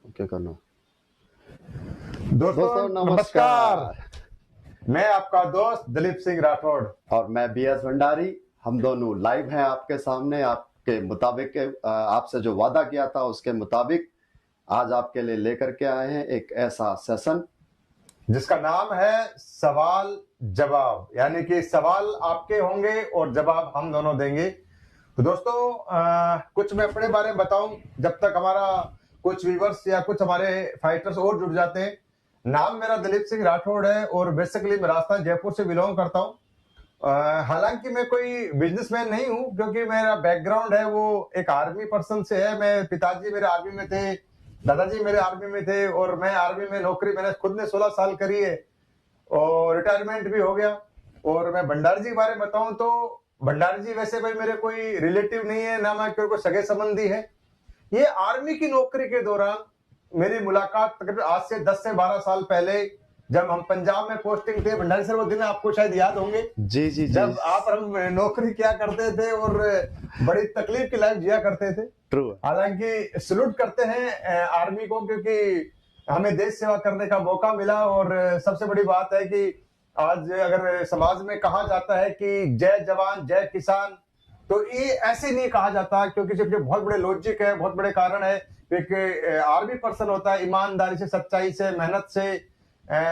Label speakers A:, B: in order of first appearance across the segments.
A: क्या करना।
B: दोस्तों नमस्कार। मैं आपका दोस्त दिलीप सिंह राठौड़
A: और मैं BS भंडारी। हम दोनों लाइव हैं आपके सामने। आपके मुताबिक आपसे जो वादा किया था उसके मुताबिक आज आपके लिए लेकर के आए हैं एक ऐसा सेशन
B: जिसका नाम है सवाल जवाब, यानी कि सवाल आपके होंगे और जवाब हम दोनों देंगे। तो दोस्तों कुछ मैं अपने बारे में बताऊं जब तक हमारा कुछ व्यूवर्स या कुछ हमारे फाइटर्स और जुड़ जाते हैं। नाम मेरा दिलीप सिंह राठौड़ है और बेसिकली मैं राजस्थान जयपुर से बिलोंग करता हूं। हालांकि मैं कोई बिजनेसमैन नहीं हूं, क्योंकि मेरा बैकग्राउंड है वो एक आर्मी पर्सन से है। मैं पिताजी मेरे आर्मी में थे, दादाजी मेरे आर्मी में थे और मैं आर्मी में नौकरी मैंने खुद ने 16 साल करी है और रिटायरमेंट भी हो गया। और मैं भंडारी जी के बारे में बताऊं तो भंडारी जी वैसे भाई मेरे कोई रिलेटिव नहीं है, ना मैं कोई सगे संबंधी है। ये आर्मी की नौकरी के दौरान मेरी मुलाकात तकरीबन आज से 10 से 12 साल पहले, जब हम पंजाब में पोस्टिंग थे। भंडारी सर वो दिन आपको शायद याद होंगे।
A: जी जी
B: जब आप हम नौकरी किया करते थे और बड़ी तकलीफ की लाइफ जिया करते थे।
A: ट्रू।
B: हालांकि सलूट करते हैं आर्मी को, क्योंकि हमें देश सेवा करने का मौका मिला। और सबसे बड़ी बात है कि आज अगर समाज में कहा जाता है कि जय जवान जय किसान, तो ये ऐसे नहीं कहा जाता, क्योंकि जब बहुत बड़े लॉजिक है, बहुत बड़े कारण है। एक आर्मी पर्सन होता है, ईमानदारी से, सच्चाई से, मेहनत से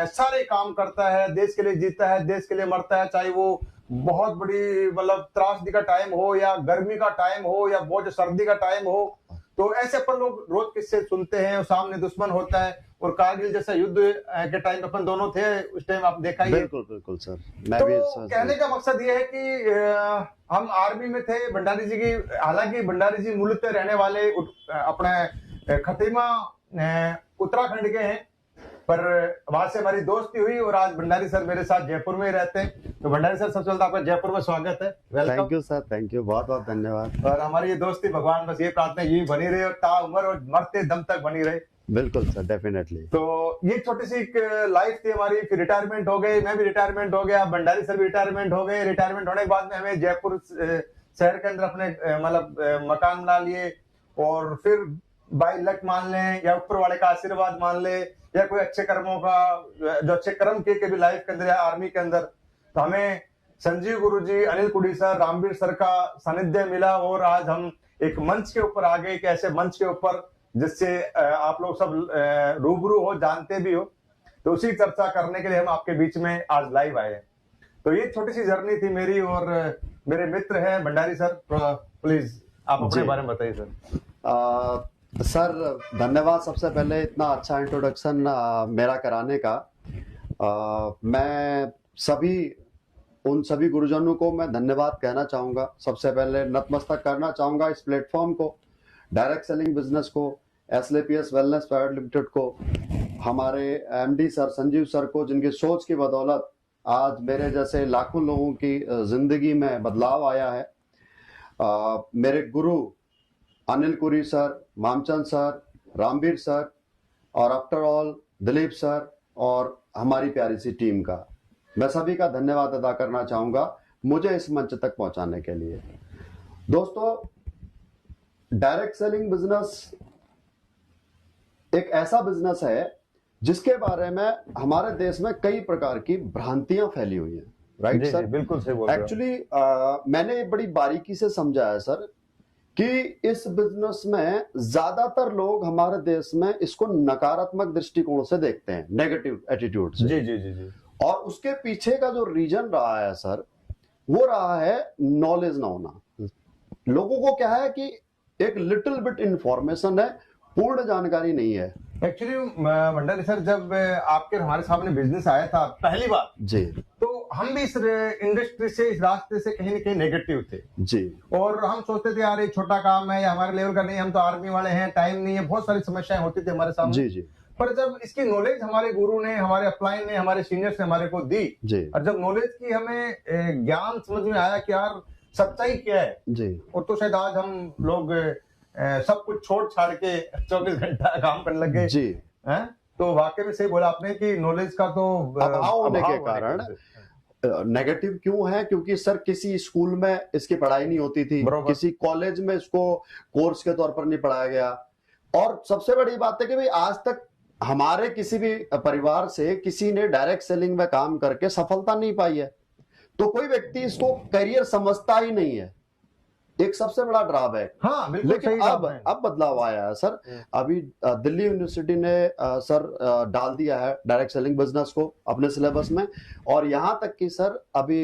B: सारे काम करता है, देश के लिए जीता है, देश के लिए मरता है। चाहे वो बहुत बड़ी मतलब त्रासदी का टाइम हो या गर्मी का टाइम हो या बहुत सर्दी का टाइम हो, तो ऐसे अपन लोग रोज किस्से सुनते हैं। और सामने दुश्मन होता है और कारगिल जैसा युद्ध के टाइम अपन दोनों थे उस टाइम, आप देखा ही है।
A: बिल्कुल बिल्कुल सर। मैं
B: तो
A: भी
B: कहने का मकसद ये है कि हम आर्मी में थे। भंडारी जी की, हालांकि भंडारी जी मूलतः रहने वाले अपने खतीमा उत्तराखंड के हैं, पर वहां से हमारी दोस्ती हुई और आज भंडारी सर मेरे साथ जयपुर में ही रहते हैं। तो भंडारी सर सबसे पहले आपका जयपुर में स्वागत है, welcome.
A: Thank you sir, thank you, बहुत बहुत धन्यवाद।
B: और हमारी ये दोस्ती भगवान बस ये प्रार्थना यही बनी रहे और ताउम्र और मरते दम तक बनी रहे।
A: बिल्कुल सर, डेफिनेटली।
B: तो ये छोटी सी एक लाइफ थी हमारी। फिर रिटायरमेंट हो गई, मैं भी रिटायरमेंट हो गया, भंडारी सर भी रिटायरमेंट हो गए। रिटायरमेंट होने के बाद में हमें जयपुर शहर के अंदर अपने मतलब मकान बना लिए। और फिर बाई लक मान लें या ऊपर वाले का आशीर्वाद मान ले या कोई अच्छे कर्मों का, जो अच्छे कर्म किए कभी लाइफ के अंदर या आर्मी के अंदर, तो हमें संजीव गुरुजी, अनिल कुड़ी सर, रामवीर सर का सानिध्य मिला। और आज हम एक मंच के ऊपर आ गए, एक ऐसे मंच के ऊपर जिससे आप लोग सब रूबरू हो, जानते भी हो। तो उसी चर्चा करने के लिए हम आपके बीच में आज लाइव आए हैं। तो ये छोटी सी जर्नी थी मेरी। और मेरे मित्र हैं भंडारी सर, प्लीज आप अपने बारे में बताइए सर।
A: सर धन्यवाद सबसे पहले इतना अच्छा इंट्रोडक्शन मेरा कराने का। मैं उन सभी गुरुजनों को मैं धन्यवाद कहना चाहूँगा। सबसे पहले नतमस्तक करना चाहूँगा इस प्लेटफॉर्म को, डायरेक्ट सेलिंग बिजनेस को, SLPS वेलनेस प्राइवेट लिमिटेड को, हमारे MD सर संजीव सर को, जिनकी सोच की बदौलत आज मेरे जैसे लाखों लोगों की जिंदगी में बदलाव आया है। मेरे गुरु Anil Kuri sir, Mamchand sir, Ramveer sir और आफ्टर ऑल दिलीप सर और हमारी प्यारी सी टीम का मैं सभी का धन्यवाद अदा करना चाहूँगा मुझे इस मंच तक पहुँचाने के लिए। दोस्तों, डायरेक्ट सेलिंग बिजनेस एक ऐसा बिजनेस है जिसके बारे में हमारे देश में कई प्रकार की भ्रांतियां फैली हुई हैं। Right sir?
B: बिल्कुल सही बोल रहे हो।
A: एक्चुअली मैंने बड़ी बारीकी से समझा है सर कि इस बिजनेस में ज्यादातर लोग हमारे देश में इसको नकारात्मक दृष्टिकोण से देखते हैं, नेगेटिव एटीट्यूड से।
B: जी जी जी जी।
A: और उसके पीछे का जो रीजन रहा है सर, वो रहा है नॉलेज ना होना। लोगों को क्या है कि एक लिटिल बिट इंफॉर्मेशन है, पूर्ण जानकारी नहीं है।
B: एक्चुअली भंडारी सर, जब आपके हमारे सामने बिजनेस आया था पहली बार
A: जी,
B: तो हम भी इस इंडस्ट्री से, इस रास्ते से कहीं ना कहीं नेगेटिव थे
A: जी।
B: और हम सोचते थे यार ये छोटा काम है या हमारे लेवल का नहीं, हम तो आर्मी वाले हैं, टाइम नहीं है, बहुत सारी समस्याएं होती थी हमारे सामने।
A: जी जी।
B: पर जब इसकी नॉलेज हमारे गुरु ने, हमारे अपलाइन ने, हमारे सीनियर्स ने हमारे को दी
A: जी,
B: और जब नॉलेज की हमें ज्ञान समझ में आया कि यार सच्चाई क्या है
A: जी,
B: और तो शायद आज हम लोग सब कुछ छोड़ छाड़ के 24 घंटा काम करने लग गए
A: जी।
B: हैं। तो वाकई में सही बोला आपने कि नॉलेज का तो
A: अभाव होने के कारण नेगेटिव क्यों है? क्योंकि सर किसी स्कूल में इसकी पढ़ाई नहीं होती थी, किसी कॉलेज में इसको कोर्स के तौर पर नहीं पढ़ाया गया, और सबसे बड़ी बात है कि भाई आज तक हमारे किसी भी परिवार से किसी ने डायरेक्ट सेलिंग में काम करके सफलता नहीं पाई है, तो कोई व्यक्ति इसको करियर समझता ही नहीं है, एक सबसे बड़ा ड्रॉबैक।
B: हाँ बिल्कुल
A: लेकिन
B: सही
A: अब बदलाव आया है सर। अभी दिल्ली यूनिवर्सिटी ने सर डाल दिया है डायरेक्ट सेलिंग बिजनेस को अपने सिलेबस में, और यहां तक कि सर अभी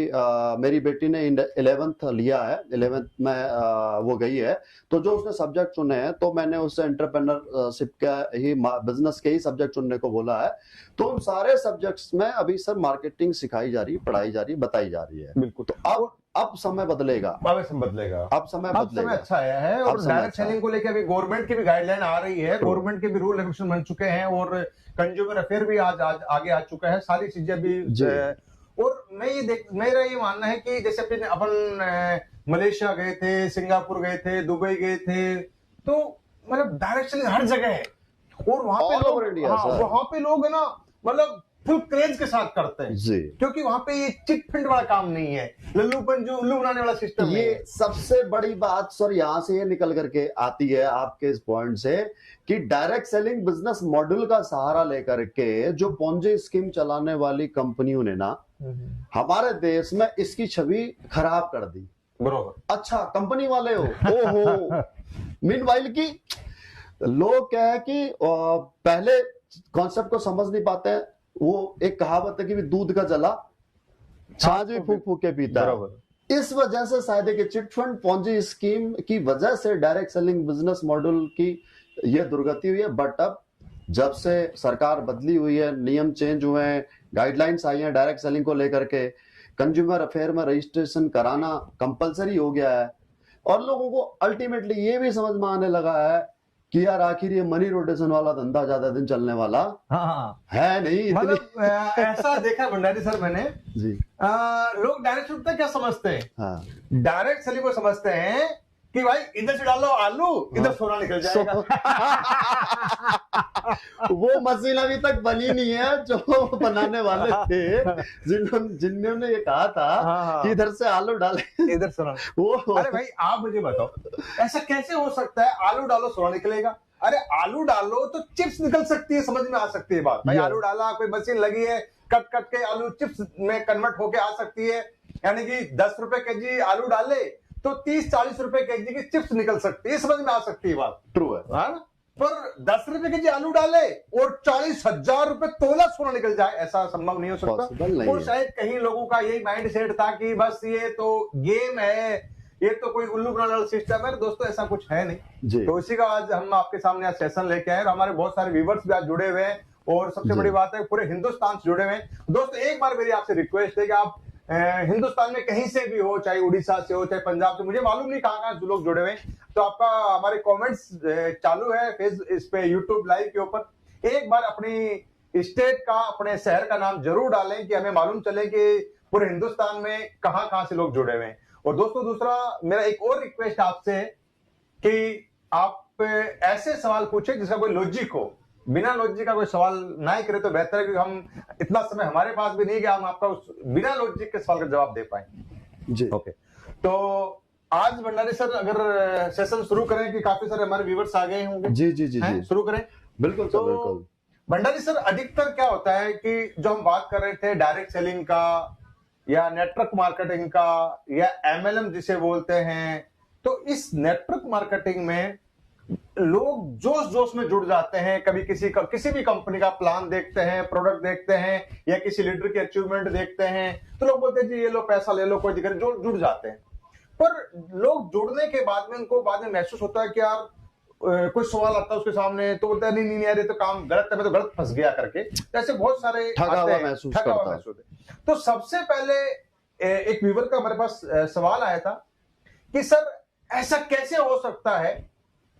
A: मेरी बेटी ने 11th लिया है, 11th में वो गई है, तो जो उसने सब्जेक्ट चुने हैं तो मैंने उससे एंटरप्रेन्योरशिप का ही बिजनेस के ही सब्जेक्ट चुनने को बोला है। तो उन सारे सब्जेक्ट्स में अभी सर मार्केटिंग सिखाई जा रही है, पढ़ाई जा रही है, बताई जा रही है।
B: बिल्कुल। तो
A: अब समय बदलेगा,
B: अब समय अच्छा आया है, और डायरेक्ट सेलिंग को लेकर अभी गवर्नमेंट की भी गाइडलाइन आ रही है, गवर्नमेंट के भी रूल रेगुलेशन बन चुके हैं, और कंज्यूमर अफेयर भी आज आगे आ चुका है, सारी चीजें भी। और मेरा ये मानना है कि जैसे अपन मलेशिया गए थे, सिंगापुर गए थे, दुबई गए थे, तो मतलब डायरेक्ट सेलिंग हर जगह है, और वहां पे लोग है ना, मतलब फुल क्रेज के साथ करते हैं
A: जी,
B: क्योंकि वहां पे ये चिट फंड वाला काम नहीं है, लल्लूपन जो उल्लू बनाने वाला सिस्टम
A: ये सबसे बड़ी बात सर यहां से ये निकल करके आती है आपके इस पॉइंट से कि डायरेक्ट सेलिंग बिजनेस मॉडल का सहारा लेकर के जो पोंजी स्कीम चलाने वाली कंपनियों ने ना हमारे देश में इसकी छवि खराब कर दी।
B: बरोबर।
A: अच्छा कंपनी वाले हो, ओहो। मीनवाइल की लोग क्या है कि पहले कॉन्सेप्ट को समझ नहीं पाते हैं। वो एक कहावत है कि दूध का जला छाछ भी फूक फूक के पीता है। इस वजह से शायद एक चिट फंड पोंजी स्कीम की वजह से डायरेक्ट सेलिंग बिजनेस मॉडल की ये दुर्गति हुई है। बट अब जब से सरकार बदली हुई है, नियम चेंज हुए हैं, गाइडलाइंस आई हैं डायरेक्ट सेलिंग को लेकर के, कंज्यूमर अफेयर में रजिस्ट्रेशन कराना कंपलसरी हो गया है, और लोगों को अल्टीमेटली ये भी समझ में आने लगा है कि यार आखिर ये मनी रोटेशन वाला धंधा ज्यादा दिन चलने वाला है नहीं।
B: मतलब ऐसा देखा भंडारी सर मैंने
A: जी।
B: लोग डायरेक्ट सेलिंग क्या समझते हैं?
A: हाँ।
B: डायरेक्ट सेलिंग को समझते हैं कि भाई इधर से डालो आलू, इधर सोना निकल जाएगा।
A: वो मशीन अभी तक बनी नहीं है जो बनाने वाले थे, जिन्होंने ये कहा था कि इधर से आलू डाले
B: इधर सोना। अरे भाई आप मुझे बताओ ऐसा कैसे हो सकता है? आलू डालो सोना निकलेगा? अरे आलू डालो तो चिप्स निकल सकती है, समझ में आ सकती है बात। भाई आलू डाला, कोई मशीन लगी है, कट कट के आलू चिप्स में कन्वर्ट होके आ सकती है, यानी कि 10 रुपए केजी आलू डाले तो 30-40 रुपए केजी की चिप्स निकल सकती है, समझ में आ सकती है बात।
A: ट्रू है।
B: पर 10 रुपए केजी आलू डाले और 40,000 रुपए तोला सोना निकल जाए, ऐसा संभव नहीं हो सकता। और शायद कहीं लोगों का यही माइंड सेट था कि बस ये तो गेम है, ये तो कोई उल्लू बनाने वाला सिस्टम है। दोस्तों ऐसा कुछ है नहीं। तो इसी का आज हम आपके सामने आज सेशन लेके आए, हमारे बहुत सारे व्यूवर्स भी आज जुड़े हुए हैं, और सबसे बड़ी बात है पूरे हिंदुस्तान से जुड़े हुए हैं। दोस्तों एक बार मेरी आपसे रिक्वेस्ट है कि आप हिंदुस्तान में कहीं से भी हो, चाहे उड़ीसा से हो, चाहे पंजाब से, मुझे मालूम नहीं कहाँ जो लोग जुड़े हुए हैं, तो आपका हमारे कमेंट्स चालू है इस पे यूट्यूब लाइव के ऊपर, एक बार अपनी स्टेट का, अपने शहर का नाम जरूर डालें कि हमें मालूम चले कि पूरे हिंदुस्तान में कहाँ से लोग जुड़े हुए हैं। और दोस्तों दूसरा मेरा एक और रिक्वेस्ट आपसे है कि आप ऐसे सवाल पूछे जिसका कोई लॉजिक हो, बिना लॉजिक का कोई सवाल ना करे तो बेहतर है, क्योंकि हम इतना समय हमारे पास भी नहीं कि हम आपका उस बिना लॉजिक के सवाल का जवाब दे पाए
A: जी।
B: ओके। तो आज भंडारी सर अगर सेशन शुरू करें कि काफी सारे हमारे व्यूवर्स आ गए होंगे।
A: जी जी जी जी
B: शुरू करें।
A: बिल्कुल
B: तो
A: बिल्कुल।
B: भंडारी सर अधिकतर क्या होता है कि जो हम बात कर रहे थे डायरेक्ट सेलिंग का या नेटवर्क मार्केटिंग का या MLM जिसे बोलते हैं, तो इस नेटवर्क मार्केटिंग में लोग जोश जोश में जुड़ जाते हैं। कभी किसी भी कंपनी का प्लान देखते हैं, प्रोडक्ट देखते हैं, या किसी लीडर की अचीवमेंट देखते हैं, तो लोग बोलते हैं जी ये लो पैसा ले लो, कोई दिक्कत, जुड़ जाते हैं। पर लोग जुड़ने के बाद में उनको बाद में महसूस होता है कि यार कोई सवाल आता है उसके सामने, तो बोलता है नहीं यार ये तो काम गलत है, मैं तो गलत फंस गया करके, ऐसे बहुत सारे
A: ठगा हुआ महसूस करता है।
B: तो सबसे पहले एक व्यूवर का हमारे पास सवाल आया था कि सर ऐसा कैसे हो सकता है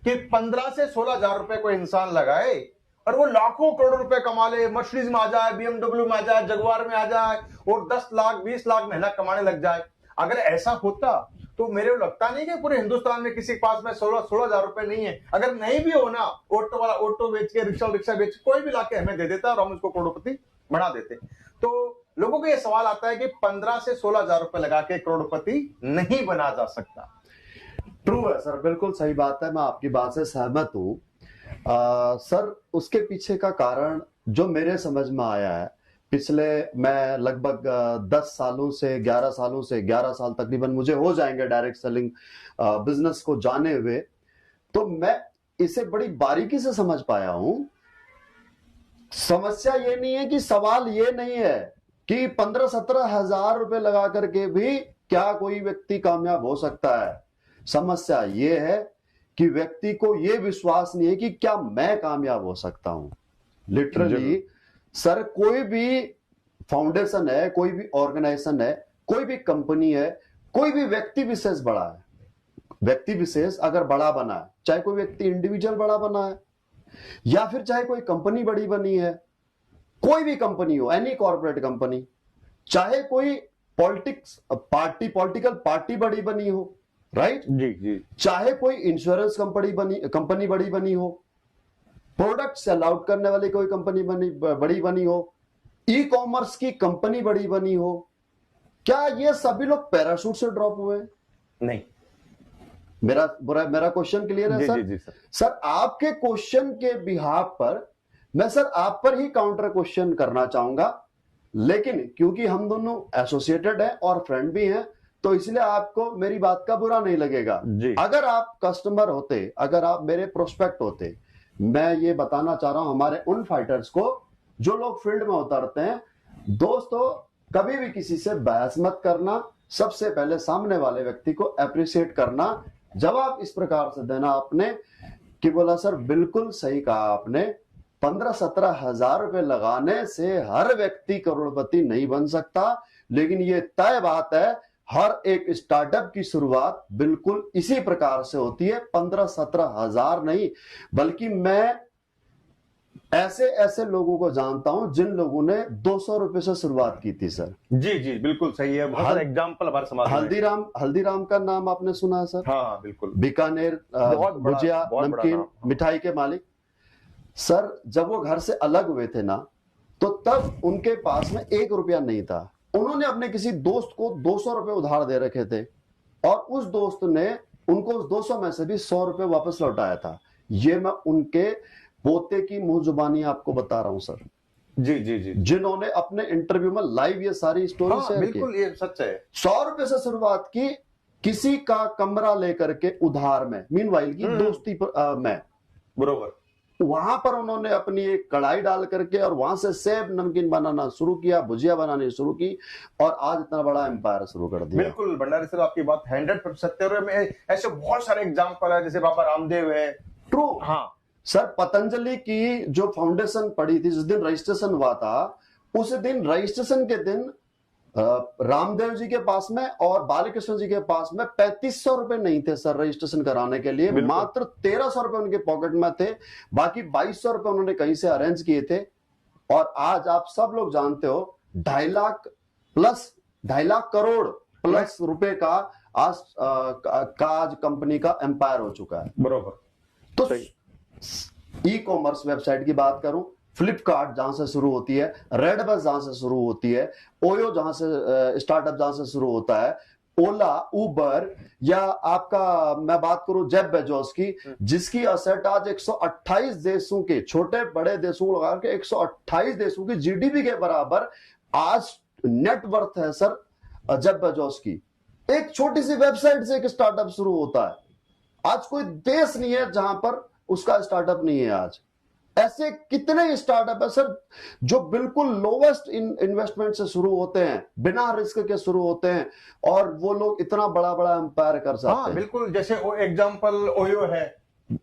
B: कि 15 से 16 हजार रुपए कोई इंसान लगाए और वो लाखों करोड़ रुपए कमा ले, मर्सिडीज में आ जाए, BMW में आ जाए, जगुआर में आ जाए, और 10 लाख 20 लाख महीना कमाने लग जाए। अगर ऐसा होता तो मेरे को लगता नहीं कि पूरे हिंदुस्तान में किसी के पास में 16 हजार रुपए नहीं है। अगर नहीं भी हो ना, ऑटो वाला ऑटो बेच के, रिक्शा बेच, कोई भी लाके हमें दे देता और हम उसको करोड़पति बना देते। तो लोगों को यह सवाल आता है कि 15 से 16 हजार रुपए लगा के करोड़पति नहीं बना जा सकता।
A: ट्रू है सर, बिल्कुल सही बात है, मैं आपकी बात से सहमत हूं। सर उसके पीछे का कारण जो मेरे समझ में आया है, पिछले मैं लगभग 10 सालों से 11 सालों से 11 साल तकरीबन मुझे हो जाएंगे डायरेक्ट सेलिंग बिजनेस को जाने हुए, तो मैं इसे बड़ी बारीकी से समझ पाया हूं। समस्या ये नहीं है कि सवाल ये नहीं है कि 15-17 हजार रुपए लगा करके भी क्या कोई व्यक्ति कामयाब हो सकता है। समस्या ये है कि व्यक्ति को ये विश्वास नहीं है कि क्या मैं कामयाब हो सकता हूं। लिटरली सर, कोई भी फाउंडेशन है, कोई भी ऑर्गेनाइजेशन है, कोई भी कंपनी है, कोई भी व्यक्ति विशेष बड़ा है, व्यक्ति विशेष अगर बड़ा बना है, चाहे कोई व्यक्ति इंडिविजुअल बड़ा बना है या फिर चाहे कोई कंपनी बड़ी बनी है, कोई भी कंपनी हो, एनी कॉर्पोरेट कंपनी, चाहे कोई पॉलिटिकल पार्टी बड़ी बनी हो, राइट
B: जी जी,
A: चाहे कोई इंश्योरेंस कंपनी बड़ी बनी हो, प्रोडक्ट सेल आउट करने वाली कोई कंपनी बड़ी बनी हो, ई कॉमर्स की कंपनी बड़ी बनी हो, क्या ये सभी लोग पैराशूट से ड्रॉप हुए?
B: नहीं।
A: मेरा क्वेश्चन क्लियर है?
B: जी,
A: सर
B: जी, जी, सर।
A: सर आपके क्वेश्चन के बिहाफ पर मैं सर आप पर ही काउंटर क्वेश्चन करना चाहूंगा, लेकिन क्योंकि हम दोनों एसोसिएटेड हैं और फ्रेंड भी हैं, तो इसलिए आपको मेरी बात का बुरा नहीं लगेगा। अगर आप कस्टमर होते, अगर आप मेरे प्रोस्पेक्ट होते, मैं ये बताना चाह रहा हूं हमारे उन फाइटर्स को जो लोग फील्ड में उतरते हैं, दोस्तों कभी भी किसी से बहस मत करना, सबसे पहले सामने वाले व्यक्ति को अप्रिशिएट करना, जवाब इस प्रकार से देना आपने कि बोला सर बिल्कुल सही कहा आपने, 15-17 हजार रुपए लगाने से हर व्यक्ति करोड़पति नहीं बन सकता, लेकिन ये तय बात है हर एक स्टार्टअप की शुरुआत बिल्कुल इसी प्रकार से होती है, 15-17 हजार नहीं, बल्कि मैं ऐसे ऐसे लोगों को जानता हूं जिन लोगों ने 200 रुपए से शुरुआत की थी सर।
B: जी जी, बिल्कुल सही है। बहुत एग्जांपल हमारे समाज में।
A: हल्दीराम का नाम आपने सुना है सर?
B: हाँ बिल्कुल।
A: बीकानेर भुजिया नमकीन मिठाई के मालिक सर, जब वो घर से अलग हुए थे ना, तो तब उनके पास में 1 रुपया नहीं था। उन्होंने अपने किसी दोस्त को 200 रुपए उधार दे रखे थे और उस दोस्त ने उनको उस 200 में से भी 100 रुपए वापस लौटाया था। ये मैं उनके पोते की मुंह जुबानी आपको बता रहा हूं सर।
B: जी जी जी,
A: जिन्होंने अपने इंटरव्यू में लाइव ये सारी स्टोरी शेयर की।
B: बिल्कुल, ये सच है।
A: 100 रुपए से शुरुआत की, किसी का कमरा लेकर के उधार में, मीनवाइल की दोस्ती में,
B: बरोबर,
A: वहां पर उन्होंने अपनी एक कढ़ाई डाल करके और वहां से सेब नमकीन बनाना शुरू किया, भुजिया बनानी शुरू की और आज इतना बड़ा एम्पायर शुरू कर दिया।
B: बिल्कुल भंडारी सर, आपकी बात 100% सत्य है। ऐसे बहुत सारे एग्जांपल है, जैसे बाबा रामदेव है।
A: ट्रू।
B: हाँ
A: सर, पतंजलि की जो फाउंडेशन पड़ी थी, जिस दिन रजिस्ट्रेशन हुआ था, उस दिन रजिस्ट्रेशन के दिन रामदेव जी के पास में और बालकृष्ण जी के पास में 3500 रुपए नहीं थे सर रजिस्ट्रेशन कराने के लिए, मात्र 1300 रुपए उनके पॉकेट में थे, बाकी 2200 रुपए उन्होंने कहीं से अरेंज किए थे। और आज आप सब लोग जानते हो 2.5 लाख करोड़ प्लस रुपए का आज कंपनी का एम्पायर हो चुका है।
B: बरोबर।
A: तो ई कॉमर्स वेबसाइट की बात करूं, फ्लिपकार्ट जहां से शुरू होती है, रेडबस जहां से शुरू होती है, ओयो जहां से स्टार्टअप जहां से शुरू होता है, ओला, उबर, या आपका मैं बात करूं जेफ बेजोस की, जिसकी असेट आज 128 देशों के, छोटे बड़े देशों को लगा के 128 देशों की जीडीपी के बराबर आज नेट वर्थ है सर जेफ बेजोस की। एक छोटी सी वेबसाइट से एक स्टार्टअप शुरू होता है। आज कोई देश नहीं है जहां पर उसका स्टार्टअप नहीं है। आज ऐसे कितने स्टार्टअप है सर जो बिल्कुल लोवेस्ट इन्वेस्टमेंट से शुरू होते हैं, बिना रिस्क के शुरू होते हैं, और वो लोग इतना बड़ा बड़ा एम्पायर कर सकते हैं।
B: बिल्कुल, जैसे एग्जांपल ओयो है।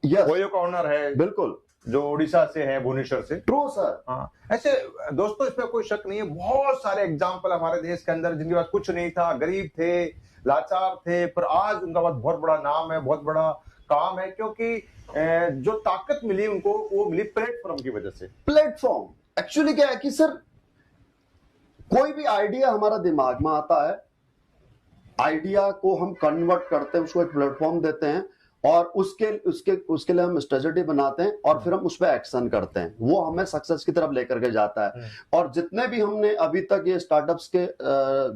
A: यस,
B: ओयो का ओनर है,
A: बिल्कुल,
B: जो उड़ीसा से है, भुवनेश्वर से।
A: True sir.
B: हाँ, ऐसे दोस्तों इसमें कोई शक नहीं है, बहुत सारे एग्जांपल हमारे देश के अंदर जिनके पास कुछ नहीं था, गरीब थे, लाचार थे, पर आज उनका पास बहुत बड़ा नाम है, बहुत बड़ा काम है, क्योंकि जो ताकत मिली उनको, वो मिली प्लेटफॉर्म की वजह से।
A: प्लेटफॉर्म एक्चुअली क्या है कि सर कोई भी आइडिया हमारा दिमाग में आता है, आइडिया को हम कन्वर्ट करते हैं, उसको एक प्लेटफॉर्म देते हैं और उसके लिए हम स्ट्रेटेजी बनाते हैं और फिर हम उस पर एक्शन करते हैं, वो हमें सक्सेस की तरफ लेकर के जाता है। और जितने भी हमने अभी तक ये स्टार्टअप्स के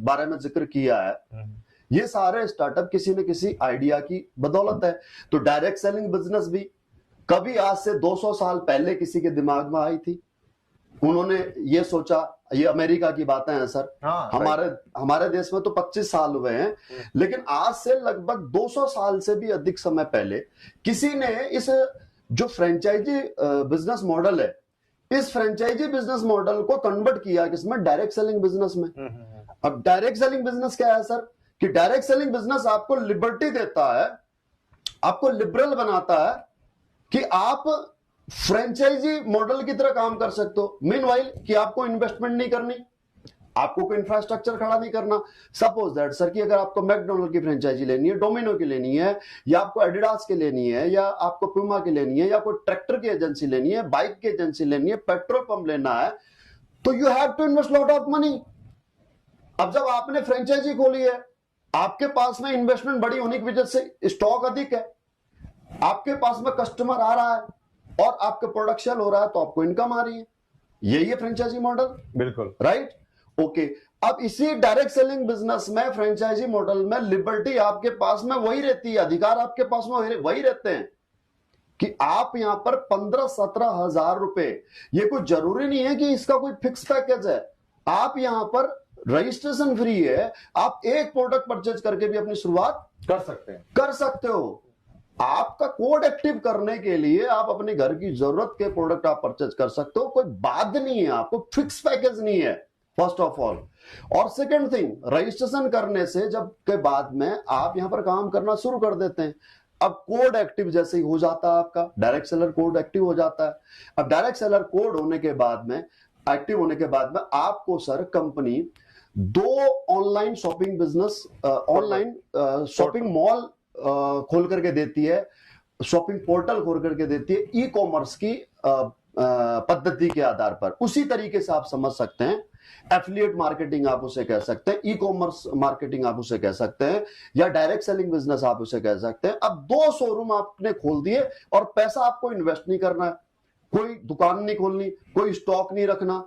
A: बारे में जिक्र किया है, ये सारे स्टार्टअप किसी न किसी आइडिया की बदौलत है। तो डायरेक्ट सेलिंग बिजनेस भी कभी आज से 200 साल पहले किसी के दिमाग में आई थी? उन्होंने ये सोचा, ये अमेरिका की बातें हैं सर।
B: हाँ,
A: हमारे देश में तो 25 साल हुए हैं, लेकिन आज से लगभग 200 साल से भी अधिक समय पहले किसी ने इस जो फ्रेंचाइजी बिजनेस मॉडल है, इस फ्रेंचाइजी बिजनेस मॉडल को कन्वर्ट किया किसमें? डायरेक्ट सेलिंग बिजनेस में। अब डायरेक्ट सेलिंग बिजनेस क्या है सर? कि डायरेक्ट सेलिंग बिजनेस आपको लिबर्टी देता है, आपको लिबरल बनाता है कि आप फ्रेंचाइजी मॉडल की तरह काम कर सकते हो। मीनवाइल कि आपको इन्वेस्टमेंट नहीं करनी, आपको कोई इंफ्रास्ट्रक्चर खड़ा नहीं करना। सपोज दैट सर कि अगर आपको मैकडोनल्ड की फ्रेंचाइजी लेनी है, डोमिनो की लेनी है, या आपको एडिडास की लेनी है, या आपको प्यूमा की लेनी है, या कोई ट्रैक्टर की एजेंसी लेनी है, बाइक की एजेंसी लेनी है, पेट्रोल पंप लेना है, तो you have to invest lot of money. अब जब आपने फ्रेंचाइजी खोली है, आपके पास में इन्वेस्टमेंट बड़ी होने की वजह से स्टॉक अधिक है, आपके पास में कस्टमर आ रहा है और आपका प्रोडक्शन हो रहा है, तो आपको इनकम आ रही है। यही है फ्रेंचाइजी मॉडल।
B: बिल्कुल
A: राइट, ओके। अब इसी डायरेक्ट सेलिंग बिजनेस में, फ्रेंचाइजी मॉडल में, लिबर्टी आपके पास में वही रहती है, अधिकार आपके पास में वही रहते हैं कि आप यहां पर 15-17 हजार रुपए, ये कोई जरूरी नहीं है कि इसका कोई फिक्स पैकेज है। आप यहां पर रजिस्ट्रेशन फ्री है, आप एक प्रोडक्ट परचेज करके भी अपनी शुरुआत कर सकते हो। आपका कोड एक्टिव करने के लिए आप अपने घर की जरूरत के प्रोडक्ट आप परचेज कर सकते हो, कोई बात नहीं है, आपको फिक्स पैकेज नहीं है, फर्स्ट ऑफ ऑल। और सेकंड थिंग, रजिस्ट्रेशन करने से जब के बाद में आप यहां पर काम करना शुरू कर देते हैं। अब कोड एक्टिव जैसे ही हो जाता है, आपका डायरेक्ट सेलर कोड एक्टिव हो जाता है। अब डायरेक्ट सेलर कोड होने के बाद में, एक्टिव होने के बाद में, आपको sir company 2 online shopping business, online shopping mall खोल करके देती है, शॉपिंग पोर्टल खोल करके देती है, ई कॉमर्स की पद्धति के आधार पर। उसी तरीके से आप समझ सकते हैं, एफिलिएट मार्केटिंग आप उसे कह सकते हैं, ई कॉमर्स मार्केटिंग आप उसे कह सकते हैं, या डायरेक्ट सेलिंग बिजनेस आप उसे कह सकते हैं। अब 2 शोरूम आपने खोल दिए और पैसा आपको इन्वेस्ट नहीं करना है, कोई दुकान नहीं खोलनी, कोई स्टॉक नहीं रखना।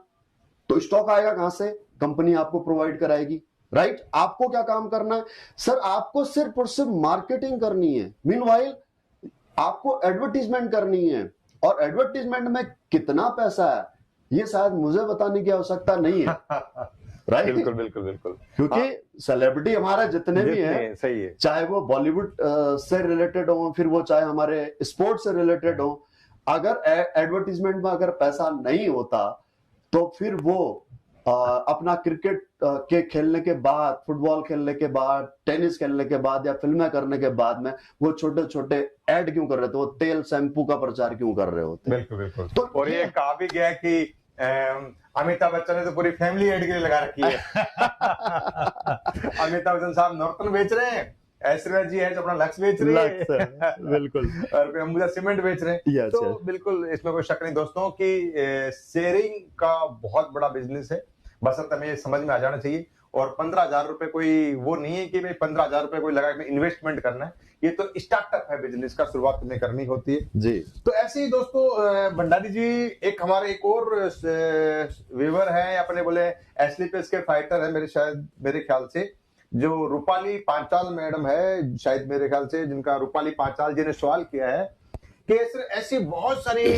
A: तो स्टॉक आएगा कहां से? कंपनी आपको प्रोवाइड कराएगी। राइट, आपको क्या काम करना है सर? आपको सिर्फ और सिर्फ मार्केटिंग करनी है। मीनवाइल आपको एडवर्टीजमेंट करनी है, और एडवर्टीजमेंट में कितना पैसा है ये शायद मुझे बताने की आवश्यकता नहीं है। राइट,
B: बिल्कुल बिल्कुल बिल्कुल।
A: क्योंकि सेलिब्रिटी हमारे जितने भी हैं,
B: सही है,
A: चाहे वो बॉलीवुड से रिलेटेड हो, फिर वो चाहे हमारे स्पोर्ट्स से रिलेटेड हो, अगर एडवर्टीजमेंट में अगर पैसा नहीं होता तो फिर वो अपना क्रिकेट के खेलने के बाद, फुटबॉल खेलने के बाद, टेनिस खेलने के बाद, या फिल्में करने के बाद में वो छोटे छोटे ऐड क्यों कर रहे थे? वो तेल शैम्पू का प्रचार क्यों कर रहे होते?
B: बिल्कुल बिल्कुल।
A: तो
B: और ये कहा भी गया कि अमिताभ बच्चन ने तो पूरी फैमिली एड के लिए लगा रखी है। अमिताभ बच्चन साहब नॉर्टन बेच रहे हैं, ऐश्वर्या जी है जो अपना लक्स बेच रही है,
A: बिल्कुल,
B: और कोई अंबुजा सीमेंट बेच रहे हैं। तो बिल्कुल इसमें कोई शक नहीं दोस्तों कि शेयरिंग का बहुत बड़ा बिजनेस है, बस हमें समझ में आ जाना चाहिए। और 15,000 रुपए कोई वो नहीं है कि भाई 15,000 रुपए कोई लगा के इन्वेस्टमेंट करना है, ये तो स्टार्टअप है, बिजनेस का शुरुआत में करनी होती है
A: जी।
B: तो ऐसे ही दोस्तों भंडारी जी, एक हमारे एक और व्यूअर है, अपने बोले एसलीपीएस के फाइटर है, मेरे ख्याल से जो रूपाली पांचाल मैडम है, शायद मेरे ख्याल से, जिनका रूपाली पांचाल जी ने सवाल किया है कि ऐसी बहुत सारी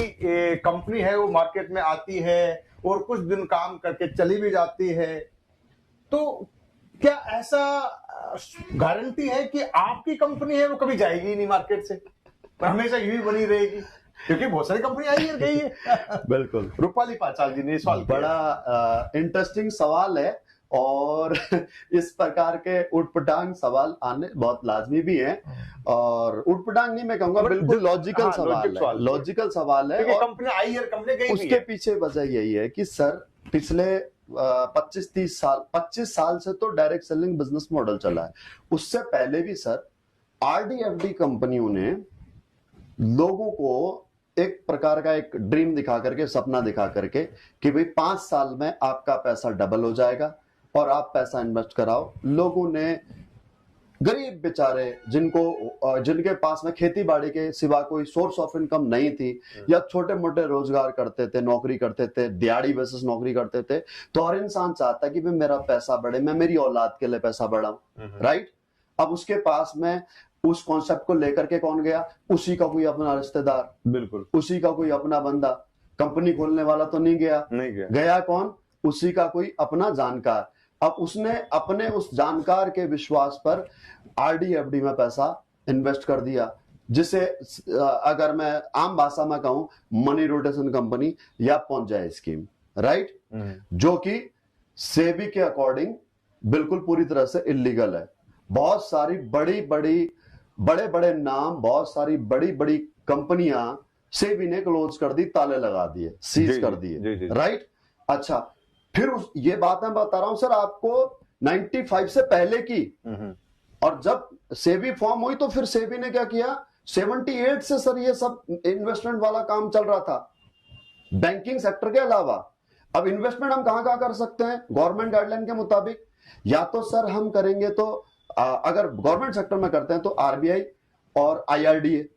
B: कंपनी है वो मार्केट में आती है और कुछ दिन काम करके चली भी जाती है, तो क्या ऐसा गारंटी है कि आपकी कंपनी है वो कभी जाएगी ही नहीं मार्केट से, पर हमेशा यही बनी रहेगी? क्योंकि बहुत सारी कंपनी आई है गई है।
A: बिल्कुल,
B: रूपाली पांचाल जी ने सवाल
A: बड़ा इंटरेस्टिंग सवाल है, और इस प्रकार के उटपटांग सवाल आने बहुत लाजमी भी हैं। और उटपटांग नहीं मैं कहूंगा, बिल्कुल लॉजिकल सवाल है।
B: कंपनी आई है, कंपनी गई,
A: उसके पीछे वजह यही है कि सर पिछले 25 साल से तो डायरेक्ट सेलिंग बिजनेस मॉडल चला है। उससे पहले भी सर आरडीएफडी कंपनियों ने लोगों को एक प्रकार का एक ड्रीम दिखा करके, सपना दिखा करके कि भाई 5 साल में आपका पैसा डबल हो जाएगा और आप पैसा इन्वेस्ट कराओ। लोगों ने, गरीब बेचारे जिनके पास में खेती बाड़ी के सिवा कोई सोर्स ऑफ इनकम नहीं थी, या छोटे मोटे रोजगार करते थे, नौकरी करते थे, दिहाड़ी बेसिस नौकरी करते थे, तो हर इंसान चाहता है कि भाई मेरा पैसा बढ़े, मैं मेरी औलाद के लिए पैसा बढ़ाऊं। राइट, अब उसके पास में उस कॉन्सेप्ट को लेकर के कौन गया? उसी का कोई अपना रिश्तेदार,
B: बिल्कुल
A: उसी का कोई अपना बंदा। कंपनी खोलने वाला तो नहीं गया,
B: नहीं गया।
A: गया कौन? उसी का कोई अपना जानकार। अब उसने अपने उस जानकार के विश्वास पर आरडी एफडी में पैसा इन्वेस्ट कर दिया, जिसे अगर मैं आम भाषा में कहूं मनी रोटेशन कंपनी या पहुंच जाए स्कीम, राइट? जो कि सेबी के अकॉर्डिंग बिल्कुल पूरी तरह से इलीगल है। बहुत सारी बड़े बड़े नाम, बहुत सारी बड़ी बड़ी कंपनियां सेबी ने क्लोज कर दी, ताले लगा दिए, सीज कर दिए, राइट? अच्छा, फिर ये बात मैं बता रहा हूं सर आपको 95 से पहले की। और जब सेबी फॉर्म हुई तो फिर सेबी ने क्या किया? 78 से सर ये सब इन्वेस्टमेंट वाला काम चल रहा था, बैंकिंग सेक्टर के अलावा। अब इन्वेस्टमेंट हम कहां कर सकते हैं? गवर्नमेंट गाइडलाइन के मुताबिक या तो सर हम करेंगे तो अगर गवर्नमेंट सेक्टर में करते हैं तो आरबीआई और आईआरडीए,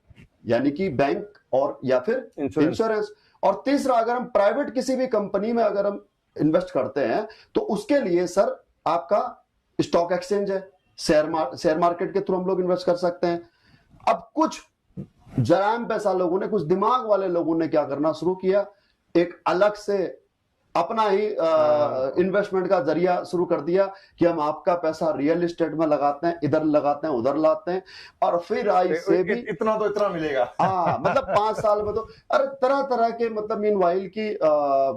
A: यानी कि बैंक और या फिर इंश्योरेंस। और तीसरा, अगर हम प्राइवेट किसी भी कंपनी में अगर हम इन्वेस्ट करते हैं तो उसके लिए सर आपका स्टॉक एक्सचेंज है, शेयर मार्केट के थ्रू हम लोग इन्वेस्ट कर सकते हैं। अब कुछ जराम पैसा लोगों ने, कुछ दिमाग वाले लोगों ने क्या करना शुरू किया? एक अलग से अपना ही इन्वेस्टमेंट का जरिया शुरू कर दिया कि हम आपका पैसा रियल एस्टेट में लगाते हैं, इधर लगाते हैं, उधर लाते हैं, और फिर आई सेबी
B: इतना तो इतना मिलेगा।
A: हाँ, मतलब 5 साल में तो अरे तरह तरह के, मतलब मीनवाइल की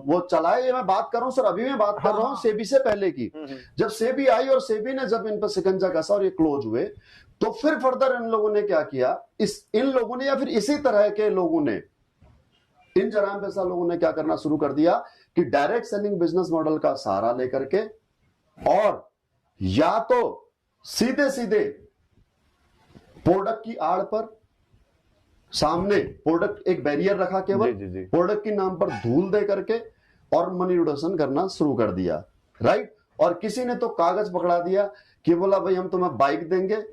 A: वो चलाए। मैं बात कर रहा हूं सर, अभी मैं बात कर रहा हूं सेबी से पहले की। जब सेबी आई और सेबी ने जब इन पर शिकंजा कसा और ये क्लोज हुए, तो फिर फर्दर इन लोगों ने क्या किया? इन लोगों ने या फिर इसी तरह के लोगों ने, इन जराम पैसा लोगों ने क्या करना शुरू कर दिया कि डायरेक्ट सेलिंग बिजनेस मॉडल का सहारा लेकर के, और या तो सीधे सीधे प्रोडक्ट की आड़ पर सामने प्रोडक्ट एक बैरियर रखा, केवल प्रोडक्ट के नाम पर धूल दे करके और मनी रोटेशन करना शुरू कर दिया, राइट? और किसी ने तो कागज पकड़ा दिया कि बोला भाई हम तुम्हें बाइक देंगे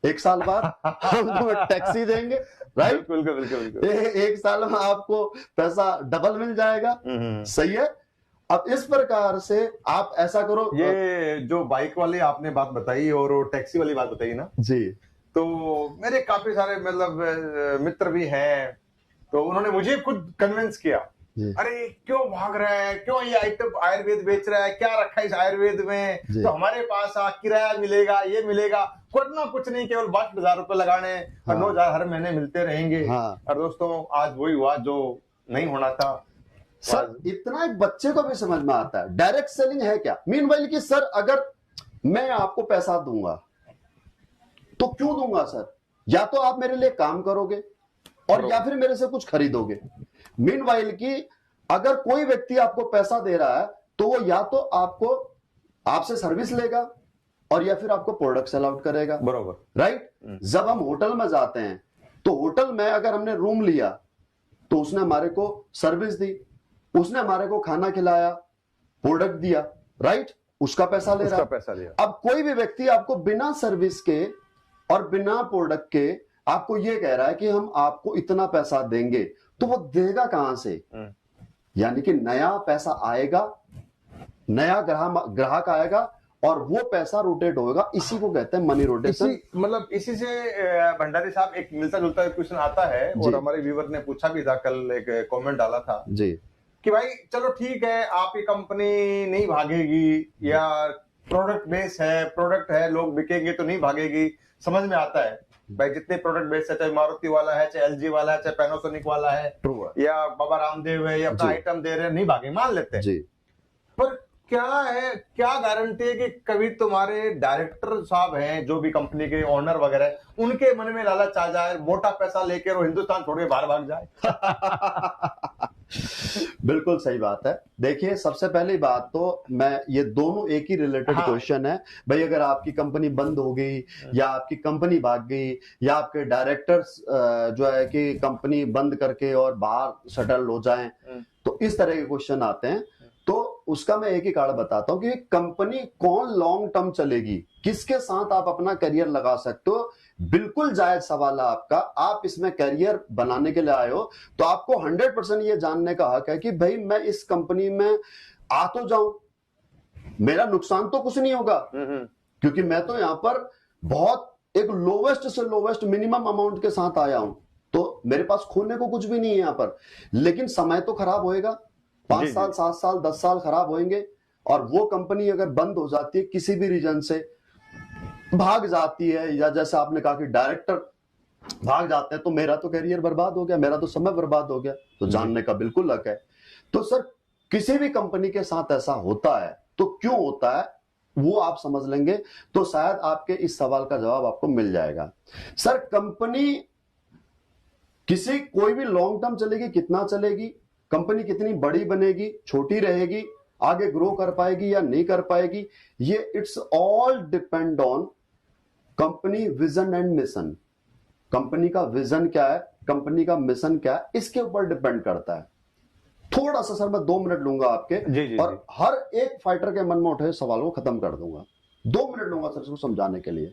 A: 1 साल बाद, हम तुम्हें टैक्सी देंगे, राइट? बिल्कुल। 1 साल में आपको पैसा डबल मिल जाएगा, सही है? अब इस प्रकार से आप ऐसा करो।
B: ये जो बाइक वाली आपने बात बताई और टैक्सी वाली बात बताई ना
A: जी, तो
B: मेरे काफी सारे मतलब मित्र भी हैं, तो उन्होंने मुझे खुद कन्विंस किया, अरे क्यों भाग रहा है, क्यों ये आइटम आयुर्वेद बेच रहा है, क्या रखा है इस आयुर्वेद में, तो हमारे पास किराया मिलेगा, ये मिलेगा, करना कुछ नहीं, केवल 62,000 रुपए लगाने और 9,000 हर महीने मिलते रहेंगे। और दोस्तों आज वही हुआ जो नहीं होना था
A: सर। इतना एक बच्चे को भी समझ में आता है डायरेक्ट सेलिंग है क्या। मीनवाइल कि सर अगर मैं आपको पैसा दूंगा तो क्यों दूंगा सर? या तो आप मेरे लिए काम करोगे और या फिर मेरे से कुछ खरीदोगे। मीनवाइल कि अगर कोई व्यक्ति आपको पैसा दे रहा है तो वो या तो आपसे सर्विस लेगा और या फिर आपको प्रोडक्ट सेल आउट करेगा,
B: बरोबर,
A: राइट? जब हम होटल में जाते हैं तो होटल में अगर हमने रूम लिया तो उसने हमारे को सर्विस दी, उसने हमारे को खाना खिलाया, प्रोडक्ट दिया, राइट? उसका पैसा ले रहा है। अब कोई भी व्यक्ति आपको बिना सर्विस के और बिना प्रोडक्ट के आपको ये कह रहा है कि हम आपको इतना पैसा देंगे, तो वो देगा कहां से? यानी कि नया पैसा आएगा, नया ग्राहक आएगा और वो पैसा रोटेट होगा। इसी को कहते हैं मनी रोटेशन।
B: मतलब इसी से भंडारी साहब एक मिलता जुलता क्वेश्चन आता है, और हमारे व्यूवर ने पूछा भी था, कल एक कमेंट डाला था
A: जी
B: कि भाई चलो ठीक है, आपकी कंपनी नहीं भागेगी या प्रोडक्ट बेस है, प्रोडक्ट है, लोग बिकेंगे तो नहीं भागेगी, समझ में आता है भाई। जितने प्रोडक्ट बेस है, चाहे मारुति वाला है, चाहे एलजी वाला है, चाहे पैनासोनिक वाला है, या बाबा रामदेव है, या अपना आइटम दे रहे हैं, नहीं भागे, मान लेते हैं जी। पर क्या है, क्या गारंटी है कि कभी तुम्हारे डायरेक्टर साहब हैं, जो भी कंपनी के ओनर वगैरह, उनके मन में लालच आ जाए, मोटा पैसा लेकर वो हिंदुस्तान छोड़ के बाहर भाग जाए?
A: बिल्कुल सही बात है। देखिए, सबसे पहली बात तो मैं, ये दोनों एक ही रिलेटेड क्वेश्चन है भाई। अगर आपकी कंपनी बंद हो गई या आपकी कंपनी भाग गई या आपके डायरेक्टर्स जो है कि कंपनी बंद करके और बाहर सेटल हो जाएं, तो इस तरह के क्वेश्चन आते हैं। तो उसका मैं एक ही कारण बताता हूं कि कंपनी कौन लॉन्ग टर्म चलेगी, किसके साथ आप अपना करियर लगा सकते हो। बिल्कुल जायज सवाल है आपका। आप इसमें करियर बनाने के लिए आए हो तो आपको 100% ये जानने का हक है कि भाई मैं इस कंपनी में आ तो जाऊं, मेरा नुकसान तो कुछ नहीं होगा, क्योंकि मैं तो यहां पर बहुत एक लोवेस्ट से लोवेस्ट मिनिमम अमाउंट के साथ आया हूं, तो मेरे पास खोने को कुछ भी नहीं है यहां पर, लेकिन समय तो खराब होएगा। 5 साल, 7 साल, 10 साल खराब होंगे, और वो कंपनी अगर बंद हो जाती है, किसी भी रीजन से भाग जाती है, या जैसे आपने कहा कि डायरेक्टर भाग जाते हैं, तो मेरा तो करियर बर्बाद हो गया, मेरा तो समय बर्बाद हो गया। तो जानने का बिल्कुल हक है। तो सर किसी भी कंपनी के साथ ऐसा होता है, तो क्यों होता है वो आप समझ लेंगे तो शायद आपके इस सवाल का जवाब आपको मिल जाएगा। सर कंपनी किसी कोई भी लॉन्ग टर्म चलेगी, कितना चलेगी, कंपनी कितनी बड़ी बनेगी, छोटी रहेगी, आगे ग्रो कर पाएगी या नहीं कर पाएगी, ये it's all depend on company vision and mission. Company का विजन क्या है, कंपनी का मिशन क्या है, इसके ऊपर डिपेंड करता है। थोड़ा सा सर मैं 2 मिनट लूंगा आपके,
B: जी,
A: और हर एक फाइटर के मन में उठे सवाल को खत्म कर दूंगा। 2 मिनट लूंगा सर इसको समझाने के लिए।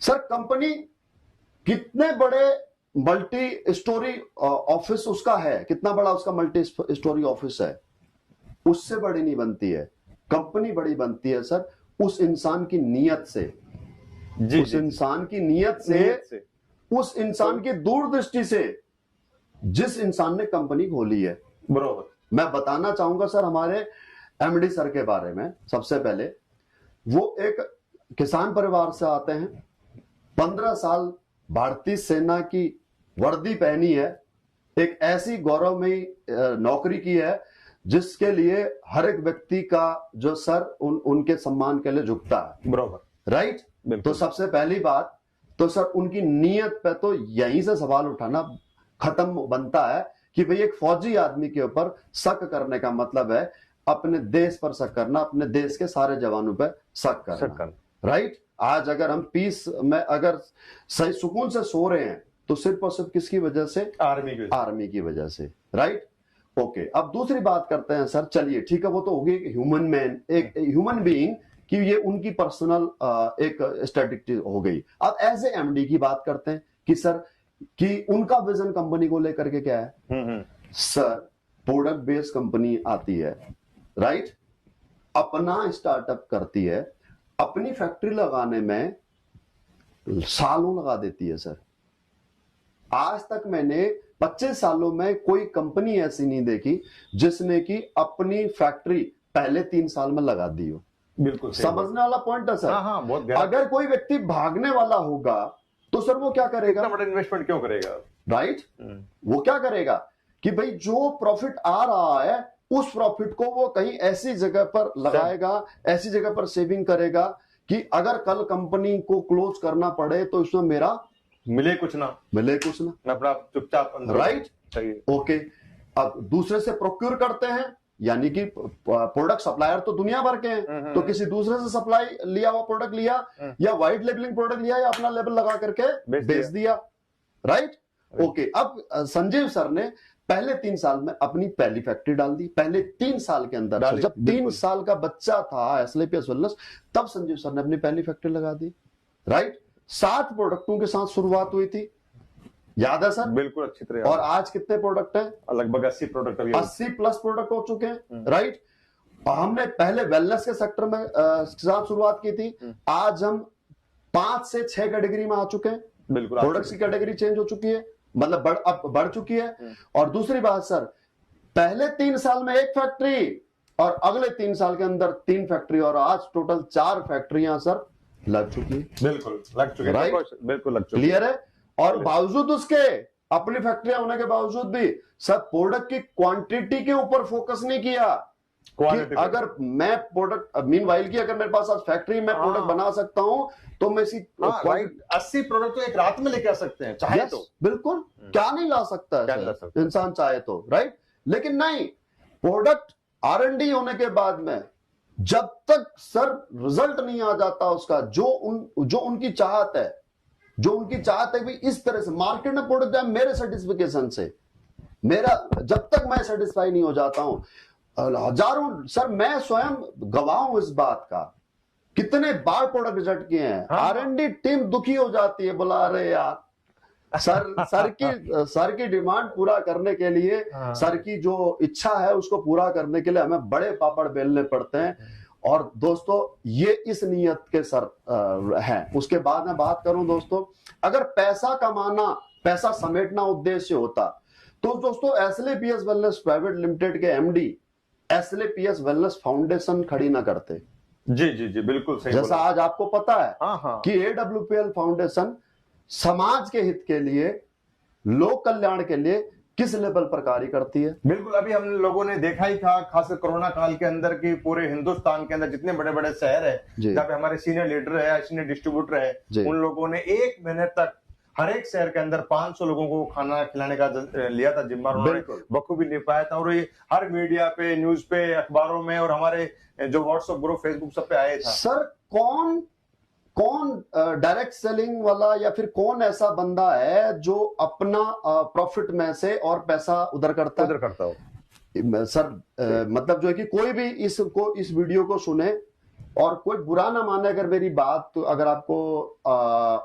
A: सर कंपनी कितने बड़े मल्टी स्टोरी ऑफिस उसका है, कितना बड़ा उसका मल्टी स्टोरी ऑफिस है, उससे बड़ी नहीं बनती है। कंपनी बड़ी बनती है सर उस इंसान की नीयत से, उस इंसान की नीयत से, उस इंसान की दूरदृष्टि से, जिस इंसान ने कंपनी खोली है।
B: बरोबर।
A: मैं बताना चाहूंगा सर हमारे एमडी सर के बारे में। सबसे पहले वो एक किसान परिवार से आते हैं, 15 साल भारतीय सेना की वर्दी पहनी है, एक ऐसी गौरवमयी नौकरी की है जिसके लिए हर एक व्यक्ति का जो सर उनके सम्मान के लिए झुकता है।
B: बरोबर,
A: राइट। तो सबसे पहली बात तो सर उनकी नीयत पे तो यहीं से सवाल उठाना खत्म बनता है कि भाई एक फौजी आदमी के ऊपर शक करने का मतलब है अपने देश पर शक करना, अपने देश के सारे जवानों पर शक करना। राइट। आज अगर हम पीस में अगर सही सुकून से सो रहे हैं तो सिर्फ और सिर्फ किसकी वजह से, आर्मी की वजह से। राइट। ओके, अब दूसरी बात करते हैं सर। चलिए ठीक है, वो तो हो गई ह्यूमन मैन, एक ह्यूमन बीइंग कि ये उनकी पर्सनल एक स्ट्रेटेजी हो गई। अब एज ए एमडी की बात करते हैं कि सर कि उनका विजन कंपनी को लेकर के क्या है। सर प्रोडक्ट बेस्ड कंपनी आती है, राइट, अपना स्टार्टअप करती है, अपनी फैक्ट्री लगाने में सालों लगा देती है सर। आज तक मैंने 25 सालों में कोई कंपनी ऐसी नहीं देखी जिसने की अपनी फैक्ट्री पहले 3 साल में लगा दी हो।
B: बिल्कुल
A: समझने वाला पॉइंट है सर।
B: हाँ, बहुत
A: अगर कोई व्यक्ति भागने वाला होगा तो सर वो क्या करेगा,
B: इतना बड़ा इन्वेस्टमेंट क्यों करेगा।
A: राइट। वो क्या करेगा कि भाई जो प्रॉफिट आ रहा है उस प्रॉफिट को वो कहीं ऐसी जगह पर लगाएगा, ऐसी जगह पर सेविंग करेगा कि अगर कल कंपनी को क्लोज करना पड़े तो इसमें मेरा
B: मिले कुछ ना,
A: मैं अपना
B: चुपचाप।
A: राइट। ओके, अब दूसरे से प्रोक्योर करते हैं, यानी कि प्रोडक्ट सप्लायर तो दुनिया भर के हैं, तो किसी दूसरे से सप्लाई लिया हुआ प्रोडक्ट लिया या व्हाइट लेबलिंग प्रोडक्ट लिया या अपना लेबल लगा करके बेच दिया। राइट। ओके, अब संजीव सर ने पहले 3 साल में अपनी पहली फैक्ट्री डाल दी। पहले 3 साल के अंदर जब 3 साल का बच्चा था एसएलपीएस वेलनेस, तब संजीव सर ने अपनी पहली फैक्ट्री लगा दी। राइट। 7 प्रोडक्टों के साथ शुरुआत हुई थी, याद है सर।
B: बिल्कुल अच्छी तरह।
A: और आज कितने प्रोडक्ट हैं,
B: लगभग 80 प्रोडक्ट,
A: 80+ प्रोडक्ट हो चुके हैं। राइट। और हमने पहले वेलनेस के सेक्टर में साथ शुरुआत की थी, आज हम 5 से 6 कैटेगरी में आ चुके हैं।
B: बिल्कुल,
A: प्रोडक्ट्स की कैटेगरी चेंज हो चुकी है, मतलब अब बढ़ चुकी है। और दूसरी बात सर, पहले 3 साल में 1 फैक्ट्री और अगले 3 साल के अंदर 3 फैक्ट्री, और आज टोटल 4 फैक्ट्रियां सर लग चुकी है।
B: बिल्कुल लग चुकी है।
A: राइट।
B: बिल्कुल लग चुकी है।
A: क्लियर है। और बावजूद उसके, अपनी फैक्ट्रियां होने के बावजूद भी सर प्रोडक्ट की क्वांटिटी के ऊपर फोकस नहीं किया कि अगर मैं प्रोडक्ट मीनवाइल की अगर मेरे पास आज फैक्ट्री में प्रोडक्ट बना सकता हूं तो मैं इसी
B: 80 प्रोडक्ट तो एक रात में लेके आ सकते हैं चाहे तो।
A: बिल्कुल, क्या नहीं ला सकता है इंसान चाहे तो। राइट। लेकिन नहीं, प्रोडक्ट R&D होने के बाद में जब तक सर रिजल्ट नहीं आ जाता उसका, जो उनकी चाहत है, जो उनकी चाहत है कि इस तरह से मार्केट में प्रोडक्ट जाए मेरे सेटिस्फिकेशन से, मेरा जब तक मैं सेटिस्फाई नहीं हो जाता हूं, हजारों सर मैं स्वयं गवाह हूं इस बात का, कितने बार प्रोडक्ट रिजेक्ट किए हैं। R&D टीम दुखी हो जाती है, बोला अरे यार सर की डिमांड पूरा करने के लिए, सर की जो इच्छा है उसको पूरा करने के लिए हमें बड़े पापड़ बेलने पड़ते हैं। और दोस्तों ये इस नियत के सर है। उसके बाद मैं बात करूं दोस्तों, अगर पैसा कमाना, पैसा समेटना उद्देश्य होता तो दोस्तों एसएलपीएस वेलनेस प्राइवेट लिमिटेड के एमडी एसएलपीएस वेलनेस फाउंडेशन खड़ी ना करते।
B: जी जी जी, बिल्कुल सही
A: जैसा
B: बोला।
A: आज आपको पता है
B: हाँ हाँ,
A: कि एडब्ल्यूपीएल फाउंडेशन समाज के हित के लिए, लोक कल्याण के लिए किस लेवल पर कार्य करती है।
B: बिल्कुल। अभी हम लोगों ने देखा ही था, खासकर कोरोना काल के अंदर की पूरे हिंदुस्तान के अंदर जितने बड़े बड़े शहर है, जहाँ पे हमारे सीनियर लीडर है, सीनियर डिस्ट्रीब्यूटर है, उन लोगों ने 1 महीने तक हर एक शहर के अंदर 500 लोगों को खाना खिलाने का लिया था जिम्मा, उन्होंने बखूबी निभाया था। और ये हर मीडिया पे, न्यूज पे, अखबारों में और हमारे जो व्हाट्सएप ग्रुप, फेसबुक सब पे आया था।
A: सर कौन डायरेक्ट सेलिंग वाला या फिर कौन ऐसा बंदा है जो अपना प्रॉफिट में से और पैसा उधर करता हो सर? मतलब जो है कि कोई भी इस वीडियो को सुने और कोई बुरा ना माने अगर मेरी बात, तो अगर आपको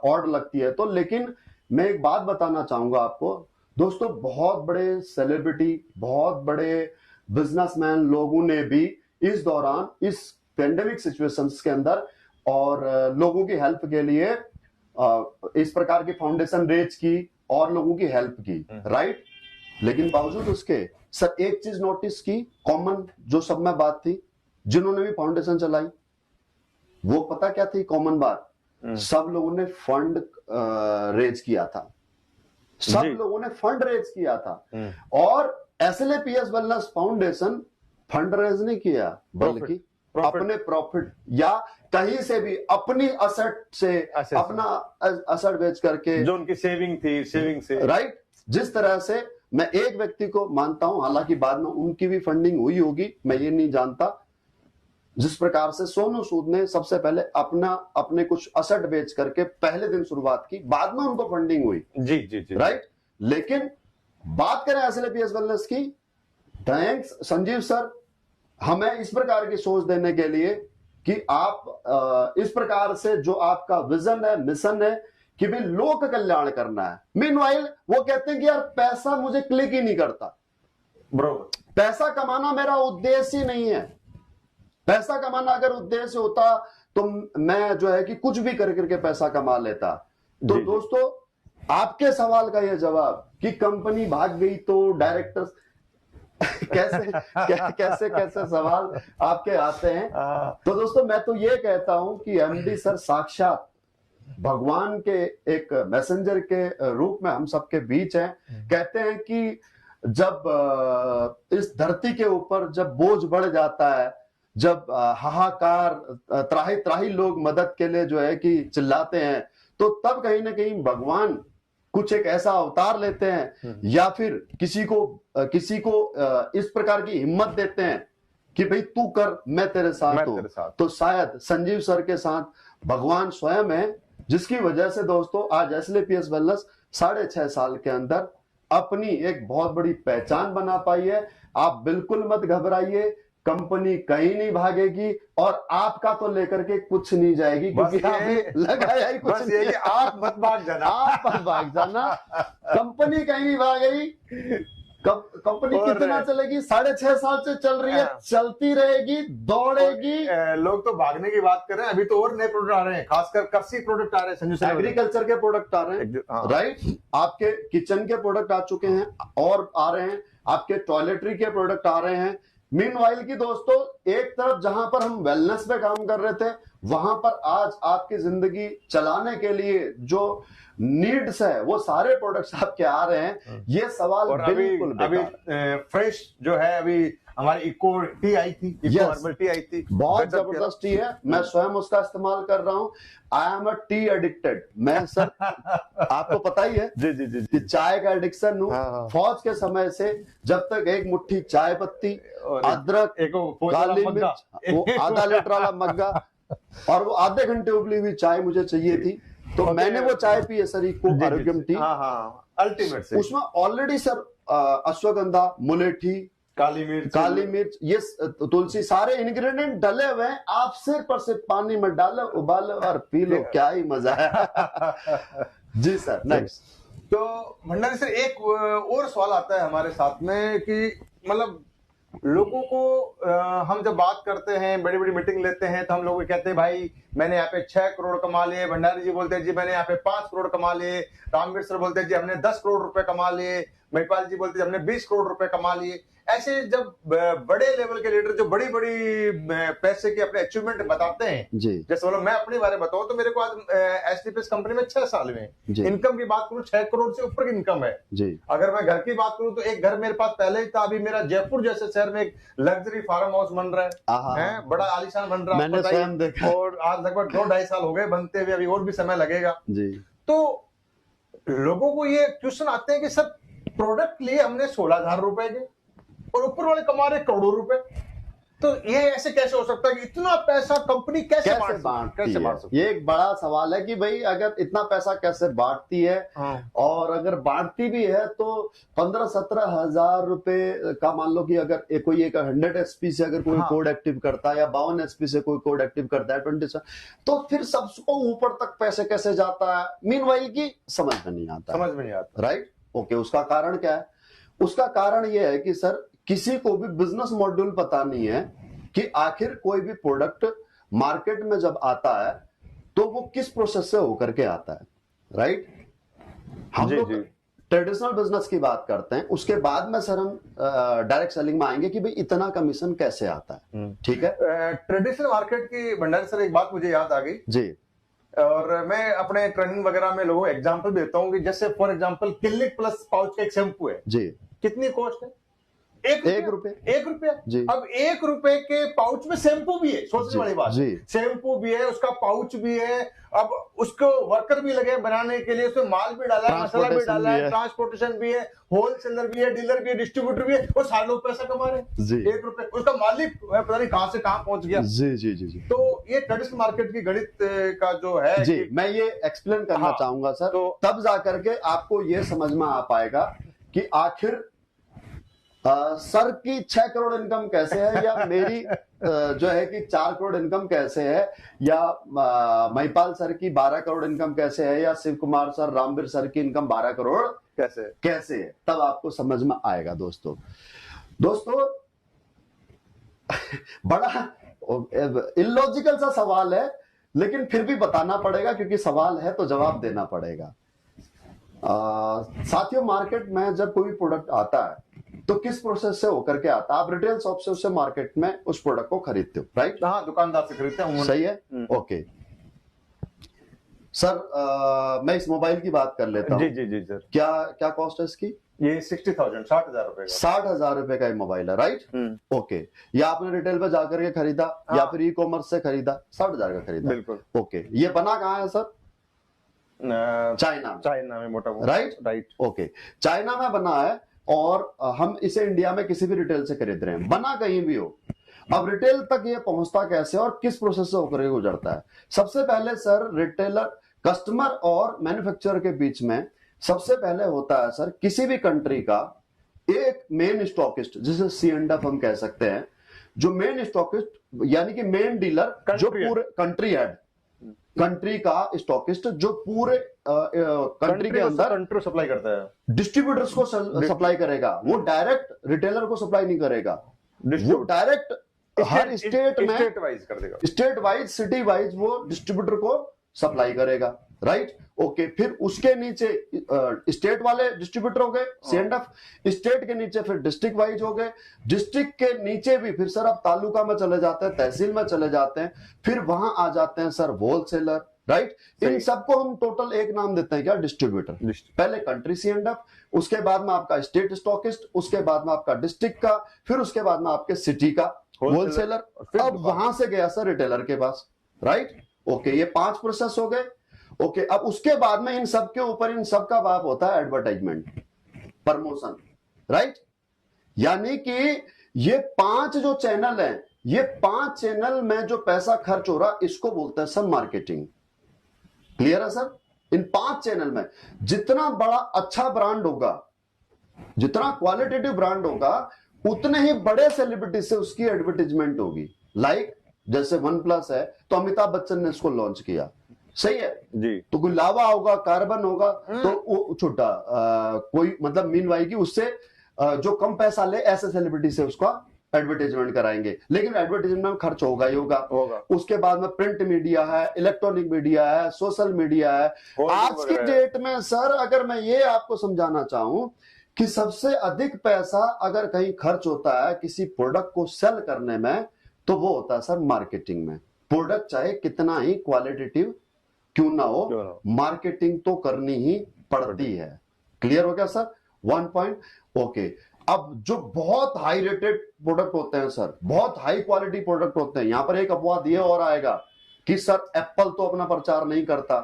A: ऑड लगती है तो, लेकिन मैं एक बात बताना चाहूंगा आपको दोस्तों, बहुत बड़े सेलिब्रिटी, बहुत बड़े बिजनेसमैन लोगों ने भी इस दौरान, इस पेंडेमिक सिचुएशंस के अंदर और लोगों की हेल्प के लिए इस प्रकार की फाउंडेशन रेज की और लोगों की हेल्प की, राइट। लेकिन बावजूद उसके सर एक चीज नोटिस की, कॉमन जो सब में बात थी, जिन्होंने भी फाउंडेशन चलाई, वो पता क्या थी कॉमन बात? सब लोगों ने फंड रेज किया था, सब लोगों ने फंड रेज किया था। और एसएलपीएस वेलनेस फाउंडेशन फंड रेज नहीं किया, बल्कि अपने प्रॉफिट या कहीं से भी अपनी असेट से, अपना असेट बेच करके,
B: जो उनकी सेविंग थी, सेविंग से,
A: राइट। जिस तरह से मैं एक व्यक्ति को मानता हूं, हालांकि बाद में उनकी भी फंडिंग हुई होगी, मैं ये नहीं जानता, जिस प्रकार से सोनू सूद ने सबसे पहले अपने कुछ असेट बेच करके पहले दिन शुरुआत की, बाद में उनको फंडिंग हुई।
B: जी जी जी,
A: राइट। लेकिन बात करें एसएलपीएस वेलनेस की, थैंक्स संजीव सर हमें इस प्रकार की सोच देने के लिए कि आप इस प्रकार से जो आपका विजन है, मिशन है कि भाई लोक कल्याण करना है। मीनवाइल वो कहते हैं कि यार पैसा मुझे क्लिक ही नहीं करता,
B: बरोबर,
A: पैसा कमाना मेरा उद्देश्य ही नहीं है। पैसा कमाना अगर उद्देश्य होता तो मैं जो है कि कुछ भी कर करके पैसा कमा लेता। तो दोस्तों आपके सवाल का यह जवाब कि कंपनी भाग गई तो डायरेक्टर्स कैसे सवाल आपके आते हैं। तो दोस्तों मैं तो ये कहता हूं कि एमडी सर साक्षात भगवान के एक मैसेंजर के रूप में हम सबके बीच हैं। कहते हैं कि जब इस धरती के ऊपर जब बोझ बढ़ जाता है, जब हाहाकार, त्राही त्राही लोग मदद के लिए जो है कि चिल्लाते हैं, तो तब कहीं ना कहीं भगवान कुछ एक ऐसा अवतार लेते हैं या फिर किसी को इस प्रकार की हिम्मत देते हैं कि भाई तू कर, मैं तेरे साथ हूं। तो शायद संजीव सर के साथ भगवान स्वयं है, जिसकी वजह से दोस्तों आज एसएलपीएस वेलनेस 6.5 साल के अंदर अपनी एक बहुत बड़ी पहचान बना पाई है। आप बिल्कुल मत घबराइए, कंपनी कहीं नहीं भागेगी और आपका तो लेकर के कुछ नहीं जाएगी, क्योंकि आपने लगाया ही कुछ नहीं है।
B: आप मत भाग जाना,
A: आप मत भाग जाना, कंपनी कहीं नहीं भागेगी। कंपनी कितना चलेगी? 6.5 साल से चल रही है, चलती रहेगी, दौड़ेगी।
B: लोग तो भागने की बात कर रहे हैं, अभी तो और नए प्रोडक्ट आ रहे हैं, खासकर कृषि प्रोडक्ट आ रहे हैं, संजू सर,
A: एग्रीकल्चर के प्रोडक्ट आ रहे हैं, राइट। आपके किचन के प्रोडक्ट आ चुके हैं और आ रहे हैं, आपके टॉयलेटरी के प्रोडक्ट आ रहे हैं। मीनवाइल की दोस्तों एक तरफ जहां पर हम वेलनेस पे काम कर रहे थे, वहां पर आज आपकी जिंदगी चलाने के लिए जो नीड्स है वो सारे प्रोडक्ट्स आपके आ रहे हैं। ये सवाल बिल्कुल
B: अभी फ्रेश जो है, अभी हमारी इको टी आई थी, इको हर्बल टी आई थी,
A: बहुत जबरदस्त टी है, मैं स्वयं उसका इस्तेमाल कर रहा हूं। I am a T addicted. मैं सर आपको पता ही है
B: जी जी जी,
A: कि चाय का एडिक्शन हूं। फौज के समय से जब तक एक मुट्ठी चाय पत्ती, अदरक, काली मिर्च, वो आधा लीटर वाला मग्गा और वो आधे घंटे उबली हुई चाय मुझे चाहिए थी, तो मैंने वो चाय पी है सर, इको आरोग्यम टी,
B: अल्टीमेट से।
A: उसमें ऑलरेडी सर अश्वगंधा, मुलेठी, काली मिर्च, ये तुलसी, सारे इंग्रेडिएंट डले हुए हैं। आप सिर्फ पर सिर्फ पानी में डालो, उबालो और पी लो, क्या ही मजा है। जी सर, नेक्स्ट।
B: तो भंडारी सर एक और सवाल आता है हमारे साथ में कि मतलब लोगों को हम जब बात करते हैं, बड़ी बड़ी मीटिंग लेते हैं, तो हम लोग कहते हैं भाई मैंने यहाँ पे 6 करोड़ कमा लिए, भंडारी जी बोलते हैं जी मैंने यहाँ पे 5 करोड़ कमा लिए, रामवीर सर बोलते हैं जी हमने 10 करोड़ रुपए कमा लिए, महिपाल जी बोलते हैं हमने 20 करोड़ रुपए कमा लिए। ऐसे जब बड़े लेवल के लीडर जो बड़ी बड़ी पैसे के अपने अचीवमेंट बताते हैं,
A: जी
B: जैसे बोलो मैं अपने बारे में बताऊं तो मेरे को आज एसटीपीएस कंपनी में 6 साल में
A: जी
B: इनकम की बात करूं 6 करोड़ से ऊपर की इनकम है।
A: जी
B: अगर मैं घर की बात करूं तो एक घर मेरे पास पहले ही था, अभी मेरा जयपुर जैसे शहर में एक लग्जरी फार्म हाउस बन रहा
A: आहा।
B: है, बड़ा आलीशान बन रहा है,
A: मैंने
B: आपको बताइए।
A: स्वयं देखा।
B: और आज लगभग 2-2.5 साल हो गए बनते हुए, अभी और भी समय लगेगा।
A: जी
B: तो लोगों को ये क्वेश्चन आते हैं कि सर प्रोडक्ट लिए हमने 16,000 रुपए के और ऊपर वाले कमा रहे करोड़ों रुपए, तो ये ऐसे कैसे हो सकता है कि इतना पैसा कंपनी कैसे
A: बांटती
B: बांट
A: है?
B: सकती
A: ये एक बड़ा सवाल है कि भाई अगर इतना पैसा कैसे बांटती है,
B: हाँ।
A: और अगर बांटती भी है तो 15-17 हजार रुपए का मान लो कि अगर कोई एक 100 एसपी से अगर कोई
B: हाँ।
A: कोड एक्टिव करता है या 52 एसपी से कोई कोड एक्टिव करता है 20 से, तो फिर सबको ऊपर तक पैसे कैसे जाता है, मीनवाइल की समझ में नहीं आता।
B: समझ में नहीं आता।
A: Right, okay. उसका कारण क्या है? उसका कारण यह है कि सर किसी को भी बिजनेस मॉड्यूल पता नहीं है कि आखिर कोई भी प्रोडक्ट मार्केट में जब आता है तो वो किस प्रोसेस से होकर के आता है। राइट, हम
B: जी,
A: लोग
B: जी।
A: ट्रेडिशनल बिजनेस की बात करते हैं, उसके बाद में सर हम डायरेक्ट सेलिंग में आएंगे कि भाई इतना कमीशन कैसे आता है। ठीक है
B: ट्रेडिशनल मार्केट की भंडारी सर एक बात मुझे याद आ गई,
A: जी
B: और मैं अपने ट्रेनिंग वगैरह में लोगों को एग्जांपल देता हूँ कि जैसे for example clinic plus pouch का एक शैम्पू है,
A: जी
B: कितनी कॉस्ट है?
A: एक
B: ₹1।
A: रुपए।
B: ₹1।
A: जी।
B: अब ₹1 के पाउच में शैम्पू भी है, सोचने
A: जी,
B: वाली बात।
A: जी।
B: शैम्पू भी है, उसका पाउच भी है, अब उसको वर्कर भी लगे बनाने के लिए, उसमें माल भी डाला है, मसाला भी डाला है, ट्रांसपोर्टेशन भी है, होलसेलर भी है, डीलर भी है, डिस्ट्रीब्यूटर भी है, और सारे लोग पैसा कमा रहे हैं।
A: जी।
B: ₹1, उसका मालिक पता नहीं कहां से कहां पहुंच गया।
A: जी जी जी जी
B: तो ये ट्रेडिशनल मार्केट की गणित का जो है
A: जी मैं ये एक्सप्लेन करना
B: हाँ,
A: चाहूंगा सर,
B: तो
A: तब जाकर के आपको ये समझ में आ पाएगा कि आखिर सर की 6 करोड़ इनकम कैसे है, या मेरी जो है कि 4 करोड़ इनकम कैसे है, या महिपाल सर की 12 करोड़ इनकम कैसे है, या शिव कुमार सर, रामवीर सर की इनकम 12 करोड़ कैसे है। तब आपको समझ में आएगा दोस्तों। बड़ा इलॉजिकल सा सवाल है, लेकिन फिर भी बताना पड़ेगा क्योंकि सवाल है तो जवाब देना पड़ेगा। साथियों, मार्केट में जब कोई प्रोडक्ट आता है तो किस प्रोसेस से होकर के आता है? आप रिटेल शॉप से उससे मार्केट में उस प्रोडक्ट को खरीदते हो, राइट?
B: हाँ, दुकानदार से खरीदते हैं।
A: सही है, ओके। सर मैं इस मोबाइल की बात कर लेता हूँ।
B: जी जी जी सर।
A: क्या क्या कॉस्ट है इसकी?
B: ये 60,000 60,000 रुपए का।
A: 60,000 रुपए का ये मोबाइल है, राइट? ओके। या आपने रिटेल पे जाकर के खरीदा,
B: हाँ।
A: या फिर ई कॉमर्स से खरीदा, 60,000 का खरीदा,
B: बिल्कुल।
A: ओके। ये बना कहाँ है सर?
B: चाइना में मोटा
A: राइट, ओके। चाइना में बना है, और हम इसे इंडिया में किसी भी रिटेल से खरीद रहे हैं, बना कहीं भी हो। अब रिटेल तक ये पहुंचता कैसे और किस प्रोसेस से होकर गुजरता है? सबसे पहले सर रिटेलर, कस्टमर और मैन्युफैक्चरर के बीच में सबसे पहले होता है सर किसी भी कंट्री का एक मेन स्टॉकिस्ट, जिसे C&F हम कह सकते हैं, जो मेन स्टॉकिस्ट यानी कि मेन डीलर, जो पूरे कंट्री हेड, कंट्री का स्टॉकिस्ट जो पूरे कंट्री के अंदर
B: कंट्री सप्लाई करता है,
A: डिस्ट्रीब्यूटर्स को सप्लाई करेगा। वो डायरेक्ट रिटेलर को सप्लाई नहीं करेगा, वो डायरेक्ट हर स्टेट में
B: स्टेट वाइज कर देगा,
A: स्टेट वाइज, सिटी वाइज वो डिस्ट्रीब्यूटर को सप्लाई करेगा, राइट? ओके। फिर उसके नीचे स्टेट वाले डिस्ट्रीब्यूटर हो गए C&F, स्टेट के नीचे फिर डिस्ट्रिक्ट वाइज हो गए, डिस्ट्रिक्ट के नीचे भी फिर सर आप तालुका में चले जाते हैं, तहसील में चले जाते हैं, फिर वहां आ जाते हैं सर होलसेलर, राइट? इन सबको हम टोटल एक नाम देते हैं, क्या? डिस्ट्रीब्यूटर। पहले कंट्री C&F, उसके बाद में आपका स्टेट स्टॉकिस्ट, उसके बाद में आपका डिस्ट्रिक्ट का, फिर उसके बाद में आपके सिटी का होलसेलर, अब वहां से गया सर रिटेलर के पास, राइट? ओके, ये 5 प्रोसेस हो गए। ओके, अब उसके बाद में इन सब के ऊपर इन सब का बाप होता है एडवर्टाइजमेंट, प्रमोशन, राइट? यानी कि ये 5 जो चैनल हैं, ये 5 चैनल में जो पैसा खर्च हो रहा, इसको बोलते हैं सर मार्केटिंग। क्लियर है सर? इन 5 चैनल में जितना बड़ा अच्छा ब्रांड होगा, जितना क्वालिटेटिव ब्रांड होगा, उतने ही बड़े सेलिब्रिटी से उसकी एडवर्टाइजमेंट होगी। लाइक जैसे OnePlus है तो अमिताभ बच्चन ने इसको लॉन्च किया, सही है
B: जी।
A: तो कोई लावा होगा, कार्बन होगा, तो वो छोटा कोई मतलब मीनवाई की उससे जो कम पैसा ले, ऐसे सेलिब्रिटी से उसका एडवर्टाइजमेंट कराएंगे, लेकिन एडवर्टाइजमेंट में खर्च होगा ही होगा।
B: होगा।
A: उसके बाद में प्रिंट मीडिया है, इलेक्ट्रॉनिक मीडिया है, सोशल मीडिया है।
B: होर्डिंग
A: आज की
B: वगैरह है।
A: डेट में सर अगर मैं ये आपको समझाना चाहूं कि सबसे अधिक पैसा अगर कहीं खर्च होता है किसी प्रोडक्ट को सेल करने में, तो वो होता है सर मार्केटिंग में। प्रोडक्ट चाहे कितना ही क्वालिटेटिव क्यों ना हो, मार्केटिंग तो करनी ही पड़ती है। क्लियर हो गया सर? 1 पॉइंट। ओके, अब जो बहुत हाई रेटेड प्रोडक्ट होते हैं सर, बहुत हाई क्वालिटी प्रोडक्ट होते हैं, यहां पर एक अपवाद ये और आएगा कि सर एप्पल तो अपना प्रचार नहीं करता,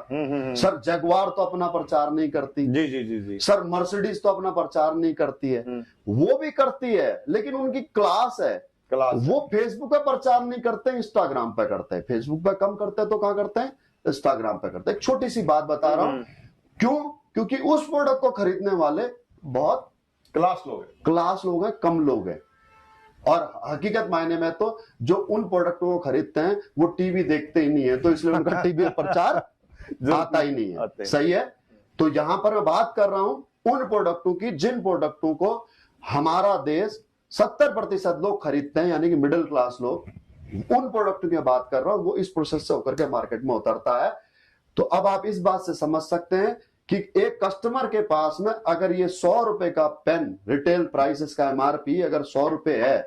A: सर जगुआर तो अपना प्रचार नहीं करती,
B: जी जी जी जी,
A: सर मर्सिडीज तो अपना प्रचार नहीं करती है। वो भी करती है लेकिन उनकी क्लास है। वो फेसबुक पे प्रचार नहीं करते, इंस्टाग्राम पे करते हैं। फेसबुक पे कम करते हैं तो कहां करते हैं? इंस्टाग्राम पे करते हैं। एक छोटी सी बात बता रहा हूं, क्यों? क्योंकि उस प्रोडक्ट को खरीदने वाले बहुत क्लास लोग हैं, कम लोग हैं। और हकीकत मायने में तो जो उन प्रोडक्टों को खरीदते हैं वो टीवी देखते ही नहीं है, तो इसलिए उनका टीवी पर प्रचार आता ही नहीं है। सही है? तो यहां पर मैं बात कर रहा हूं उन प्रोडक्टों की जिन प्रोडक्टों को हमारा देश 70% लोग खरीदते हैं, यानी कि मिडिल क्लास लोग। उन प्रोडक्टों की बात कर रहा हूं, वो इस प्रोसेस से होकर के मार्केट में उतरता है। तो अब आप इस बात से समझ सकते हैं कि एक कस्टमर के पास में अगर ये 100 रुपए का पेन, रिटेल प्राइस इसका एमआरपी अगर 100 रुपए है,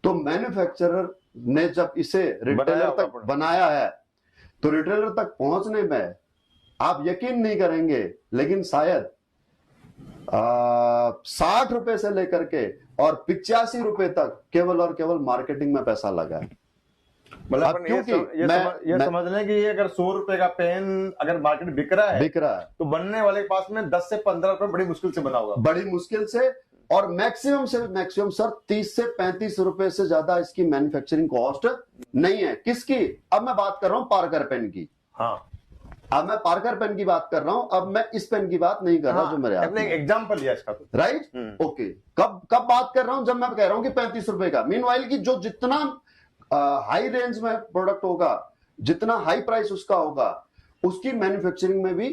A: तो मैन्युफैक्चरर ने जब इसे रिटेलर तक बनाया है, तो रिटेलर तक पहुंचने में आप यकीन नहीं करेंगे, लेकिन शायद 60 रुपए से लेकर के और 85 रुपए तक केवल और केवल मार्केटिंग में पैसा लगा है।
B: मतलब ये समझ लें कि ये अगर 100 रुपए का पेन अगर मार्केट बिक रहा है तो बनने वाले के पास में 10 से 15 रुपए बड़ी मुश्किल से बना होगा,
A: बड़ी मुश्किल से। और मैक्सिमम से मैक्सिमम सर 30 से 35 रुपए से ज्यादा इसकी मैन्युफैक्चरिंग कॉस्ट नहीं है। किसकी? अब मैं बात कर रहा हूं पार्कर पेन की।
B: हाँ,
A: अब मैं पार्कर पेन की बात कर रहा हूं, अब मैं इस पेन की बात नहीं कर रहा जो मेरे हाथ में।
B: एग्जांपल लिया इसका,
A: राइट? ओके, कब बात कर रहा हूं? जब मैं कह रहा हूं कि 35 रुपए का। मीनवाइल की जो जितना हाई रेंज में प्रोडक्ट होगा, जितना हाई प्राइस उसका होगा, उसकी मैन्युफैक्चरिंग में भी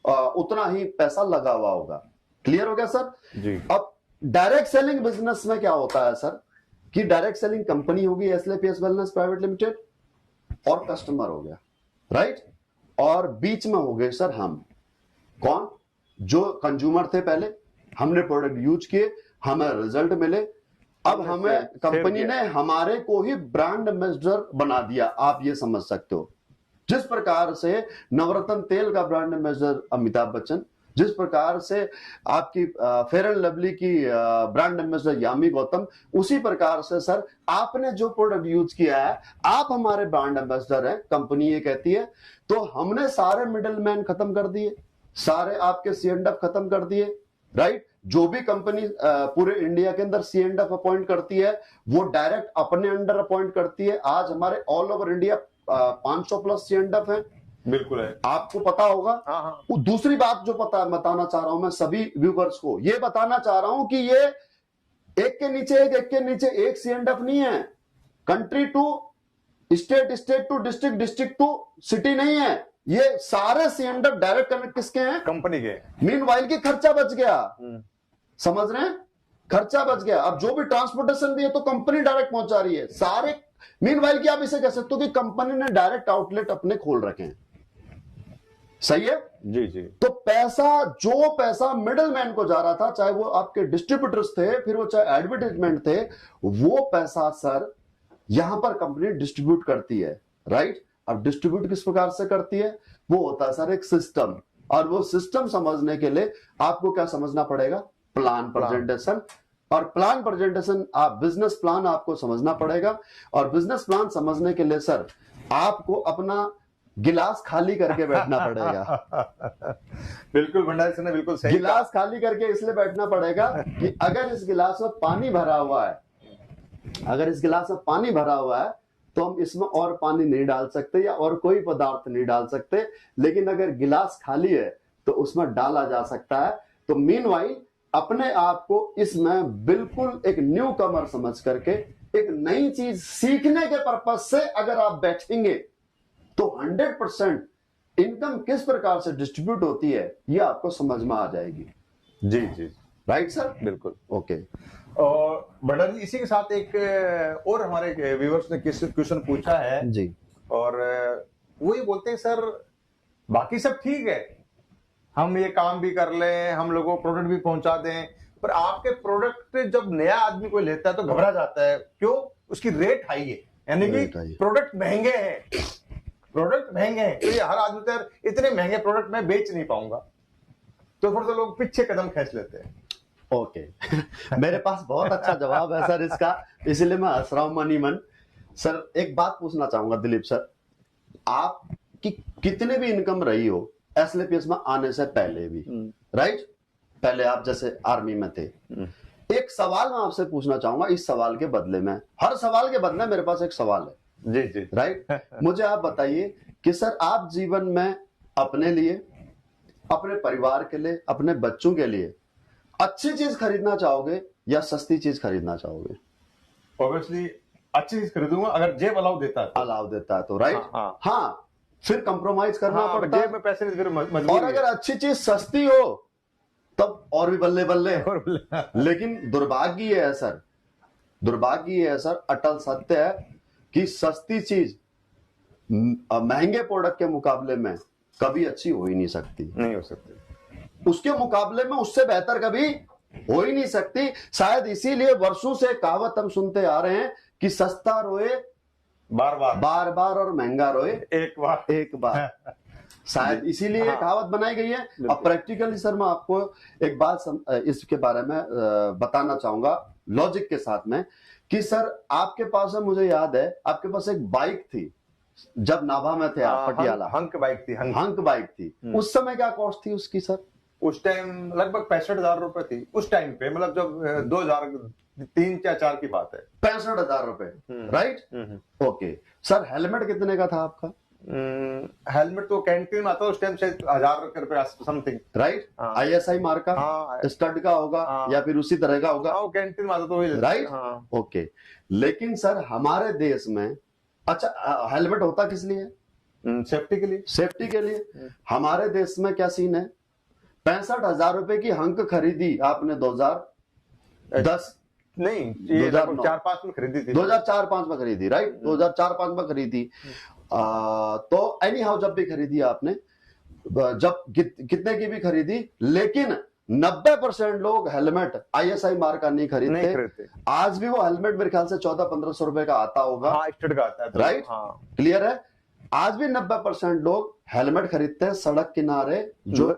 A: उतना ही पैसा लगा हुआ होगा। क्लियर हो गया सर
B: जी?
A: अब डायरेक्ट सेलिंग बिजनेस में क्या होता है सर कि डायरेक्ट सेलिंग कंपनी होगी एसएलपीएस वेलनेस प्राइवेट लिमिटेड, और कस्टमर हो गया, राइट? और बीच में हो गए सर हम। कौन? जो कंज्यूमर थे, पहले हमने प्रोडक्ट यूज किए, हमें रिजल्ट मिले, अब हमें कंपनी ने हमारे को ही ब्रांड एम्बेसडर बना दिया। आप ये समझ सकते हो, जिस प्रकार से नवरत्न तेल का ब्रांड एम्बेसडर अमिताभ बच्चन, जिस प्रकार से आपकी फेयर एंड लवली की ब्रांड एम्बेसडर यामी गौतम, उसी प्रकार से सर आपने जो प्रोडक्ट यूज किया है आप हमारे ब्रांड एम्बेसडर हैं। कंपनी ये कहती है, तो हमने सारे मिडिल मैन खत्म कर दिए, सारे आपके C&F खत्म कर दिए, राइट? जो भी कंपनी पूरे इंडिया के अंदर C&F अपॉइंट करती है वो डायरेक्ट अपने अंडर अपॉइंट करती है। आज हमारे all over India 500 plus C&F है।
B: बिल्कुल है,
A: आपको पता होगा। हाँ। दूसरी बात जो बताना चाह रहा हूं मैं सभी व्यूवर्स को, ये बताना चाह रहा हूं कि ये एक के नीचे एक C&F नहीं है। Country to state, state to district, district to city नहीं है। ये सारे C&F डायरेक्ट कनेक्ट किसके हैं?
B: कंपनी के।
A: मीनवाइल की खर्चा बच गया, समझ रहे हैं? खर्चा बच गया। अब जो भी ट्रांसपोर्टेशन भी है तो कंपनी डायरेक्ट पहुंचा रही है सारे। मीनवाइल की आप इसे कह सकते हो कि कंपनी ने डायरेक्ट आउटलेट अपने खोल रखे हैं। सही है?
B: जी जी।
A: तो जो पैसा मिडल मैन को जा रहा था, चाहे वो आपके डिस्ट्रीब्यूटर्स थे, फिर वो चाहे एडवर्टाइजमेंट थे, वो पैसा सर यहां पर कंपनी डिस्ट्रीब्यूट करती है, राइट? अब डिस्ट्रीब्यूट किस प्रकार से करती है? वो होता है सर एक सिस्टम, और वो सिस्टम समझने के लिए आपको क्या समझना पड़ेगा? Plan presentation. और प्लान प्रेजेंटेशन, आप बिजनेस प्लान आपको समझना पड़ेगा। और बिजनेस प्लान समझने के लिए सर आपको अपना गिलास खाली करके बैठना पड़ेगा।
B: बिल्कुल भंडारी सर ने बिल्कुल सही
A: गिलास खाली करके इसलिए बैठना पड़ेगा कि अगर इस गिलास में पानी भरा हुआ है, अगर इस गिलास में पानी भरा हुआ है तो हम इसमें और पानी नहीं डाल सकते या और कोई पदार्थ नहीं डाल सकते, लेकिन अगर गिलास खाली है तो उसमें डाला जा सकता है। तो मीनवाइल अपने आप को इसमें बिल्कुल एक न्यू कमर समझ करके एक नई चीज सीखने के पर्पज से अगर आप बैठेंगे तो 100% इनकम किस प्रकार से डिस्ट्रीब्यूट होती है ये आपको समझ में आ जाएगी।
B: जी जी,
A: राइट सर?
B: बिल्कुल।
A: ओके।
B: और बड़ा जी, इसी के साथ एक और हमारे व्यूअर्स ने क्वेश्चन पूछा है
A: जी
B: और वो ये बोलते हैं सर बाकी सब ठीक है, हम ये काम भी कर लें, हम लोगों को प्रोडक्ट भी पहुंचा दें, पर आपके प्रोडक्ट जब नया आदमी कोई लेता है तो घबरा जाता है, क्यों? उसकी रेट हाई है, यानी
A: रेट हाई
B: कि
A: है।
B: प्रोडक्ट महंगे हैं, प्रोडक्ट महंगे हैं, तो ये हर आदमी तो यार इतने महंगे प्रोडक्ट मैं बेच नहीं पाऊंगा, तो फिर तो लोग पीछे कदम खींच लेते हैं।
A: ओके मेरे पास बहुत अच्छा जवाब है सर इसका, इसलिए मैं हंस रहा हूं मनी मन। सर एक बात पूछना चाहूंगा दिलीप सर, आपकी कितने भी इनकम रही हो एसएलपीएस में आने से पहले भी, राइट? पहले आप जैसे आर्मी में थे, एक सवाल मैं आपसे पूछना चाहूंगा इस सवाल के बदले में, हर सवाल के बदले मेरे पास एक सवाल है।
B: जी जी
A: राइट मुझे आप बताइए कि सर आप जीवन में अपने लिए, अपने परिवार के लिए, अपने बच्चों के लिए अच्छी चीज खरीदना चाहोगे या सस्ती चीज खरीदना चाहोगे?
B: ऑब्वियसली अच्छी चीज खरीदूंगा अगर जेब अलाउ देता है तो।
A: अलाव देता है तो, राइट?
B: हाँ,
A: हाँ फिर कंप्रोमाइज करना
B: हाँ,
A: पड़ता
B: जेब में पैसे नहीं फिर
A: है।
B: मजबूरी
A: और अगर अच्छी चीज सस्ती हो तब और भी बल्ले बल्ले।
B: है।
A: लेकिन दुर्भाग्य ये है सर, दुर्भाग्य ये है सर, अटल सत्य है कि सस्ती चीज महंगे प्रोडक्ट के मुकाबले में कभी अच्छी हो ही नहीं सकती,
B: नहीं हो सकती,
A: उसके मुकाबले में उससे बेहतर कभी हो ही नहीं सकती। शायद इसीलिए वर्षों से कहावत हम सुनते आ रहे हैं कि सस्ता रोए
B: बार बार
A: बार बार और महंगा रोए
B: एक बार।
A: एक बार। शायद इसीलिए ये कहावत बनाई गई है। अब प्रैक्टिकली सर मैं आपको एक बात इसके बारे में बताना चाहूंगा लॉजिक के साथ में कि सर आपके पास है, मुझे याद है आपके पास एक बाइक थी जब नाभा में थे आप, पटियाला।
B: हंक बाइक थी,
A: हंक बाइक थी। उस समय क्या कॉस्ट थी उसकी सर?
B: उस टाइम लगभग 65,000 रुपए थी उस टाइम पे, मतलब जब 2003 या 4 की बात है।
A: 65,000 रुपए, राइट? ओके सर हेलमेट कितने का था आपका?
B: हेलमेट तो कैंटीन में आता उस टाइम से 1,000 रुपए समथिंग,
A: राइट? आईएसआई मार्क का स्टड का होगा या फिर उसी तरह का होगा,
B: वो कैंटीन में आता तो वही,
A: राइट? ओके लेकिन सर हमारे देश में, अच्छा हेलमेट होता किस लिए?
B: सेफ्टी के लिए।
A: सेफ्टी के लिए। हमारे देश में क्या सीन है, 65,000 रुपए की हंक खरीदी आपने 2010
B: नहीं, ये 2004-5 में खरीदी थी।
A: 2004-5 में खरीदी, राइट? 2004-5 में खरीदी। तो एनी हाउ जब भी खरीदी आपने, जब कितने की भी खरीदी, लेकिन 90% लोग हेलमेट आईएसआई मार्क का नहीं खरीदते। आज भी वो हेलमेट मेरे ख्याल से 1400-1500 रुपए का आता होगा,
B: हाँ, स्टड का आता है,
A: राइट? क्लियर है? आज भी 90% लोग हेलमेट खरीदते हैं सड़क किनारे, जो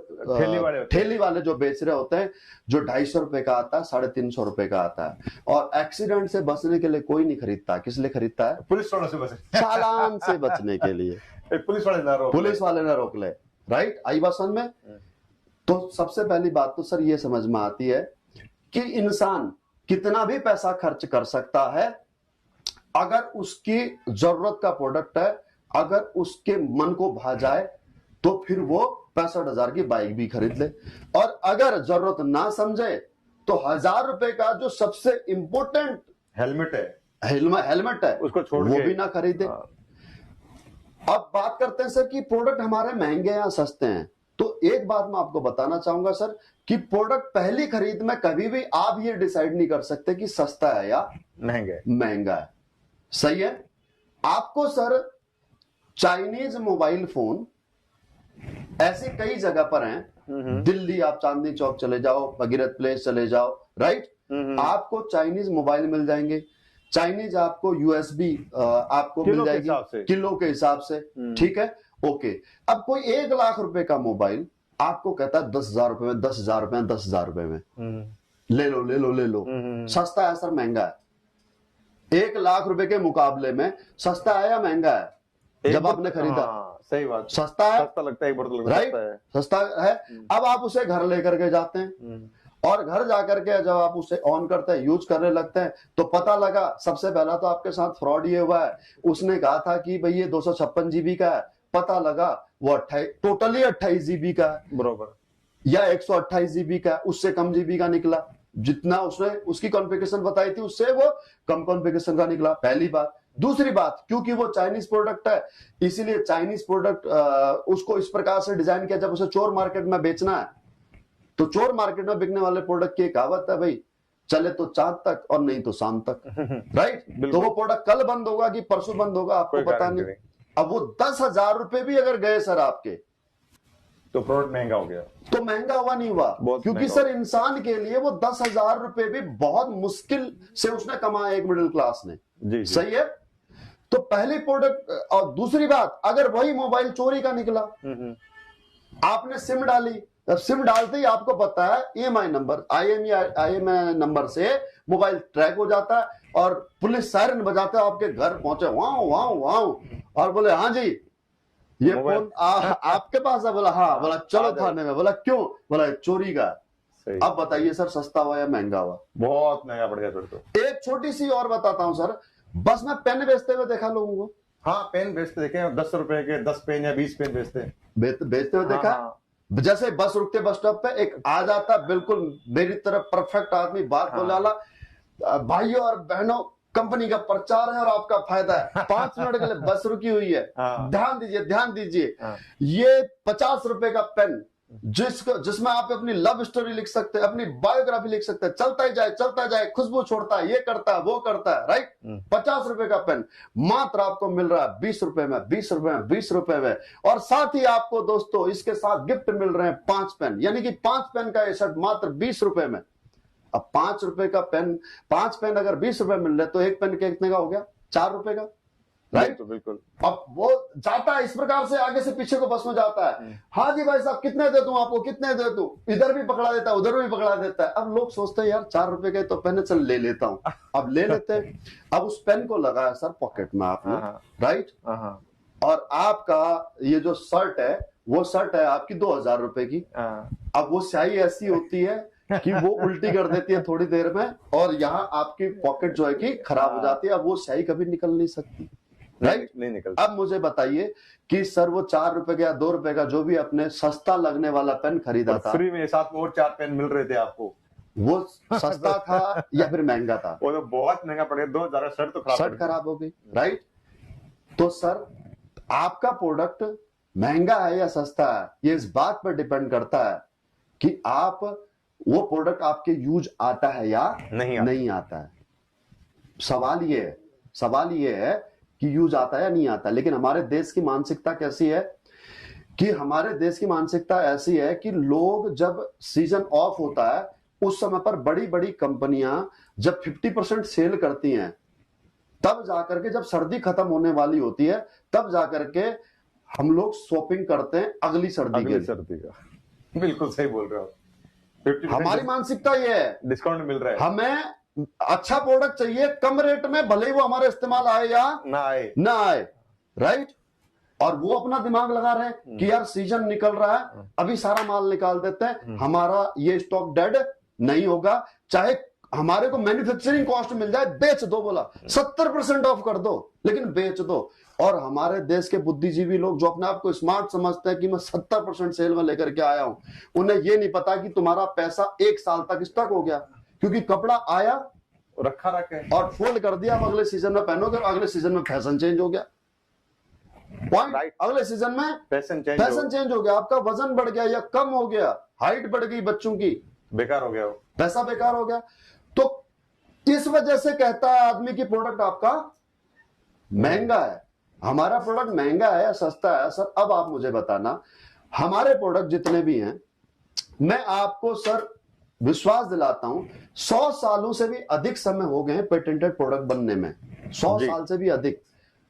A: ठेली वाले जो बेच रहे होते हैं, जो 250 रुपए का आता है, 350 रुपए का आता है। और एक्सीडेंट से बचने के लिए कोई नहीं खरीदता, किस लिए खरीदता है?
B: पुलिस वालों से बचने,
A: चालान से बचने के लिए।
B: पुलिस वाले ना रोक ले,
A: राइट? आई बात समझ में? तो सबसे पहली बात तो सर ये समझ में आती है कि इंसान कितना भी पैसा खर्च कर सकता है, अगर उसकी जरूरत का प्रोडक्ट है, अगर उसके मन को भा जाए तो फिर वो 65,000 की बाइक भी खरीद ले। और अगर जरूरत ना समझे तो 1,000 रुपए का जो सबसे इंपॉर्टेंट
B: हेलमेट
A: है
B: उसको छोड़
A: वो भी ना खरीदे। अब बात करते हैं सर कि प्रोडक्ट हमारे महंगे या सस्ते हैं, तो एक बात मैं आपको बताना चाहूंगा सर कि प्रोडक्ट पहली खरीद में कभी भी आप ये डिसाइड नहीं कर सकते कि सस्ता है या महंगा है। सही है? आपको सर चाइनीज मोबाइल फोन ऐसे कई जगह पर हैं, दिल्ली आप चांदनी चौक चले जाओ, भगीरथ प्लेस चले जाओ, राइट? आपको चाइनीज मोबाइल मिल जाएंगे, चाइनीज आपको यूएसबी आपको मिल जाएगी किलो के हिसाब से, ठीक है? ओके। अब कोई 1 लाख रुपए का मोबाइल आपको कहता है 10,000 रुपए में, 10,000 रुपए में, 10,000 रुपए में ले लो। सस्ता है सर महंगा है? 1 लाख रुपए के मुकाबले में सस्ता है या महंगा है? जब आपने खरीदा,
B: सही बात,
A: सस्ता है,
B: सस्ता लगता है, एक बार तो
A: राइट? सस्ता है। अब आप उसे घर लेकर के जाते हैं और घर जाकर के जब आप उसे ऑन करते हैं, यूज करने लगते हैं, तो पता लगा सबसे पहला तो आपके साथ फ्रॉड ये हुआ है, उसने कहा था कि भाई ये 256 जीबी का है, पता लगा वो टोटली 28 जीबी का है,
B: बरोबर,
A: या 128 जीबी का, उससे कम जीबी का निकला। जितना उसने उसकी कॉन्फ़िगरेशन बताई थी उससे वो कम कॉन्फ़िगरेशन का निकला, पहली बात। दूसरी बात, क्योंकि वो चाइनीज प्रोडक्ट है, इसीलिए चाइनीज प्रोडक्ट उसको इस प्रकार से डिजाइन किया, जब उसे चोर मार्केट में बेचना है तो चोर मार्केट में बिकने वाले प्रोडक्ट की कहावत है भाई, चले तो चांद तक और नहीं तो शाम तक, राइट। तो वो प्रोडक्ट कल बंद होगा कि परसों बंद होगा आपको
B: कोई
A: पता
B: गारंटी
A: नहीं। अब वो 10,000 रुपए भी अगर गए सर आपके,
B: तो प्रोडक्ट महंगा हो गया,
A: तो महंगा हुआ नहीं हुआ,
B: बहुत
A: क्योंकि
B: महंगा
A: सर इंसान के लिए वो 10,000 रुपए भी बहुत मुश्किल से उसने कमाया एक मिडिल क्लास ने।
B: जी,
A: सही है। तो पहली प्रोडक्ट, और दूसरी बात, अगर वही मोबाइल चोरी का निकला, आपने सिम डाली, अब सिम डालते ही आपको पता है ईएमआई नंबर, आईएमआई नंबर से मोबाइल ट्रैक हो जाता है और पुलिस सायरन बजाते आपके घर पहुंचे, वाओ वाओ वाओ, और बोले हाँ जी ये फोन आपके पास है। बोला हाँ, बोला चलो थाने में। बोला क्यों? बोला चोरी का। अब बताइए सर, सस्ता हुआ या महंगा हुआ?
B: बहुत महंगा पड़ गया फिर तो।
A: एक छोटी सी और बताता हूं सर, बस में पेन बेचते हुए देखा लोगों को।
B: हाँ, पेन बेचते देखे, 10 रुपए के 10 पेन या 20 पेन
A: बेचते हुए देखा।
B: हाँ।
A: जैसे बस रुकते बस स्टॉप पे एक आ जाता बिल्कुल मेरी तरफ परफेक्ट आदमी, बात बोले वाला, भाइयों और बहनों कंपनी का प्रचार है और आपका फायदा है, 5 मिनट के लिए बस रुकी हुई है, ध्यान दीजिए ध्यान दीजिए, ये 50 रुपए का पेन जिसमें आप अपनी लव स्टोरी लिख सकते हैं, अपनी बायोग्राफी लिख सकते हैं, चलता जाए, खुशबू छोड़ता है, ये करता है वो करता है, राइट। 50 रुपए का पेन मात्र आपको मिल रहा है 20 रुपए में, 20 रुपए में, 20 रुपए में। और साथ ही आपको दोस्तों इसके साथ गिफ्ट मिल रहे हैं 5 पेन, यानी कि 5 पेन का ये सेट मात्र 20 रुपए में। अब 5 रुपए का पेन, 5 पेन अगर 20 रुपए मिल रहे तो एक पेन कितने का हो गया? 4 रुपए का, राइट।
B: तो बिल्कुल।
A: अब वो जाता है इस प्रकार से आगे से पीछे को बस में जाता है, हाँ जी भाई साहब कितने दे दूं आपको, कितने दे दूं, इधर भी पकड़ा देता है उधर भी पकड़ा देता है। अब लोग सोचते हैं यार 4 रुपए के तो पेन, चल ले लेता हूं। अब ले लेते हैं, अब उस पेन को लगाया सर पॉकेट में आपने, राइट। और आपका ये जो शर्ट है, वो शर्ट है आपकी 2000 रुपए की। अब वो स्याही ऐसी होती है कि वो उल्टी कर देती है थोड़ी देर में, और यहाँ आपकी पॉकेट जो है कि खराब हो जाती है। अब वो स्याही कभी निकल नहीं सकती, राइट,
B: नहीं निकलता।
A: अब मुझे बताइए कि सर वो 4 रुपए का या 2 रुपए का जो भी अपने सस्ता लगने वाला पेन खरीदा था,
B: फ्री में साथ में और 4 पेन मिल रहे थे आपको,
A: वो सस्ता था या फिर महंगा था?
B: वो तो बहुत महंगा पड़ गया, 2000 शर्ट तो
A: शर्ट खराब हो गई, राइट। तो सर आपका प्रोडक्ट महंगा है या सस्ता है, ये इस बात पर डिपेंड करता है कि आप वो प्रोडक्ट आपके यूज आता है या नहीं आता है। सवाल ये है कि यूज आता है या नहीं आता। लेकिन हमारे देश की मानसिकता कैसी है कि हमारे देश की मानसिकता ऐसी है कि लोग जब सीजन ऑफ होता है उस समय पर बड़ी बड़ी कंपनियां जब 50% सेल करती हैं, तब जाकर के जब सर्दी खत्म होने वाली होती है तब जाकर के हम लोग शॉपिंग करते हैं अगली सर्दी
B: का। बिल्कुल सही बोल रहे हो।
A: हमारी मानसिकता ये है,
B: डिस्काउंट मिल रहा है,
A: हमें अच्छा प्रोडक्ट चाहिए कम रेट में, भले ही वो हमारे इस्तेमाल आए या ना आए, राइट। और वो अपना दिमाग लगा रहे हैं कि यार सीजन निकल रहा है, अभी सारा माल निकाल देते हैं, हमारा ये स्टॉक डेड नहीं होगा, चाहे हमारे को मैन्युफैक्चरिंग कॉस्ट मिल जाए, बेच दो। बोला 70% ऑफ कर दो, लेकिन बेच दो। और हमारे देश के बुद्धिजीवी लोग जो अपने आप को स्मार्ट समझते हैं कि मैं 70% सेल में लेकर के आया हूं, उन्हें ये नहीं पता कि तुम्हारा पैसा 1 साल तक स्टक हो गया, क्योंकि कपड़ा आया
B: रखा
A: और फोल्ड कर दिया, अगले सीजन में पहनोगे, अगले सीजन में फैशन चेंज हो गया, पॉइंट, अगले सीजन में फैशन चेंज हो गया, आपका वजन बढ़ गया या कम हो गया, हाइट बढ़ गई बच्चों की,
B: बेकार हो गया,
A: पैसा बेकार हो गया। तो इस वजह से कहता है आदमी की प्रोडक्ट आपका महंगा है। हमारा प्रोडक्ट महंगा है या सस्ता है? सर अब आप मुझे बताना, हमारे प्रोडक्ट जितने भी हैं, मैं आपको सर विश्वास दिलाता हूं 100 सालों से भी अधिक समय हो गए हैं पेटेंटेड प्रोडक्ट बनने में, 100 साल से भी अधिक।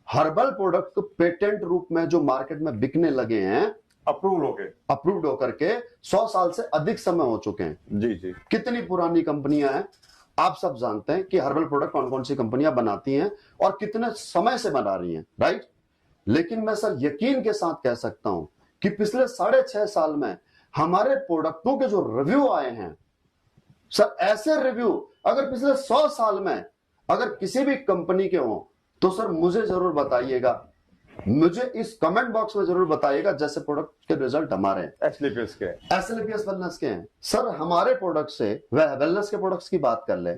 A: हर्बल प्रोडक्ट को पेटेंट रूप में जो मार्केट में बिकने लगे हैं, अप्रूव्ड होकर के 100 साल से अधिक समय हो चुके हैं।
B: जी।
A: कितनी पुरानी कंपनियां हैं, आप सब जानते हैं कि हर्बल प्रोडक्ट कौन कौन सी कंपनियां बनाती हैं और कितने समय से बना रही हैं, राइट। लेकिन मैं सर यकीन के साथ कह सकता हूं कि पिछले 6.5 साल में हमारे प्रोडक्टों के जो रिव्यू आए हैं सर, ऐसे रिव्यू अगर पिछले 100 साल में अगर किसी भी कंपनी के हो तो सर मुझे जरूर बताइएगा, मुझे इस कमेंट बॉक्स में जरूर बताइएगा जैसे प्रोडक्ट के रिजल्ट हमारे एसएलपीएस वेलनेस के हैं। सर हमारे प्रोडक्ट से, वेलनेस के प्रोडक्ट्स की बात कर ले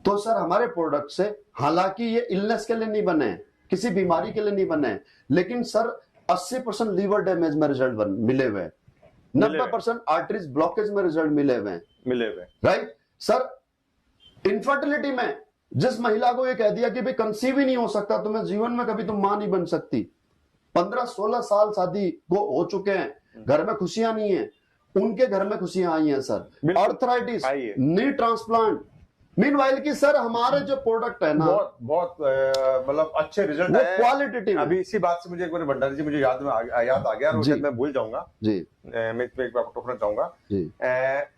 A: तो सर हमारे प्रोडक्ट से, हालांकि ये इलनेस के लिए नहीं बने, किसी बीमारी के लिए नहीं बने, लेकिन सर 80% लीवर डैमेज में रिजल्ट मिले हुए, 90% आर्टरीज ब्लॉकेज में रिजल्ट मिले हुए, राइट। सर इनफर्टिलिटी में जिस महिला को ये कह दिया कि भाई कंसीव ही नहीं हो सकता, तुम्हें जीवन में कभी तुम मां नहीं बन सकती, 15-16 साल शादी को हो चुके हैं, घर में खुशियां नहीं है, उनके घर में खुशियां आई हैं सर।
B: बिल्कुल।
A: आर्थराइटिस,
B: आई है।
A: नी ट्रांसप्लांट। मीनवाइल की सर हमारे जो प्रोडक्ट है ना,
B: बहुत बहुत मतलब अच्छे रिजल्ट
A: वो
B: है।
A: क्वालिटेटिव है।
B: अभी इसी बात से मुझे एक बार भंडारी जी मुझे याद आ गया, और
A: जी।
B: शायद मैं भूल जाऊंगा।
A: जी
B: मैं इस पे एक बार टोकना चाहूंगा।
A: जी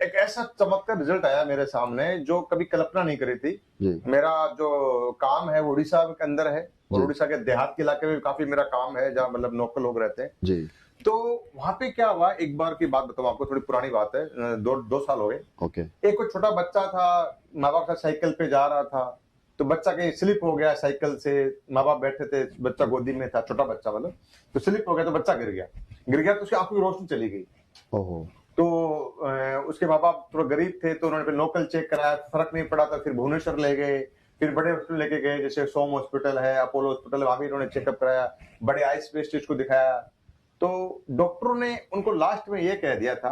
B: एक ऐसा चमकदार रिजल्ट आया मेरे सामने जो कभी कल्पना नहीं करी थी।
A: जी
B: मेरा जो काम है वो उड़ीसा के अंदर है, और
A: जी।
B: उड़ीसा के देहात के इलाके में काफी मेरा काम है, जहाँ मतलब लोकल लोग रहते हैं।
A: जी
B: तो वहां पे क्या हुआ, एक बार की बात बताऊं आपको, थोड़ी पुरानी बात है, 2 साल हो गए।
A: ओके।
B: एक कोई छोटा बच्चा था, माँ बाप के साथ साइकिल पे जा रहा था, तो बच्चा कहीं स्लिप हो गया साइकिल से, माँ बाप बैठे थे, बच्चा गोदी में था, छोटा बच्चा मतलब, तो स्लिप हो गया, तो बच्चा गिर गया तो उसकी आंखों की रोशनी चली गई।
A: ओहो।
B: तो उसके माँ बाप थोड़ा गरीब थे, तो उन्होंने फिर लोकल चेक कराया, फर्क नहीं पड़ा, तो फिर भुवनेश्वर ले गए, फिर बड़े हॉस्पिटल लेके गए, जैसे सोम हॉस्पिटल है, अपोलो हॉस्पिटल है, वहां भी उन्होंने चेकअप कराया, बड़े आई स्पेशलिस्ट को दिखाया। तो डॉक्टरों ने उनको लास्ट में ये कह दिया था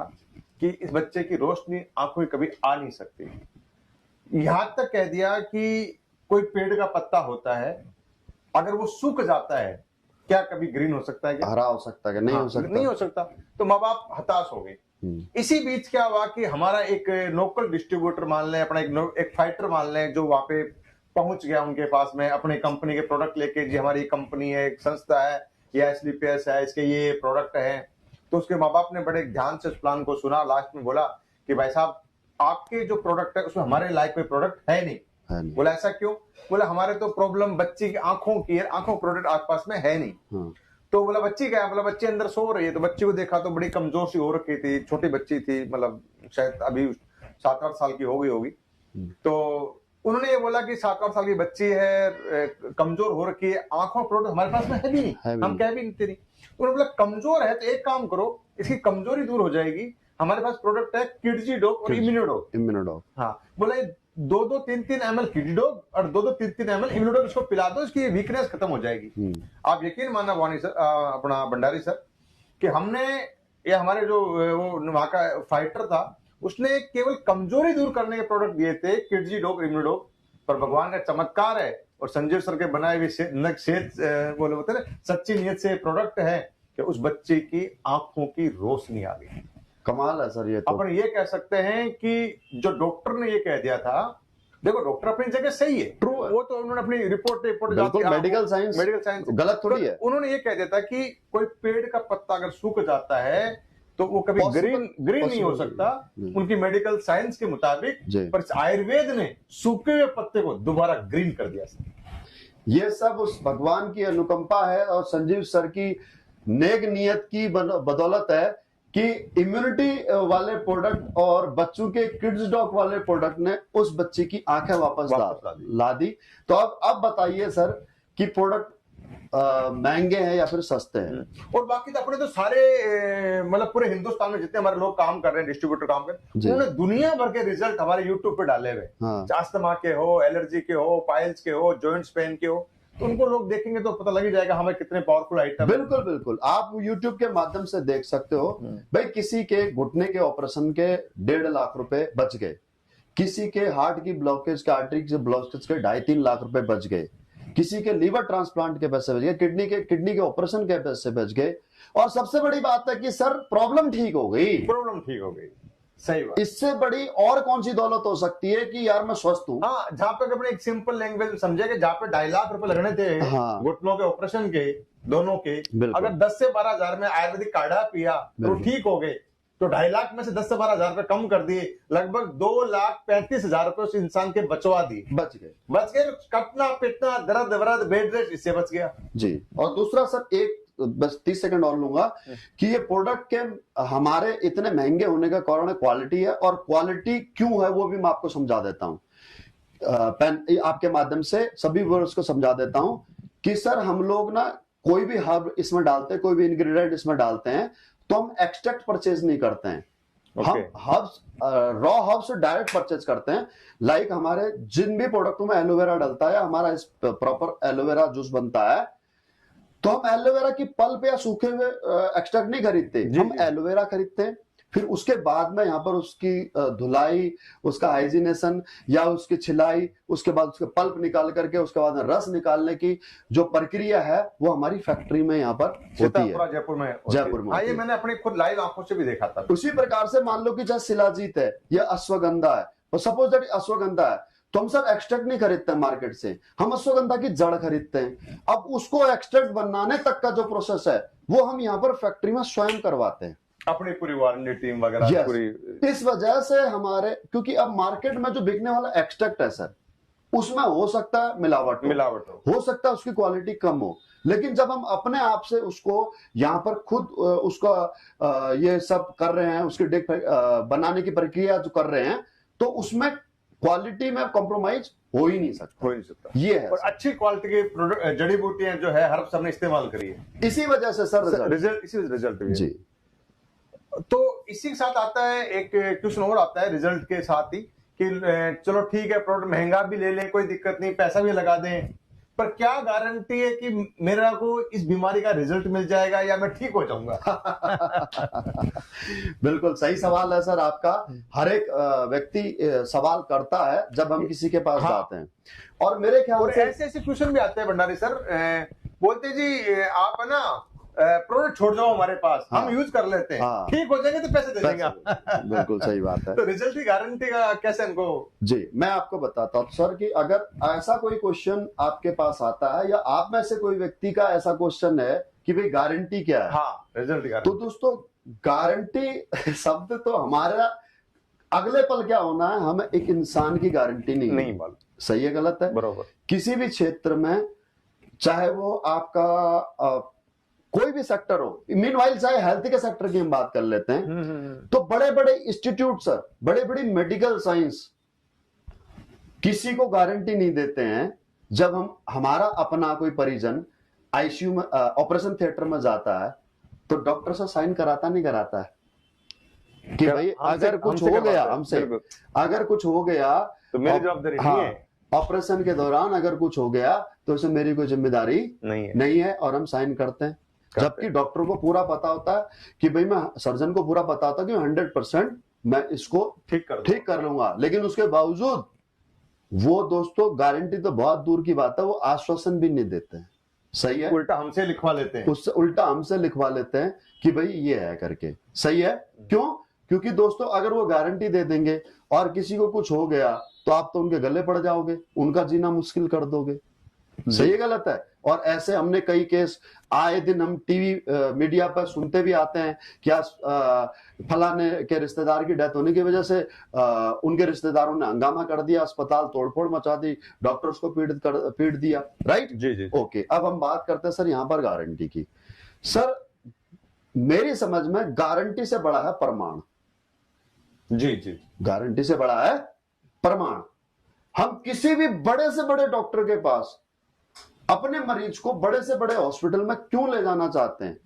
B: कि इस बच्चे की रोशनी आंखों में कभी आ नहीं सकती। यहां तक कह दिया कि कोई पेड़ का पत्ता होता है, अगर वो सूख जाता है, क्या कभी ग्रीन हो सकता है क्या?
A: हरा हो सकता है कि नहीं
B: हाँ,
A: हो सकता?
B: नहीं हो सकता। तो माँ बाप हताश हो गए। इसी बीच क्या हुआ कि हमारा एक लोकल डिस्ट्रीब्यूटर मान लें, अपना एक फाइटर मान लें, जो वहां पे पहुंच गया उनके पास में अपनी कंपनी के प्रोडक्ट लेके, जी हमारी कंपनी है, एक संस्था है, या एसलीपीएस है, इसके ये प्रोडक्ट है। तो उसके माँ बाप ने बड़े ध्यान से उस प्लान को सुना, लास्ट में बोला कि भाई साहब, आपके जो प्रोडक्ट है उसमें हमारे लायक कोई प्रोडक्ट है नहीं। बोला ऐसा क्यों? बोला हमारे तो प्रॉब्लम बच्ची की आंखों की है, आंखों प्रोडक्ट आस पास में है नहीं।
A: हाँ।
B: तो बोला बच्ची क्या है? बोला बच्ची अंदर सो रही है। तो बच्ची को देखा तो बड़ी कमजोर सी हो रखी थी, छोटी बच्ची थी, मतलब शायद अभी 7-8 साल की हो गई होगी। तो उन्होंने ये बोला कि 7-8 साल की बच्ची है, कमजोर हो रखी है, आंखों प्रोडक्ट हमारे पास में है भी नहीं, हम कह भी नहीं तेरी। उन्होंने बोला कमजोर है तो एक काम करो, इसकी कमजोरी दूर हो जाएगी, हमारे पास प्रोडक्ट है किडजी डॉग और इम्यूनोडॉग। हाँ, बोला 2-2, 3-3 ml किडजी डॉग और 2-2, 3-3 ml इम्यूनोडॉग इसको पिला दो, इसकी वीकनेस खत्म हो जाएगी। आप यकीन मानना वानी सर, अपना भंडारी सर, कि हमने ये हमारे जो वो वहां का फाइटर था, उसने केवल कमजोरी दूर करने के प्रोडक्ट दिए थे, किडजी डॉग, इम्यूनोडॉग, पर भगवान का चमत्कार है और संजीव सर के बनाए हुए बोले होते ना सच्ची नीयत से प्रोडक्ट है कि उस बच्चे की आंखों की रोशनी आ गई।
A: कमाल है सर ये तो।
B: अपन ये कह सकते हैं कि जो डॉक्टर ने ये कह दिया था, देखो डॉक्टर अपनी जगह सही है,
A: ट्रू है,
B: वो तो उन्होंने अपनी रिपोर्ट
A: मेडिकल साइंस गलत थोड़ी है।
B: उन्होंने ये कह दिया था कि कोई पेड़ का पत्ता अगर सूख जाता है तो वो कभी ग्रीन नहीं हो सकता उनकी मेडिकल साइंस के मुताबिक, पर आयुर्वेद ने सूखे हुए पत्ते को दोबारा ग्रीन कर दिया।
A: ये सब उस भगवान की अनुकंपा है और संजीव सर की नेक नियत की बदौलत है कि इम्यूनिटी वाले प्रोडक्ट और बच्चों के किड्स डॉग वाले प्रोडक्ट ने उस बच्चे की आंखें वापस ला दी। तो अब बताइए सर कि प्रोडक्ट महंगे हैं या फिर सस्ते हैं?
B: और बाकी तो अपने तो सारे मतलब पूरे हिंदुस्तान में जितने हमारे लोग काम कर रहे हैं, डिस्ट्रीब्यूटर काम कर रहे हैं, उन्होंने दुनिया भर के रिजल्ट हमारे यूट्यूब पे डाले हुए। हाँ। अस्थमा के हो, एलर्जी के हो, पाइल्स के हो, जॉइंट्स पेन के हो, तो उनको लोग देखेंगे तो पता लग ही जाएगा हमें कितने पावरफुल आइटम।
A: बिल्कुल बिल्कुल, आप YouTube के माध्यम से देख सकते हो। भाई किसी के घुटने के ऑपरेशन के 1.5 लाख रुपए बच गए, किसी के हार्ट की ब्लॉकेज के आर्टरी के ब्लॉकेज के 2.5-3 लाख रुपए बच गए, किसी के लीवर ट्रांसप्लांट के पैसे बच गए, किडनी के ऑपरेशन के पैसे बच गए, और सबसे बड़ी बात है कि सर प्रॉब्लम ठीक हो गई। सही बात। इससे बड़ी और कौन सी दौलत हो सकती है कि यार मैं स्वस्थ हूँ।
B: हाँ, जहाँ पे अपने एक सिंपल लैंग्वेज में समझे कि जहाँ पे 2.5 लाख रुपए लगने थे, हाँ, घुटनों के ऑपरेशन के दोनों के, अगर 10 से 12 हजार में आयुर्वेदिक काढ़ा पिया तो ठीक हो गए, तो 2.5 लाख में से 10 से 12 हजार रुपए कम कर दिए, लगभग 2,35,000 रुपए उस इंसान के बच गए। कटना पिटना, दर्द वरद, बेड रेस्ट, इससे बच गया
A: जी। और दूसरा सर, एक बस 30 सेकंड और लूंगा कि ये प्रोडक्ट के हमारे इतने महंगे होने का कारण क्वालिटी है, और क्वालिटी क्यों है वो भी मैं आपको समझा देता हूं, आपके माध्यम से सभी व्यूअर्स को समझा देता हूं कि सर हम लोग ना कोई भी हर्ब इसमें डालते हैं, कोई भी इंग्रेडिएंट इसमें डालते हैं, तो हम एक्सट्रैक्ट परचेज नहीं करते हैं। हम herbs, raw herbs direct purchase करते हैं। लाइक हमारे जिन भी प्रोडक्टों में एलोवेरा डलता है, हमारा इस प्रॉपर एलोवेरा जूस बनता है, तो हम एलोवेरा की पल्प या सूखे हुए एक्सट्रैक्ट नहीं खरीदते, हम एलोवेरा खरीदते हैं, फिर उसके बाद में यहाँ पर उसकी धुलाई, उसका हाइजीनेशन या उसकी छिलाई, उसके बाद उसके पल्प निकाल करके उसके बाद रस निकालने की जो प्रक्रिया है वो हमारी फैक्ट्री में यहाँ पर होती है,
B: जयपुर में
A: जयपुर में।
B: हाँ, ये मैंने अपनी खुद लाइव आंखों से भी देखा था।
A: उसी प्रकार से मान लो कि जैसे शिलाजीत है या अश्वगंधा है, और सपोज दैट अश्वगंधा है तो हम सर एक्सट्रैक्ट नहीं खरीदते हैं मार्केट से, हम अश्वगंधा की जड़ खरीदते हैं। अब उसको एक्सट्रैक्ट बनाने तक का जो प्रोसेस है वो हम यहाँ पर फैक्ट्री में स्वयं करवाते हैं,
B: अपनी पूरी वारंटी टीम वगैरह
A: yes.
B: पूरी।
A: इस वजह से हमारे, क्योंकि अब मार्केट में जो बिकने वाला एक्सट्रैक्ट है सर, उसमें हो सकता है मिलावट हो सकता है उसकी क्वालिटी कम हो, लेकिन जब हम अपने आप से उसको यहाँ पर खुद उसका ये सब कर रहे हैं, उसकी डिक बनाने की प्रक्रिया जो कर रहे हैं, तो उसमें क्वालिटी में कॉम्प्रोमाइज हो ही नहीं सकता। ये है
B: और अच्छी क्वालिटी की प्रोडक्ट जड़ी बूटियां जो है हर्ब्स हमने इस्तेमाल करी है,
A: इसी वजह से सर
B: रिजल्ट
A: जी।
B: तो इसी के साथ आता है एक क्वेश्चन और आता है रिजल्ट के साथ ही कि चलो ठीक है प्रोडक्ट महंगा भी ले लें, कोई दिक्कत नहीं, पैसा भी लगा दें, पर क्या गारंटी है कि मेरा को इस बीमारी का रिजल्ट मिल जाएगा या मैं ठीक हो जाऊंगा?
A: बिल्कुल सही सवाल है सर आपका। हर एक व्यक्ति सवाल करता है जब हम किसी के पास जाते हैं, और मेरे ख्याल से
B: ऐसे क्वेश्चन भी आते हैं भंडारी सर, बोलते जी आप है ना प्रोडक्ट छोड़ जाओ हमारे पास, हम यूज कर लेते हैं, ठीक हो जाएंगे तो पैसे दे देंगे।
A: बिल्कुल सही बात है।
B: तो रिजल्ट की गारंटी का कैसे इनको?
A: जी मैं आपको बताता हूँ सर कि अगर ऐसा कोई क्वेश्चन आपके पास आता है या आप में से कोई व्यक्ति का ऐसा क्वेश्चन है कि भाई गारंटी क्या है,
B: हाँ, रिजल्ट
A: तो दोस्तों गारंटी शब्द तो हमारा अगले पल क्या होना है, हमें एक इंसान की गारंटी नहीं मालूम, सही है गलत है,
B: बरोबर।
A: किसी भी क्षेत्र में, चाहे वो आपका कोई भी सेक्टर हो, मीनवाइल चाहे हेल्थ के सेक्टर की हम बात कर लेते हैं, तो बड़े बड़े इंस्टीट्यूट सर, बड़े बड़ी मेडिकल साइंस किसी को गारंटी नहीं देते हैं। जब हमारा अपना कोई परिजन आईसीयू में ऑपरेशन थिएटर में जाता है तो डॉक्टर से साइन कराता नहीं कराता है कि भाई अगर कुछ हो गया हमसे, अगर कुछ हो गया
B: तो मेरी जवाबदारी नहीं है,
A: ऑपरेशन के दौरान अगर कुछ हो गया तो उसमें मेरी कोई जिम्मेदारी नहीं है, और हम साइन करते हैं। जबकि डॉक्टर को पूरा पता होता है कि भाई मैं, सर्जन को पूरा पता होता है कि 100% मैं इसको ठीक कर लूंगा, लेकिन उसके बावजूद वो दोस्तों गारंटी तो बहुत दूर की बात है, वो आश्वासन भी नहीं देते हैं, सही है,
B: उल्टा हमसे लिखवा लेते हैं,
A: उससे उल्टा हमसे लिखवा लेते हैं कि भाई ये है करके, सही है। क्यों? क्योंकि दोस्तों अगर वो गारंटी दे देंगे और किसी को कुछ हो गया तो आप तो उनके गले पड़ जाओगे, उनका जीना मुश्किल कर दोगे, सही है गलत है। और ऐसे हमने कई केस आए दिन हम टीवी मीडिया पर सुनते भी आते हैं कि फलाने के रिश्तेदार की डेथ होने की वजह से उनके रिश्तेदारों ने हंगामा कर दिया, अस्पताल तोड़फोड़ मचा दी, डॉक्टर्स को पीट दिया, राइट
B: जी।
A: ओके, अब हम बात करते हैं सर यहाँ पर गारंटी की। सर मेरी समझ में गारंटी से बड़ा है प्रमाण।
B: जी,
A: गारंटी से बड़ा है प्रमाण। हम किसी भी बड़े से बड़े डॉक्टर के पास अपने मरीज को बड़े से बड़े हॉस्पिटल में क्यों ले जाना चाहते हैं?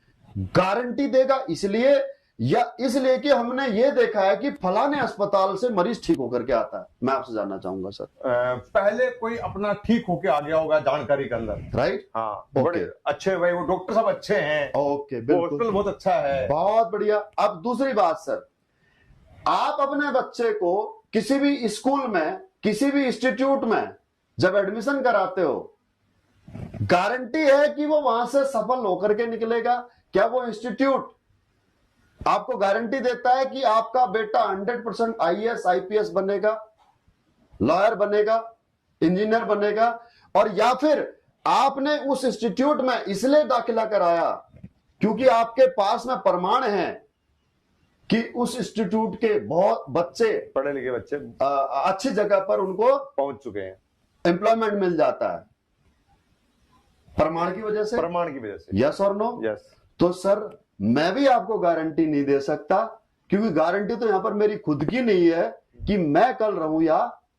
A: गारंटी देगा इसलिए, या इसलिए कि हमने ये देखा है कि फलाने अस्पताल से मरीज ठीक होकर के आता है। मैं आपसे जानना चाहूंगा सर,
B: पहले कोई अपना ठीक होके आ गया होगा जानकारी के अंदर,
A: राइट?
B: हाँ, बड़े अच्छे भाई, वो डॉक्टर सब अच्छे हैं,
A: ओके, बिल्कुल,
B: हॉस्पिटल बहुत अच्छा है,
A: बहुत बढ़िया। अब दूसरी बात सर, आप अपने बच्चे को किसी भी स्कूल में, किसी भी इंस्टीट्यूट में जब एडमिशन कराते हो, गारंटी है कि वो वहां से सफल होकर के निकलेगा? क्या वो इंस्टीट्यूट आपको गारंटी देता है कि आपका बेटा 100% आईएएस आईपीएस बनेगा, लॉयर बनेगा, इंजीनियर बनेगा? और या फिर आपने उस इंस्टीट्यूट में इसलिए दाखिला कराया क्योंकि आपके पास में प्रमाण है कि उस इंस्टीट्यूट के बहुत बच्चे,
B: पढ़े लिखे बच्चे
A: अच्छी जगह पर उनको
B: पहुंच चुके हैं,
A: एम्प्लॉयमेंट मिल जाता है प्रमाण की वजह से, यस और नो?
B: यस।
A: तो सर मैं भी आपको गारंटी नहीं दे सकता, क्योंकि गारंटी तो यहां पर मेरी खुद की नहीं है कि मैं कल रहूं या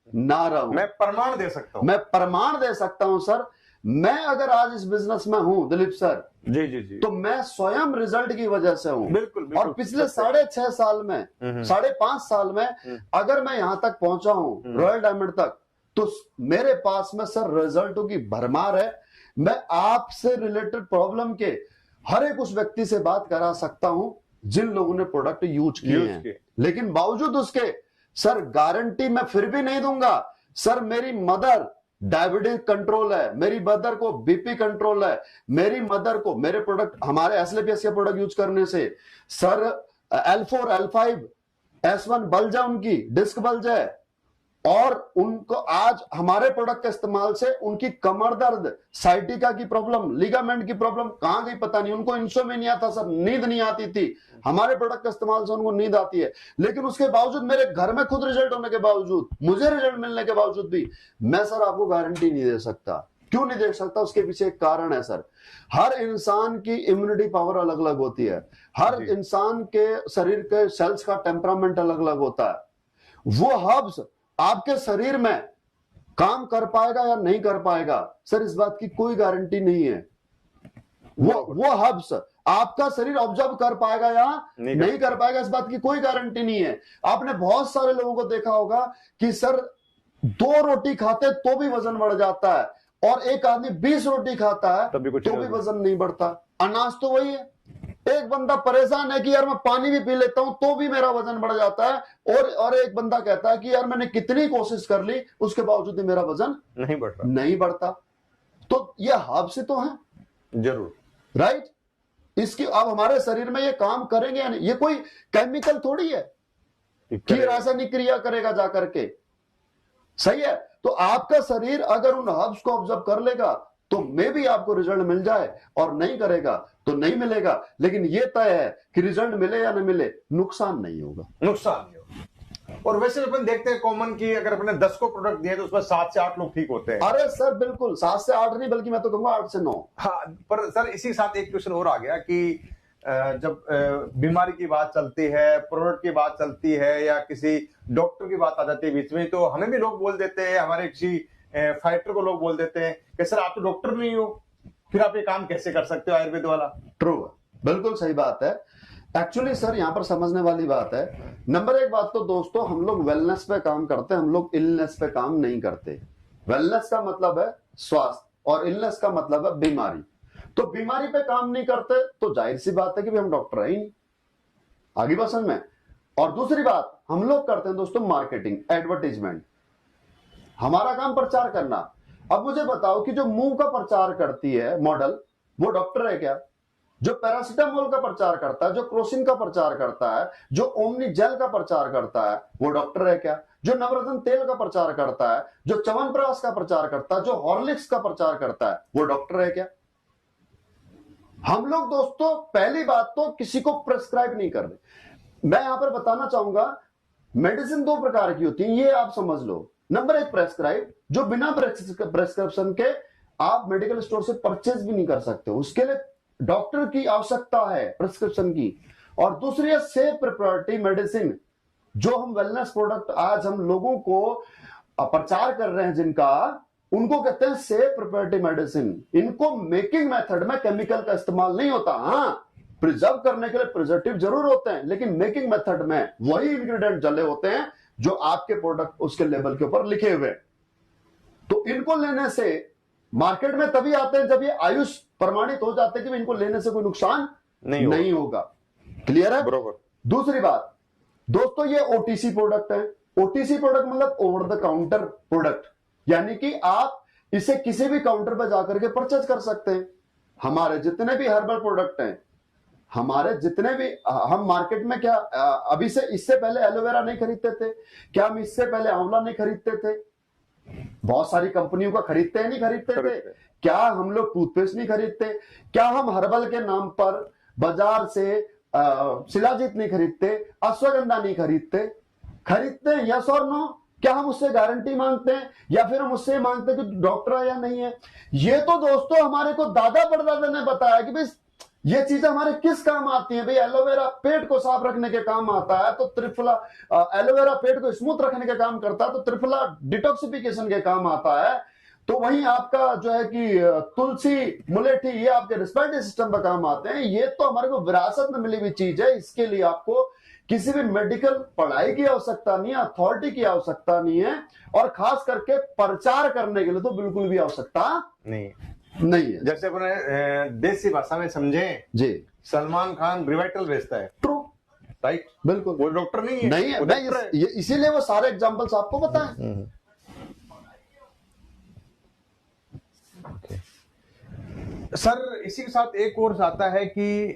A: ना रहूं।
B: मैं प्रमाण दे सकता हूं,
A: मैं प्रमाण दे सकता हूं सर। मैं अगर आज इस बिजनेस में हूं दिलीप सर,
B: जी,
A: तो मैं स्वयं रिजल्ट की वजह से हूं।
B: बिल्कुल।
A: और पिछले 6.5 साल में, 5.5 साल में अगर मैं यहां तक पहुंचा हूं, रॉयल डायमंड तक, तो मेरे पास में सर रिजल्टों की भरमार है। मैं आपसे रिलेटेड प्रॉब्लम के हर एक उस व्यक्ति से बात करा सकता हूं जिन लोगों ने प्रोडक्ट यूज किए हैं, लेकिन बावजूद उसके सर गारंटी मैं फिर भी नहीं दूंगा। सर मेरी मदर डायबिटीज कंट्रोल है, मेरी मदर को बीपी कंट्रोल है, मेरी मदर को मेरे प्रोडक्ट, हमारे एसएलपीएस के प्रोडक्ट यूज करने से sir L4 L5 S1 bulge है, उनकी डिस्क बल्ज है, और उनको आज हमारे प्रोडक्ट के इस्तेमाल से उनकी कमर दर्द, साइटिका की प्रॉब्लम, लिगामेंट की प्रॉब्लम कहां गई पता नहीं। उनको इंसोमेनिया था सर, नींद नहीं आती थी, हमारे प्रोडक्ट के इस्तेमाल से उनको नींद आती है। लेकिन उसके बावजूद मेरे घर में खुद रिजल्ट होने के बावजूद, मुझे रिजल्ट मिलने के बावजूद भी मैं सर आपको गारंटी नहीं दे सकता। क्यों नहीं दे सकता? उसके पीछे एक कारण है सर। हर इंसान की इम्यूनिटी पावर अलग अलग होती है, हर इंसान के शरीर के सेल्स का टेम्परामेंट अलग अलग होता है। वो हर्ब्स आपके शरीर में काम कर पाएगा या नहीं कर पाएगा सर, इस बात की कोई गारंटी नहीं है। वो हर्ब्स आपका शरीर ऑब्जर्व कर पाएगा या नहीं कर पाएगा, इस बात की कोई गारंटी नहीं है। आपने बहुत सारे लोगों को देखा होगा कि सर 2 रोटी खाते तो भी वजन बढ़ जाता है, और एक आदमी 20 रोटी खाता है तो भी वजन नहीं बढ़ता। अनाज तो वही है। एक बंदा परेशान है कि यार मैं पानी भी पी लेता हूं तो भी मेरा वजन बढ़ जाता है, और एक बंदा कहता है कि यार मैंने कितनी कोशिश कर ली उसके बावजूद भी मेरा वजन नहीं बढ़ता। तो ये हर्ब्स तो है
B: जरूर,
A: राइट। इसकी अब हमारे शरीर में ये काम करेंगे या नहीं? ये कोई केमिकल थोड़ी है कि रासायनिक क्रिया करेगा जाकर के, सही है। तो आपका शरीर अगर उन हर्ब्स को ऑब्जर्व कर लेगा तो मे भी आपको रिजल्ट मिल जाए, और नहीं करेगा तो नहीं मिलेगा। लेकिन ये तय है कि रिजल्ट मिले या न मिले, नुकसान नहीं होगा।
B: और वैसे अपन देखते हैं कॉमन की, अगर अपने 10 को प्रोडक्ट दिए तो उसमें 7 से 8 लोग ठीक होते हैं।
A: अरे सर बिल्कुल 7 से 8 नहीं, बल्कि मैं तो कहूंगा 8 से 9।
B: हाँ, पर सर इसी साथ एक क्वेश्चन और आ गया कि जब बीमारी की बात चलती है, प्रोडक्ट की बात चलती है, या किसी डॉक्टर की बात आ जाती है बीच में, तो हमें भी लोग बोल देते हैं, हमारे किसी फाइटर को लोग बोल देते हैं कि सर आप तो डॉक्टर नहीं हो, फिर आप ये काम कैसे कर सकते हो आयुर्वेद वाला।
A: ट्रू, बिल्कुल सही बात है। एक्चुअली सर यहाँ पर समझने वाली बात है। नंबर 1 बात तो दोस्तों, हम लोग वेलनेस पे काम करते हैं, हम लोग इलनेस पे काम नहीं करते। वेलनेस का मतलब है स्वास्थ्य, और इलनेस का मतलब है बीमारी। तो बीमारी पे काम नहीं करते तो जाहिर सी बात है कि हम डॉक्टर है ही नहीं। आगे बात समझ में। और दूसरी बात, हम लोग करते हैं दोस्तों मार्केटिंग, एडवर्टीजमेंट, हमारा काम प्रचार करना। अब मुझे बताओ कि जो मुंह का प्रचार करती है मॉडल, वो डॉक्टर है क्या? जो पैरासिटामोल का प्रचार करता है, जो क्रोसिन का प्रचार करता है, जो ओमनी जेल का प्रचार करता है, वो डॉक्टर है क्या? जो नवरत्न तेल का प्रचार करता है, जो च्यवनप्राश का प्रचार करता है, जो हॉर्लिक्स का प्रचार करता है, वो डॉक्टर है क्या? हम लोग दोस्तों पहली बात तो किसी को प्रेस्क्राइब नहीं कर रहे। मैं यहां पर बताना चाहूंगा, मेडिसिन 2 प्रकार की होती है, ये आप समझ लो। नंबर 1 प्रेस्क्राइब, जो बिना प्रेस्क्रिप्शन के आप मेडिकल स्टोर से परचेज भी नहीं कर सकते, उसके लिए डॉक्टर की आवश्यकता है प्रेस्क्रिप्शन की। और दूसरी है सेफ प्रिपरेटरी मेडिसिन, जो हम वेलनेस प्रोडक्ट आज हम लोगों को प्रचार कर रहे हैं जिनका, उनको कहते हैं सेफ प्रिपरेटरी मेडिसिन। इनको मेकिंग मेथड में केमिकल का इस्तेमाल नहीं होता। हाँ, प्रिजर्व करने के लिए प्रिजर्वेटिव जरूर होते हैं, लेकिन मेकिंग मेथड में वही इंग्रेडिएंट डले होते हैं जो आपके प्रोडक्ट उसके लेबल के ऊपर लिखे हुए। तो इनको लेने से मार्केट में तभी आते हैं जब ये आयुष प्रमाणित हो जाते हैं कि इनको लेने से कोई नुकसान नहीं होगा। क्लियर है?
B: बरोबर।
A: दूसरी बात दोस्तों, ये ओटीसी प्रोडक्ट है। ओटीसी प्रोडक्ट मतलब ओवर द काउंटर प्रोडक्ट, यानी कि आप इसे किसी भी काउंटर पर जाकर के परचेज कर सकते हैं। हमारे जितने भी हर्बल प्रोडक्ट हैं, हमारे जितने भी, हम मार्केट में क्या अभी से इससे पहले एलोवेरा नहीं खरीदते थे क्या? हम इससे पहले आंवला नहीं खरीदते थे? बहुत सारी कंपनियों का खरीदते हैं, नहीं खरीदते थे क्या? हम लोग टूथपेस्ट नहीं खरीदते क्या? हम हर्बल के नाम पर बाजार से शिलाजीत नहीं खरीदते, अश्वगंधा नहीं खरीदते हैं? यस और नो? क्या हम उससे गारंटी मांगते हैं, या फिर हम उससे मांगते हैं कि डॉक्टर है या नहीं है? ये तो दोस्तों हमारे को दादा परदादा ने बताया कि भाई ये चीजें हमारे किस काम आती हैं। भाई एलोवेरा पेट को साफ रखने के काम आता है, तो त्रिफला एलोवेरा पेट को स्मूथ रखने के काम करता है, तो त्रिफला डिटॉक्सिफिकेशन के काम आता है। तो वहीं आपका जो है कि तुलसी, मुलेठी, ये आपके रिस्पिरेटरी सिस्टम पर काम आते हैं। ये तो हमारे को विरासत में मिली हुई चीज है। इसके लिए आपको किसी भी मेडिकल पढ़ाई की आवश्यकता नहीं है, अथॉरिटी की आवश्यकता नहीं है, और खास करके प्रचार करने के लिए तो बिल्कुल भी आवश्यकता नहीं है।
B: जैसे अपने देसी भाषा में समझे
A: जी,
B: सलमान खान रिवाइटल बेचता है,
A: ट्रू,
B: राइट?
A: बिल्कुल
B: वो डॉक्टर नहीं है,
A: नहीं है।
B: वो
A: मैं
B: डॉक्टर है।
A: इसीलिए वो सारे एग्जांपल्स आपको बताएं।
B: ओके सर, इसी के साथ एक और आता है कि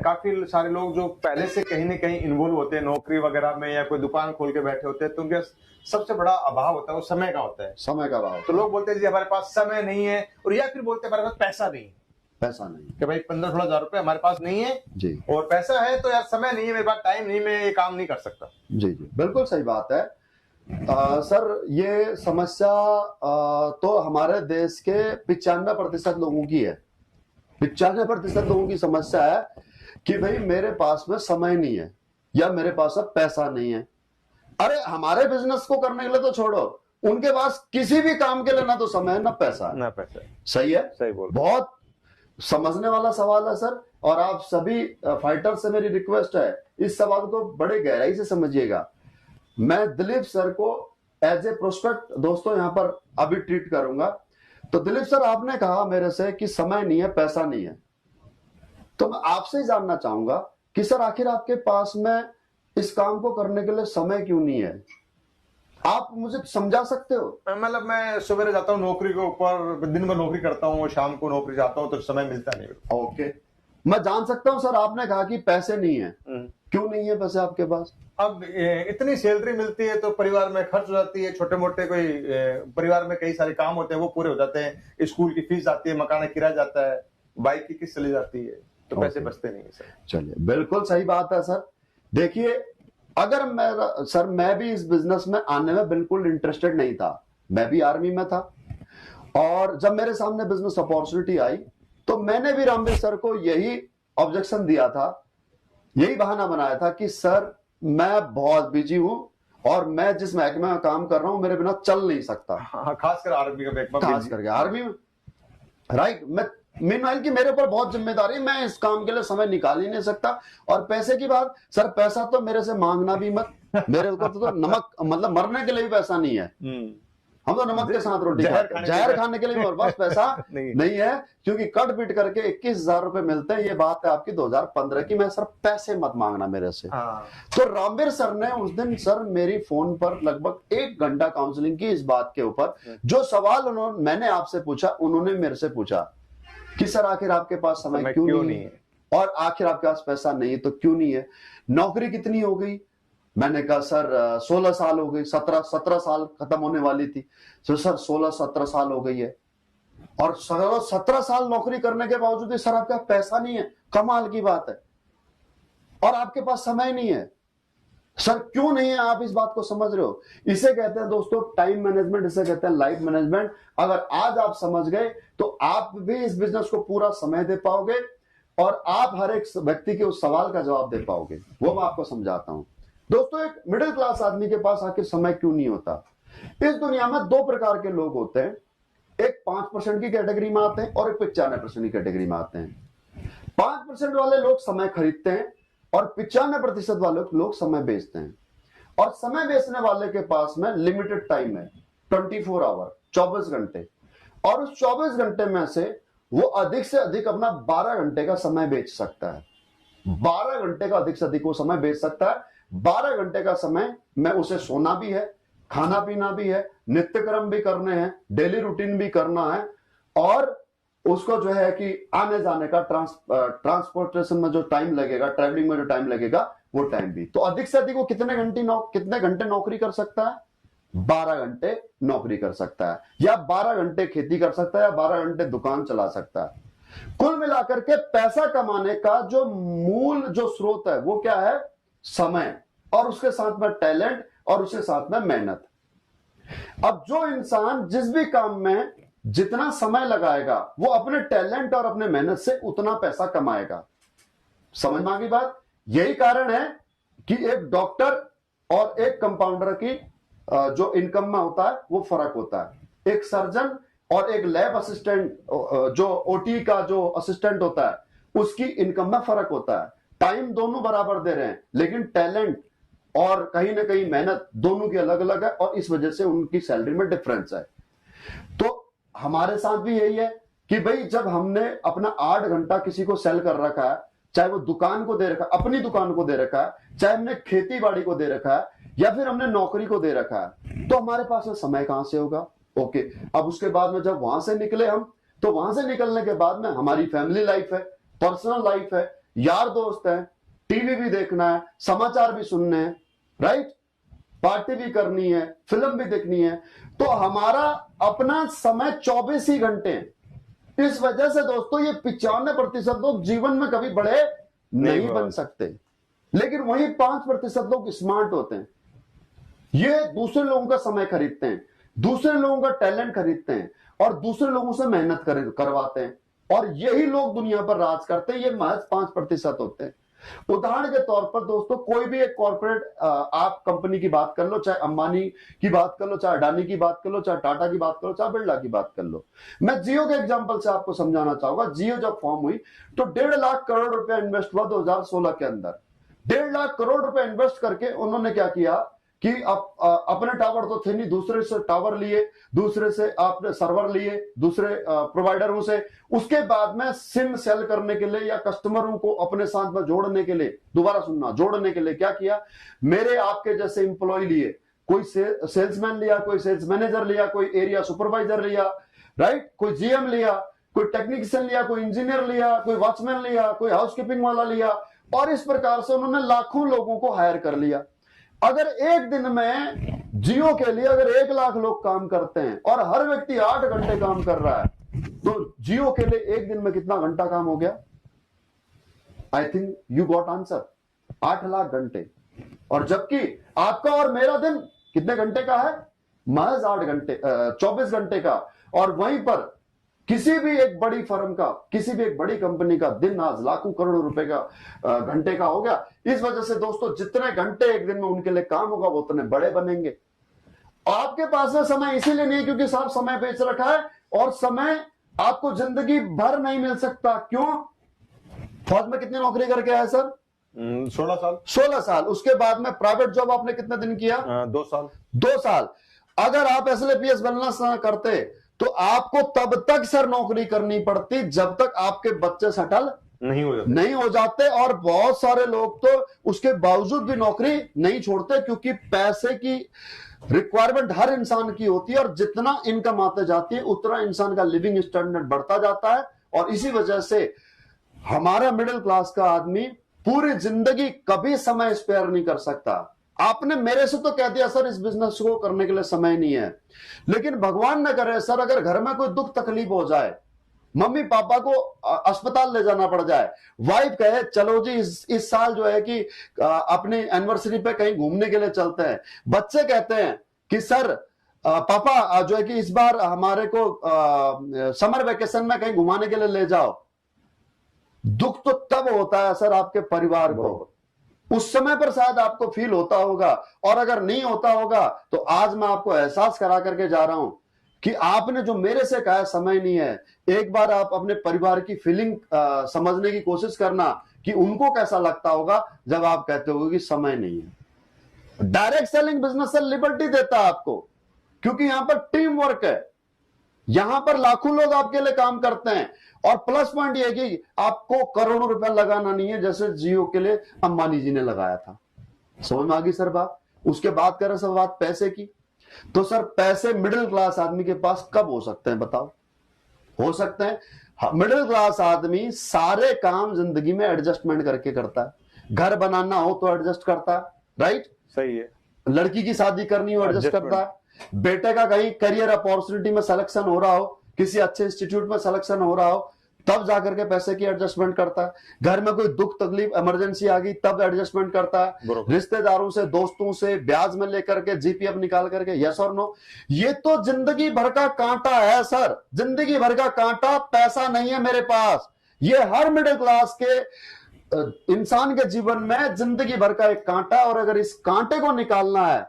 B: काफी सारे लोग जो पहले से कहीं ना कहीं इन्वॉल्व होते हैं नौकरी वगैरह में या कोई दुकान खोल के बैठे होते हैं, तो उनके सबसे बड़ा अभाव होता है वो समय का होता है।
A: समय का अभाव।
B: तो लोग बोलते हैं जी हमारे पास समय नहीं है, और या फिर बोलते हैं हमारे पास पैसा नहीं है,
A: पैसा नहीं
B: कि भाई 15-16 हजार रुपए हमारे पास नहीं है
A: जी,
B: और पैसा है तो यार समय नहीं है, मेरे पास टाइम नहीं, मैं ये काम नहीं कर सकता।
A: जी जी बिल्कुल सही बात है। सर ये समस्या तो हमारे देश के 95% लोगों की है। 95% लोगों की समस्या है कि भाई मेरे पास में समय नहीं है या मेरे पास अब पैसा नहीं है। अरे हमारे बिजनेस को करने के लिए तो छोड़ो, उनके पास किसी भी काम के लिए ना तो समय है ना पैसा है।
B: ना पैसा।
A: सही है,
B: सही बोल।
A: बहुत समझने वाला सवाल है सर, और आप सभी फाइटर से मेरी रिक्वेस्ट है इस सवाल को बड़े गहराई से समझिएगा। मैं दिलीप सर को एज ए प्रोस्पेक्ट दोस्तों यहां पर अभी ट्रीट करूंगा। तो दिलीप सर, आपने कहा मेरे से कि समय नहीं है, पैसा नहीं है, तो मैं आपसे ही जानना चाहूंगा कि सर आखिर आपके पास में इस काम को करने के लिए समय क्यों नहीं है? आप मुझे समझा सकते हो?
B: मतलब मैं सवेरे जाता हूँ नौकरी के ऊपर, दिन भर नौकरी करता हूँ, शाम को नौकरी जाता हूँ, तो समय मिलता नहीं।
A: ओके, मैं जान सकता हूँ सर, आपने कहा कि पैसे नहीं है, क्यों नहीं है पैसे आपके पास?
B: अब इतनी सैलरी मिलती है तो परिवार में खर्च हो जाती है, छोटे मोटे कोई परिवार में कई सारे काम होते हैं वो पूरे हो जाते हैं, स्कूल की फीस आती है, मकान किराया जाता है, बाइक की किस्त चली जाती है, तो पैसे बचते नहीं है सर।
A: चलिए, बिल्कुल सही बात है सर। देखिए, अगर मैं भी इस बिजनेस में आने में बिल्कुल इंटरेस्टेड नहीं था, मैं भी आर्मी में था, और जब मेरे सामने बिजनेस अपॉर्चुनिटी आई तो मैंने भी रामवीर सर को यही ऑब्जेक्शन दिया था, यही बहाना बनाया था कि सर मैं बहुत बिजी हूं और मैं जिस महकमे में काम कर रहा हूं मेरे बिना चल नहीं सकता।
B: हाँ, खासकर आर्मी का
A: खास करके आर्मी में, राइट। मीनवाइल की मेरे ऊपर बहुत जिम्मेदारी, मैं इस काम के लिए समय निकाल ही नहीं सकता। और पैसे की बात, सर पैसा तो मेरे से मांगना भी मत, मेरे ऊपर तो नमक, मतलब मरने के लिए भी पैसा नहीं है। हम तो नमक के साथ रोटी जहर खाने के लिए मेरे पास पैसा नहीं है, क्योंकि कट पीट करके 21,000 रुपए मिलते हैं। ये बात है आपकी 2015 की। मैं सर पैसे मत मांगना मेरे से। तो रामवीर सर ने उस दिन सर मेरी फोन पर लगभग 1 घंटा काउंसलिंग की इस बात के ऊपर। जो सवाल मैंने आपसे पूछा, उन्होंने मेरे से पूछा कि सर आखिर आपके पास समय क्यों नहीं है, और आखिर आपके पास पैसा नहीं है तो क्यों नहीं है, नौकरी कितनी हो गई? मैंने कहा सर 16 साल हो गई, 17 साल खत्म होने वाली थी। तो सर 16-17 साल हो गई है, और 17 साल नौकरी करने के बावजूद भी सर आपका पैसा नहीं है। कमाल की बात है। और आपके पास समय नहीं है। सर क्यों नहीं है? आप इस बात को समझ रहे हो? इसे कहते हैं दोस्तों टाइम मैनेजमेंट, इसे कहते हैं लाइफ मैनेजमेंट। अगर आज आप समझ गए तो आप भी इस बिजनेस को पूरा समय दे पाओगे, और आप हर एक व्यक्ति के उस सवाल का जवाब दे पाओगे। वो मैं आपको समझाता हूं दोस्तों। एक मिडिल क्लास आदमी के पास आखिर समय क्यों नहीं होता? इस दुनिया में 2 प्रकार के लोग होते हैं, एक 5% की कैटेगरी में आते हैं और एक 95% की कैटेगरी में आते हैं। 5% वाले लोग समय खरीदते हैं और 95% वाले लोग समय बेचते हैं। और समय बेचने वाले के पास में लिमिटेड टाइम है, 24 आवर, 24 घंटे, और उस 24 घंटे में से वो अधिक से अधिक अपना 12 घंटे का समय बेच सकता है। 12 घंटे का अधिक से अधिक वो समय बेच सकता है। 12 घंटे का समय में उसे सोना भी है, खाना पीना भी है, नित्य कर्म भी करने हैं, डेली रूटीन भी करना है, और उसको जो है कि आने जाने का ट्रांसपोर्टेशन में जो टाइम लगेगा, ट्रैवलिंग में जो टाइम लगेगा, वो टाइम भी। तो अधिक से अधिक वो कितने घंटे नौकरी कर सकता है? 12 घंटे नौकरी कर सकता है, या 12 घंटे खेती कर सकता है, या 12 घंटे दुकान चला सकता है। कुल मिलाकर के पैसा कमाने का जो मूल जो स्रोत है वो क्या है? समय, और उसके साथ में टैलेंट, और उसके साथ में मेहनत। अब जो इंसान जिस भी काम में जितना समय लगाएगा वो अपने टैलेंट और अपने मेहनत से उतना पैसा कमाएगा। समझ में आ गई बात? यही कारण है कि एक डॉक्टर और एक कंपाउंडर की जो इनकम में होता है वो फर्क होता है। एक सर्जन और एक लैब असिस्टेंट, जो ओटी का जो असिस्टेंट होता है, उसकी इनकम में फर्क होता है। टाइम दोनों बराबर दे रहे हैं, लेकिन टैलेंट और कहीं ना कहीं मेहनत दोनों की अलग अलग है, और इस वजह से उनकी सैलरी में डिफरेंस है। तो हमारे साथ भी यही है कि भाई जब हमने अपना 8 घंटा किसी को सेल कर रखा है, चाहे वो दुकान को दे रखा है, अपनी दुकान को दे रखा है, चाहे हमने खेती बाड़ी को दे रखा है, या फिर हमने नौकरी को दे रखा है, तो हमारे पास में समय कहां से होगा? ओके, अब उसके बाद में जब वहां से निकले हम, तो वहां से निकलने के बाद में हमारी फैमिली लाइफ है, पर्सनल लाइफ है, यार दोस्त है, टीवी भी देखना है, समाचार भी सुनने हैं, राइट, पार्टी भी करनी है, फिल्म भी देखनी है, तो हमारा अपना समय 24 ही घंटे हैं। इस वजह से दोस्तों ये 95% लोग जीवन में कभी बड़े नहीं बन सकते, लेकिन वही 5% लोग स्मार्ट होते हैं। ये दूसरे लोगों का समय खरीदते हैं, दूसरे लोगों का टैलेंट खरीदते हैं और दूसरे लोगों से मेहनत करवाते हैं, और यही लोग दुनिया पर राज करते हैं। ये महज 5% होते हैं। उदाहरण के तौर पर दोस्तों, कोई भी एक कॉर्पोरेट आप कंपनी की बात कर लो, चाहे अंबानी की बात कर लो, चाहे अडानी की बात कर लो, चाहे टाटा की बात कर लो, चाहे बिरला की बात कर लो। मैं जियो के एग्जांपल से आपको समझाना चाहूंगा। जियो जब फॉर्म हुई तो 1.5 लाख करोड़ रुपया इन्वेस्ट हुआ 2016 के अंदर। 1.5 लाख करोड़ रुपए इन्वेस्ट करके उन्होंने क्या किया कि अपने टावर तो थे नहीं, दूसरे से टावर लिए, दूसरे से आपने सर्वर लिए, दूसरे प्रोवाइडरों से। उसके बाद में सिम सेल करने के लिए या कस्टमरों को अपने साथ में जोड़ने के लिए, दोबारा सुनना, जोड़ने के लिए क्या किया, मेरे आपके जैसे इंप्लॉय लिए, कोई सेल्समैन लिया, कोई सेल्स मैनेजर लिया, कोई एरिया सुपरवाइजर लिया, राइट, कोई जीएम लिया, कोई टेक्नीशियन लिया, कोई इंजीनियर लिया, कोई वॉचमैन लिया, कोई हाउसकीपिंग वाला लिया, और इस प्रकार से उन्होंने लाखों लोगों को हायर कर लिया। अगर एक दिन में जियो के लिए अगर 1 लाख लोग काम करते हैं और हर व्यक्ति 8 घंटे काम कर रहा है, तो जियो के लिए एक दिन में कितना घंटा काम हो गया? I think you got answer, 8 lakh घंटे। और जबकि आपका और मेरा दिन कितने घंटे का है? महज 8 घंटे, 24 घंटे का। और वहीं पर किसी भी एक बड़ी फर्म का, किसी भी एक बड़ी कंपनी का दिन आज लाखों करोड़ों रुपए का घंटे का हो गया। इस वजह से दोस्तों, जितने घंटे एक दिन में उनके लिए काम होगा वो उतने बड़े बनेंगे। आपके पास में समय इसीलिए नहीं है क्योंकि साहब समय बेच रखा है, और समय आपको जिंदगी भर नहीं मिल सकता। क्यों? फौज में कितनी नौकरी करके आए सर?
B: 16 साल।
A: 16 साल। उसके बाद में प्राइवेट जॉब आपने कितने दिन किया?
B: 2 साल।
A: 2 साल। अगर आप एसएलपीएस बनना ना करते तो आपको तब तक सर नौकरी करनी पड़ती जब तक आपके बच्चे सेटल नहीं हो जाते। और बहुत सारे लोग तो उसके बावजूद भी नौकरी नहीं छोड़ते, क्योंकि पैसे की रिक्वायरमेंट हर इंसान की होती है, और जितना इनकम आते जाती है उतना इंसान का लिविंग स्टैंडर्ड बढ़ता जाता है। और इसी वजह से हमारा मिडिल क्लास का आदमी पूरी जिंदगी कभी समय स्पेयर नहीं कर सकता। आपने मेरे से तो कह दिया सर इस बिजनेस को करने के लिए समय नहीं है, लेकिन भगवान न करे सर, अगर घर में कोई दुख तकलीफ हो जाए, मम्मी पापा को अस्पताल ले जाना पड़ जाए, वाइफ कहे चलो जी इस साल जो है कि अपनी एनिवर्सरी पे कहीं घूमने के लिए चलते हैं, बच्चे कहते हैं कि सर पापा जो है कि इस बार हमारे को समर वेकेशन में कहीं घुमाने के लिए ले जाओ। दुख तो तब होता है सर आपके परिवार को, उस समय पर शायद आपको फील होता होगा, और अगर नहीं होता होगा तो आज मैं आपको एहसास करा करके जा रहा हूं कि आपने जो मेरे से कहा समय नहीं है, एक बार आप अपने परिवार की फीलिंग समझने की कोशिश करना कि उनको कैसा लगता होगा जब आप कहते हो कि समय नहीं है। डायरेक्ट सेलिंग बिजनेस से लिबर्टी देता है आपको, क्योंकि यहां पर टीम वर्क है, यहां पर लाखों लोग आपके लिए काम करते हैं। और प्लस पॉइंट यह कि आपको करोड़ों रुपए लगाना नहीं है, जैसे जियो के लिए अंबानी जी ने लगाया था। समझ में आ गई सर बात? उसके बाद करें सर बात पैसे की, तो सर पैसे मिडिल क्लास आदमी के पास कब हो सकते हैं बताओ? हो सकते हैं। मिडिल क्लास आदमी सारे काम जिंदगी में एडजस्टमेंट करके करता है। घर बनाना हो तो एडजस्ट करता है, राइट,
B: सही है।
A: लड़की की शादी करनी हो एडजस्ट करता है, बेटे का कहीं करियर अपॉर्चुनिटी में सिलेक्शन हो रहा हो, किसी अच्छे इंस्टीट्यूट में सिलेक्शन हो रहा हो, तब जाकर के पैसे की एडजस्टमेंट करता है। घर में कोई दुख तकलीफ इमरजेंसी आ गई तब एडजस्टमेंट करता है। रिश्तेदारों से, दोस्तों से ब्याज में लेकर के, जीपीएफ निकाल करके, यस और नो। ये तो जिंदगी भर का कांटा है सर, जिंदगी भर का कांटा। पैसा नहीं है मेरे पास। ये हर मिडिल क्लास के इंसान के जीवन में जिंदगी भर का एक कांटा, और अगर इस कांटे को निकालना है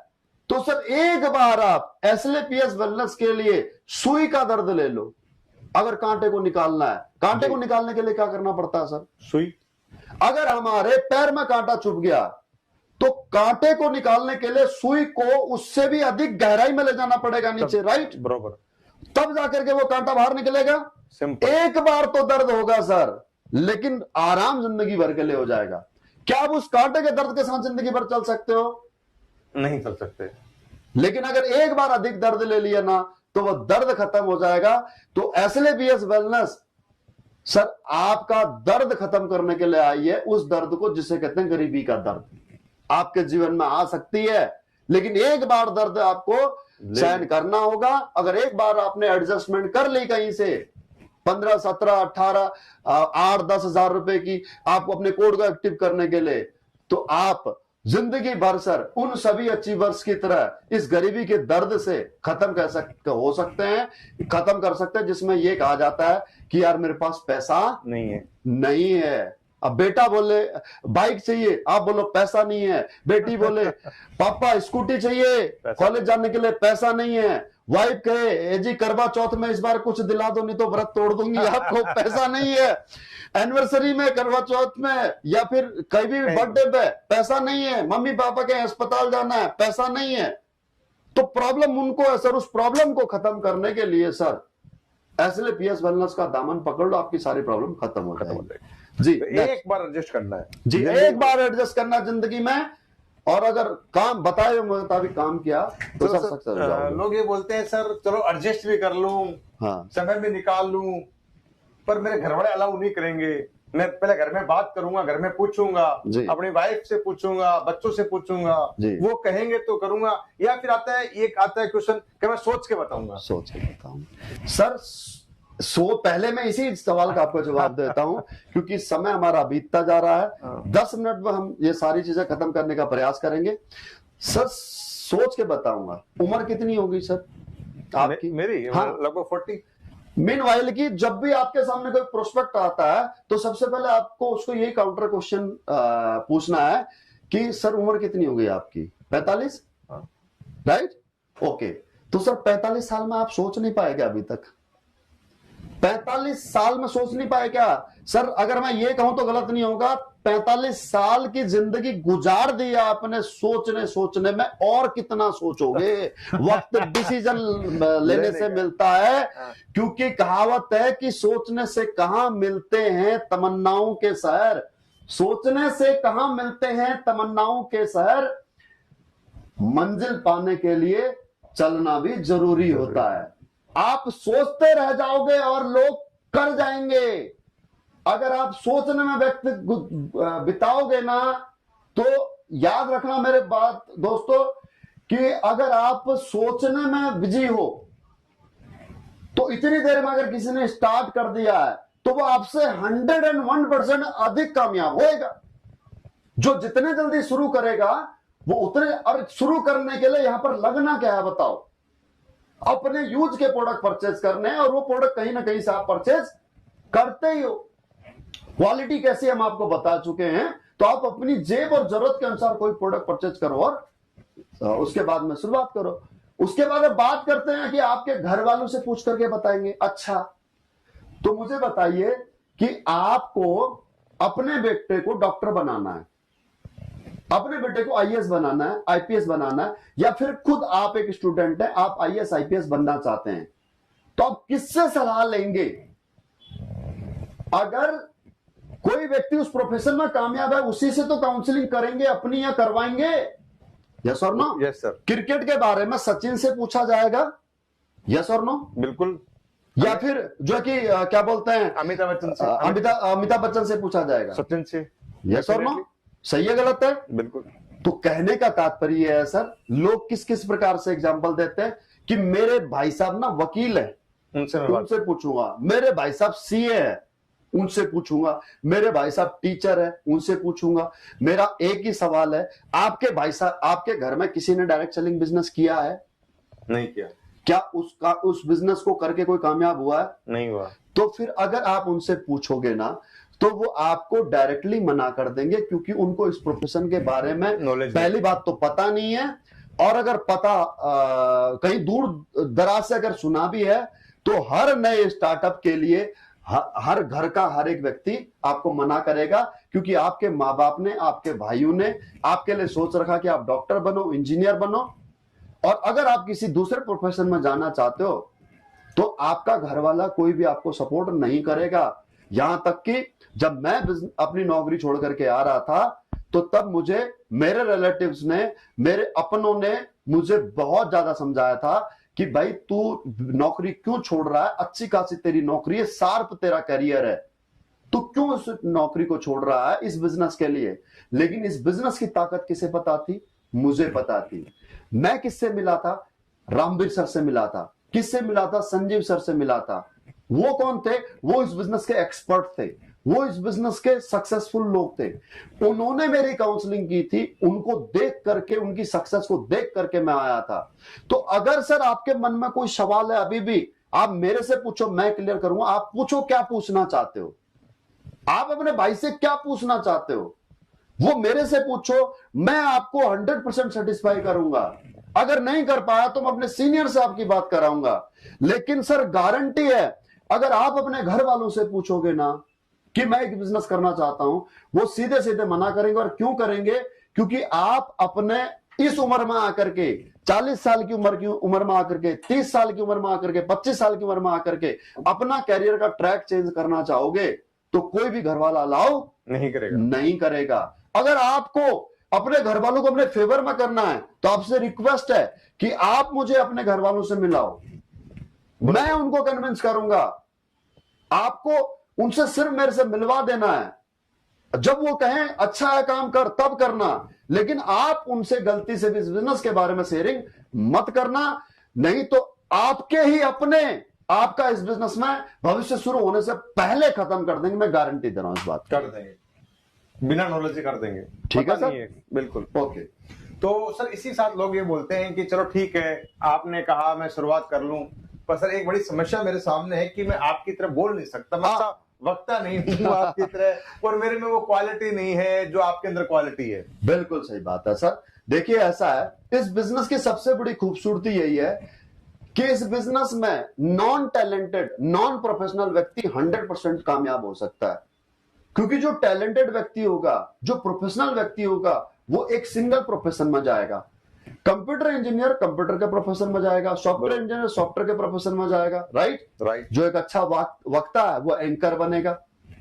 A: तो सर एक बार आप एसएलपीएस वेलनेस के लिए सुई का दर्द ले लो। अगर कांटे को निकालना है, कांटे को निकालने के लिए क्या करना पड़ता है सर?
B: सुई।
A: अगर हमारे पैर में कांटा चुभ गया तो कांटे को निकालने के लिए सुई को उससे भी अधिक गहराई में ले जाना पड़ेगा नीचे, राइट,
B: बरोबर,
A: तब जाकर के वो कांटा बाहर निकलेगा।
B: सिंपल।
A: एक बार तो दर्द होगा सर, लेकिन आराम जिंदगी भर के लिए हो जाएगा। क्या आप उस कांटे के दर्द के साथ जिंदगी भर चल सकते हो?
B: नहीं चल सकते।
A: लेकिन अगर एक बार अधिक दर्द ले लिया ना तो वो दर्द खत्म हो जाएगा। तो SLAPS वेलनेस सर आपका दर्द खत्म करने के लिए आई है, उस दर्द को जिसे कहते हैं गरीबी का दर्द। आपके जीवन में आ सकती है, लेकिन एक बार दर्द आपको सहन करना होगा। अगर एक बार आपने एडजस्टमेंट कर ली कहीं से 15, 17, 18, 8, 10 हजार रुपए की आपको अपने कोड को एक्टिव करने के लिए, तो आप जिंदगी भर सर उन सभी अचीवर्स की तरह इस गरीबी के दर्द से खत्म कर सकते हैं जिसमें यह कहा जाता है कि यार मेरे पास पैसा नहीं है। अब बेटा बोले बाइक चाहिए, आप बोलो पैसा नहीं है। बेटी बोले पापा स्कूटी चाहिए, कॉलेज जाने के लिए पैसा नहीं है। वाइफ कहे जी करवा चौथ में इस बार कुछ दिला दो नहीं तो व्रत तोड़ दूंगी, आपको पैसा नहीं है। एनिवर्सरी में, करवा चौथ में, या फिर कहीं भी बर्थडे पे पैसा नहीं है। मम्मी पापा के अस्पताल जाना है, पैसा नहीं है। तो प्रॉब्लम उनको है सर। उस प्रॉब्लम को खत्म करने के लिए सर SLAPS वेलनेस का दामन पकड़ लो, आपकी सारी प्रॉब्लम खत्म हो जाएगी जी।
B: तो एक बार एडजस्ट करना है
A: जी, एक बार एडजस्ट करना जिंदगी में, और अगर काम बताए मुताबिक काम किया तो सर सक्सेस हो जाओगे।
B: लोग ये बोलते हैं सर चलो एडजस्ट भी कर लूं,
A: हाँ,
B: समय भी निकाल लूं, पर मेरे घर वाले अलाउ नहीं करेंगे। मैं पहले घर में बात करूंगा, घर में पूछूंगा, अपनी वाइफ से पूछूंगा, बच्चों से पूछूंगा, वो कहेंगे तो करूंगा। या फिर आता है क्वेश्चन कि मैं सोच के बताऊंगा।
A: सोच के बताऊंगा सर। पहले मैं इसी सवाल का आपको जवाब देता हूं क्योंकि समय हमारा बीतता जा रहा है। 10 मिनट में हम ये सारी चीजें खत्म करने का प्रयास करेंगे। सर सोच के बताऊंगा। उम्र कितनी होगी सर आपकी?
B: मेरी
A: हाँ,
B: लगभग 40।
A: मीनवाइल की जब भी आपके सामने कोई प्रोस्पेक्ट आता है तो सबसे पहले आपको उसको यही काउंटर क्वेश्चन पूछना है कि सर उम्र कितनी हो गई आपकी? 45, राइट? ओके, तो सर 45 साल में आप सोच नहीं पाए क्या अभी तक? 45 साल में सोच नहीं पाए क्या? सर अगर मैं ये कहूं तो गलत नहीं होगा, 45 साल की जिंदगी गुजार दी आपने सोचने में, और कितना सोचोगे? वक्त डिसीजन लेने से मिलता है, क्योंकि कहावत है कि सोचने से कहां मिलते हैं तमन्नाओं के शहर। सोचने से कहां मिलते हैं तमन्नाओं के शहर। मंजिल पाने के लिए चलना भी जरूरी होता है। आप सोचते रह जाओगे और लोग कर जाएंगे। अगर आप सोचने में वक्त बिताओगे ना, तो याद रखना मेरे बात दोस्तों कि अगर आप सोचने में बिजी हो तो इतनी देर में अगर किसी ने स्टार्ट कर दिया है तो वो आपसे 101% अधिक कामयाब होएगा। जो जितने जल्दी शुरू करेगा वो उतने। और शुरू करने के लिए यहां पर लगना क्या है बताओ? अपने यूज के प्रोडक्ट परचेज करने हैं, और वो प्रोडक्ट कहीं ना कहीं से आप परचेज करते ही हो। क्वालिटी कैसी हम आपको बता चुके हैं, तो आप अपनी जेब और जरूरत के अनुसार कोई प्रोडक्ट परचेज करो और उसके बाद में शुरुआत करो। उसके बाद अब बात करते हैं कि आपके घर वालों से पूछ करके बताएंगे। अच्छा, तो मुझे बताइए कि आपको अपने बेटे को डॉक्टर बनाना है, अपने बेटे को IAS बनाना है, IPS बनाना है, या फिर खुद आप एक स्टूडेंट है, आप IAS IPS बनना चाहते हैं, तो आप किससे सलाह लेंगे? अगर कोई व्यक्ति उस प्रोफेशन में कामयाब है उसी से तो काउंसलिंग करेंगे अपनी, या करवाएंगे? यस और नो?
B: Yes sir.
A: क्रिकेट के बारे में सचिन से पूछा जाएगा? यस और नो?
B: बिल्कुल।
A: या फिर जो कि क्या बोलते हैं
B: अमिताभ बच्चन से,
A: अमिताभ बच्चन से पूछा जाएगा?
B: सचिन से।
A: यस और नो? सही है गलत है?
B: बिल्कुल।
A: तो कहने का तात्पर्य है सर, लोग किस किस प्रकार से एग्जांपल देते हैं कि मेरे भाई साहब ना वकील है, उनसे पूछूंगा। मेरे भाई साहब CA है, उनसे पूछूंगा। मेरे भाई साहब टीचर है, उनसे पूछूंगा। मेरा एक ही सवाल है, आपके भाई साहब, आपके घर में किसी ने डायरेक्ट सेलिंग बिजनेस किया है?
B: नहीं किया।
A: क्या उस बिजनेस को करके कोई कामयाब हुआ है?
B: नहीं हुआ।
A: तो फिर अगर आप उनसे पूछोगे ना तो वो आपको डायरेक्टली मना कर देंगे, क्योंकि उनको इस प्रोफेशन के बारे में
B: नॉलेज,
A: पहली बात तो पता नहीं है, और अगर पता कहीं दूर दराज से अगर सुना भी है तो हर नए स्टार्टअप के लिए हर घर का हर एक व्यक्ति आपको मना करेगा, क्योंकि आपके माँ बाप ने, आपके भाइयों ने आपके लिए सोच रखा कि आप डॉक्टर बनो, इंजीनियर बनो। और अगर आप किसी दूसरे प्रोफेशन में जाना चाहते हो तो आपका घर वाला कोई भी आपको सपोर्ट नहीं करेगा। यहां तक कि जब मैं अपनी नौकरी छोड़ करके आ रहा था तो तब मुझे मेरे रिलेटिव्स ने, मेरे अपनों ने मुझे बहुत ज्यादा समझाया था कि भाई तू नौकरी क्यों छोड़ रहा है, अच्छी खासी तेरी नौकरी है, शार्प तेरा करियर है, तू क्यों इस नौकरी को छोड़ रहा है इस बिजनेस के लिए। लेकिन इस बिजनेस की ताकत किसे पता थी? मुझे पता थी। मैं किससे मिला था? रामवीर सर से मिला था। किससे मिला था? संजीव सर से मिला था। वो कौन थे? वो इस बिजनेस के एक्सपर्ट थे, वो इस बिजनेस के सक्सेसफुल लोग थे। उन्होंने मेरी काउंसलिंग की थी, उनको देख करके, उनकी सक्सेस को देख करके मैं आया था। तो अगर सर आपके मन में कोई सवाल है अभी भी, आप मेरे से पूछो, मैं क्लियर करूंगा। आप पूछो, क्या पूछना चाहते हो? आप अपने भाई से क्या पूछना चाहते हो वो मेरे से पूछो, मैं आपको 100% सेटिस्फाई करूंगा। अगर नहीं कर पाया तो मैं अपने सीनियर से आपकी बात कराऊंगा। लेकिन सर गारंटी है, अगर आप अपने घर वालों से पूछोगे ना कि मैं एक बिजनेस करना चाहता हूं, वो सीधे सीधे मना करेंगे। और क्यों करेंगे? क्योंकि आप अपने इस उम्र में आकर के, 40 साल की उम्र में आकर के, 30 साल की उम्र में आकर के, 25 साल की उम्र में आकर के अपना कैरियर का ट्रैक चेंज करना चाहोगे तो कोई भी घर वाला अलाउ नहीं करेगा। अगर आपको अपने घर वालों को अपने फेवर में करना है तो आपसे रिक्वेस्ट है कि आप मुझे अपने घर वालों से मिलाओ, मैं उनको कन्विंस करूंगा। आपको उनसे सिर्फ मेरे से मिलवा देना है। जब वो कहें अच्छा है काम कर, तब करना। लेकिन आप उनसे गलती से भी इस बिजनेस के बारे में शेयरिंग मत करना, नहीं तो आपके ही अपने आपका इस बिजनेस में भविष्य शुरू होने से पहले खत्म कर देंगे। मैं गारंटी दे रहा हूं इस बात।
B: कर देंगे, बिना नॉलेज के कर देंगे।
A: ठीक है सर,
B: बिल्कुल
A: ओके।
B: तो सर इसी साथ लोग ये बोलते हैं कि चलो ठीक है, आपने कहा मैं शुरुआत कर लूं, पर सर एक बड़ी समस्या मेरे सामने है कि मैं आपकी तरह बोल नहीं सकता, मैं वक्ता नहीं हूं आपकी तरह, और मेरे में वो क्वालिटी नहीं है जो आपके अंदर क्वालिटी है।
A: बिल्कुल सही बात है सर। देखिए ऐसा है, इस बिजनेस की सबसे बड़ी खूबसूरती यही है कि इस बिजनेस में नॉन टैलेंटेड, नॉन प्रोफेशनल व्यक्ति 100% कामयाब हो सकता है। क्योंकि जो टैलेंटेड व्यक्ति होगा, जो प्रोफेशनल व्यक्ति होगा, वो एक सिंगल प्रोफेशन में जाएगा। कंप्यूटर इंजीनियर कंप्यूटर के प्रोफेशन में जाएगा, सॉफ्टवेयर इंजीनियर सॉफ्टवेयर के प्रोफेशन में जाएगा। राइट। जो एक अच्छा वक्ता है वो एंकर बनेगा।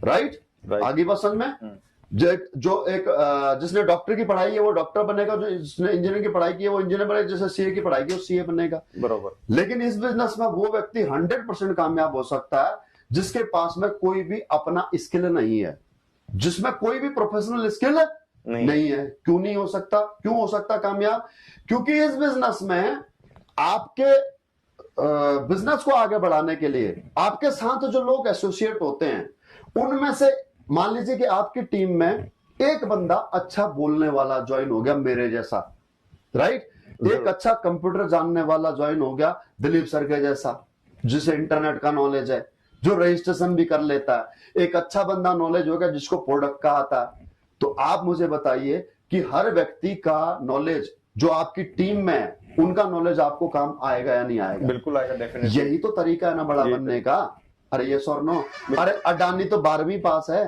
A: राइट। आगे बात समझ में? जिसने डॉक्टर की पढ़ाई है वो डॉक्टर बनेगा, जो जिसने इंजीनियरिंग की पढ़ाई की है वो इंजीनियर बनेगा, जिसने सीए की पढ़ाई की है वो सीए बनेगा।
B: बरोबर।
A: लेकिन इस बिजनेस में वो व्यक्ति 100% कामयाब हो सकता है जिसके पास में कोई भी अपना स्किल नहीं है, जिसमें कोई भी प्रोफेशनल स्किल नहीं है। क्यों नहीं हो सकता? क्यों हो सकता कामयाब? क्योंकि इस बिजनेस में आपके बिजनेस को आगे बढ़ाने के लिए आपके साथ जो लोग एसोसिएट होते हैं, उनमें से मान लीजिए कि आपकी टीम में एक बंदा अच्छा बोलने वाला ज्वाइन हो गया, मेरे जैसा। राइट। एक अच्छा कंप्यूटर जानने वाला ज्वाइन हो गया, दिलीप सर के जैसा, जिसे इंटरनेट का नॉलेज है, जो रजिस्ट्रेशन भी कर लेता है। एक अच्छा बंदा नॉलेज होगा जिसको प्रोडक्ट का आता है। तो आप मुझे बताइए कि हर व्यक्ति का नॉलेज जो आपकी टीम में है, उनका नॉलेज आपको काम आएगा या नहीं आएगा?
B: बिल्कुल आएगा, डेफिनेटली।
A: यही तो तरीका है ना बड़ा बनने का। अरे यस और नो? अरे अडानी तो 12वीं पास है।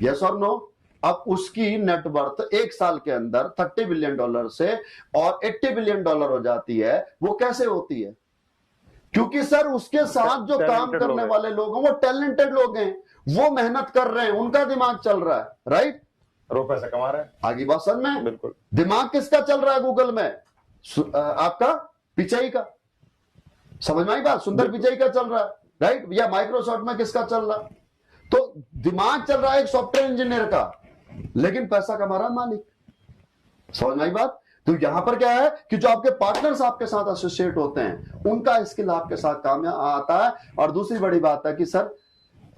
A: यस और नो? अब उसकी नेटवर्थ एक साल के अंदर $30 बिलियन से और $80 बिलियन हो जाती है। वो कैसे होती है? क्योंकि सर उसके साथ जो काम करने वाले लोग हैं वो टैलेंटेड लोग हैं, वो मेहनत कर रहे हैं, उनका दिमाग चल रहा है। राइट।
B: पैसा कमा रहे हैं।
A: आगे बात समझ में?
B: बिल्कुल।
A: दिमाग किसका चल रहा है गूगल में? आपका पिचाई का। समझ में आई बात? सुंदर पिचाई का चल रहा है। राइट। या माइक्रोसॉफ्ट में किसका चल रहा है? तो दिमाग चल रहा है एक सॉफ्टवेयर इंजीनियर का, लेकिन पैसा कमा रहा है मालिक। समझ में आई बात? तो यहां पर क्या है कि जो आपके पार्टनर्स आपके साथ एसोसिएट होते हैं, उनका स्किल आपके साथ काम आता है। और दूसरी बड़ी बात है कि सर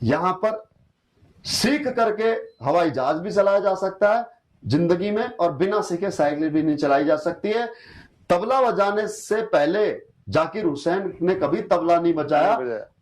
A: यहां पर सीख करके हवाई जहाज भी चलाया जा सकता है जिंदगी में, और बिना सीखे साइकिल भी नहीं चलाई जा सकती है। तबला बजाने से पहले जाकिर हुसैन ने कभी तबला नहीं बजाया।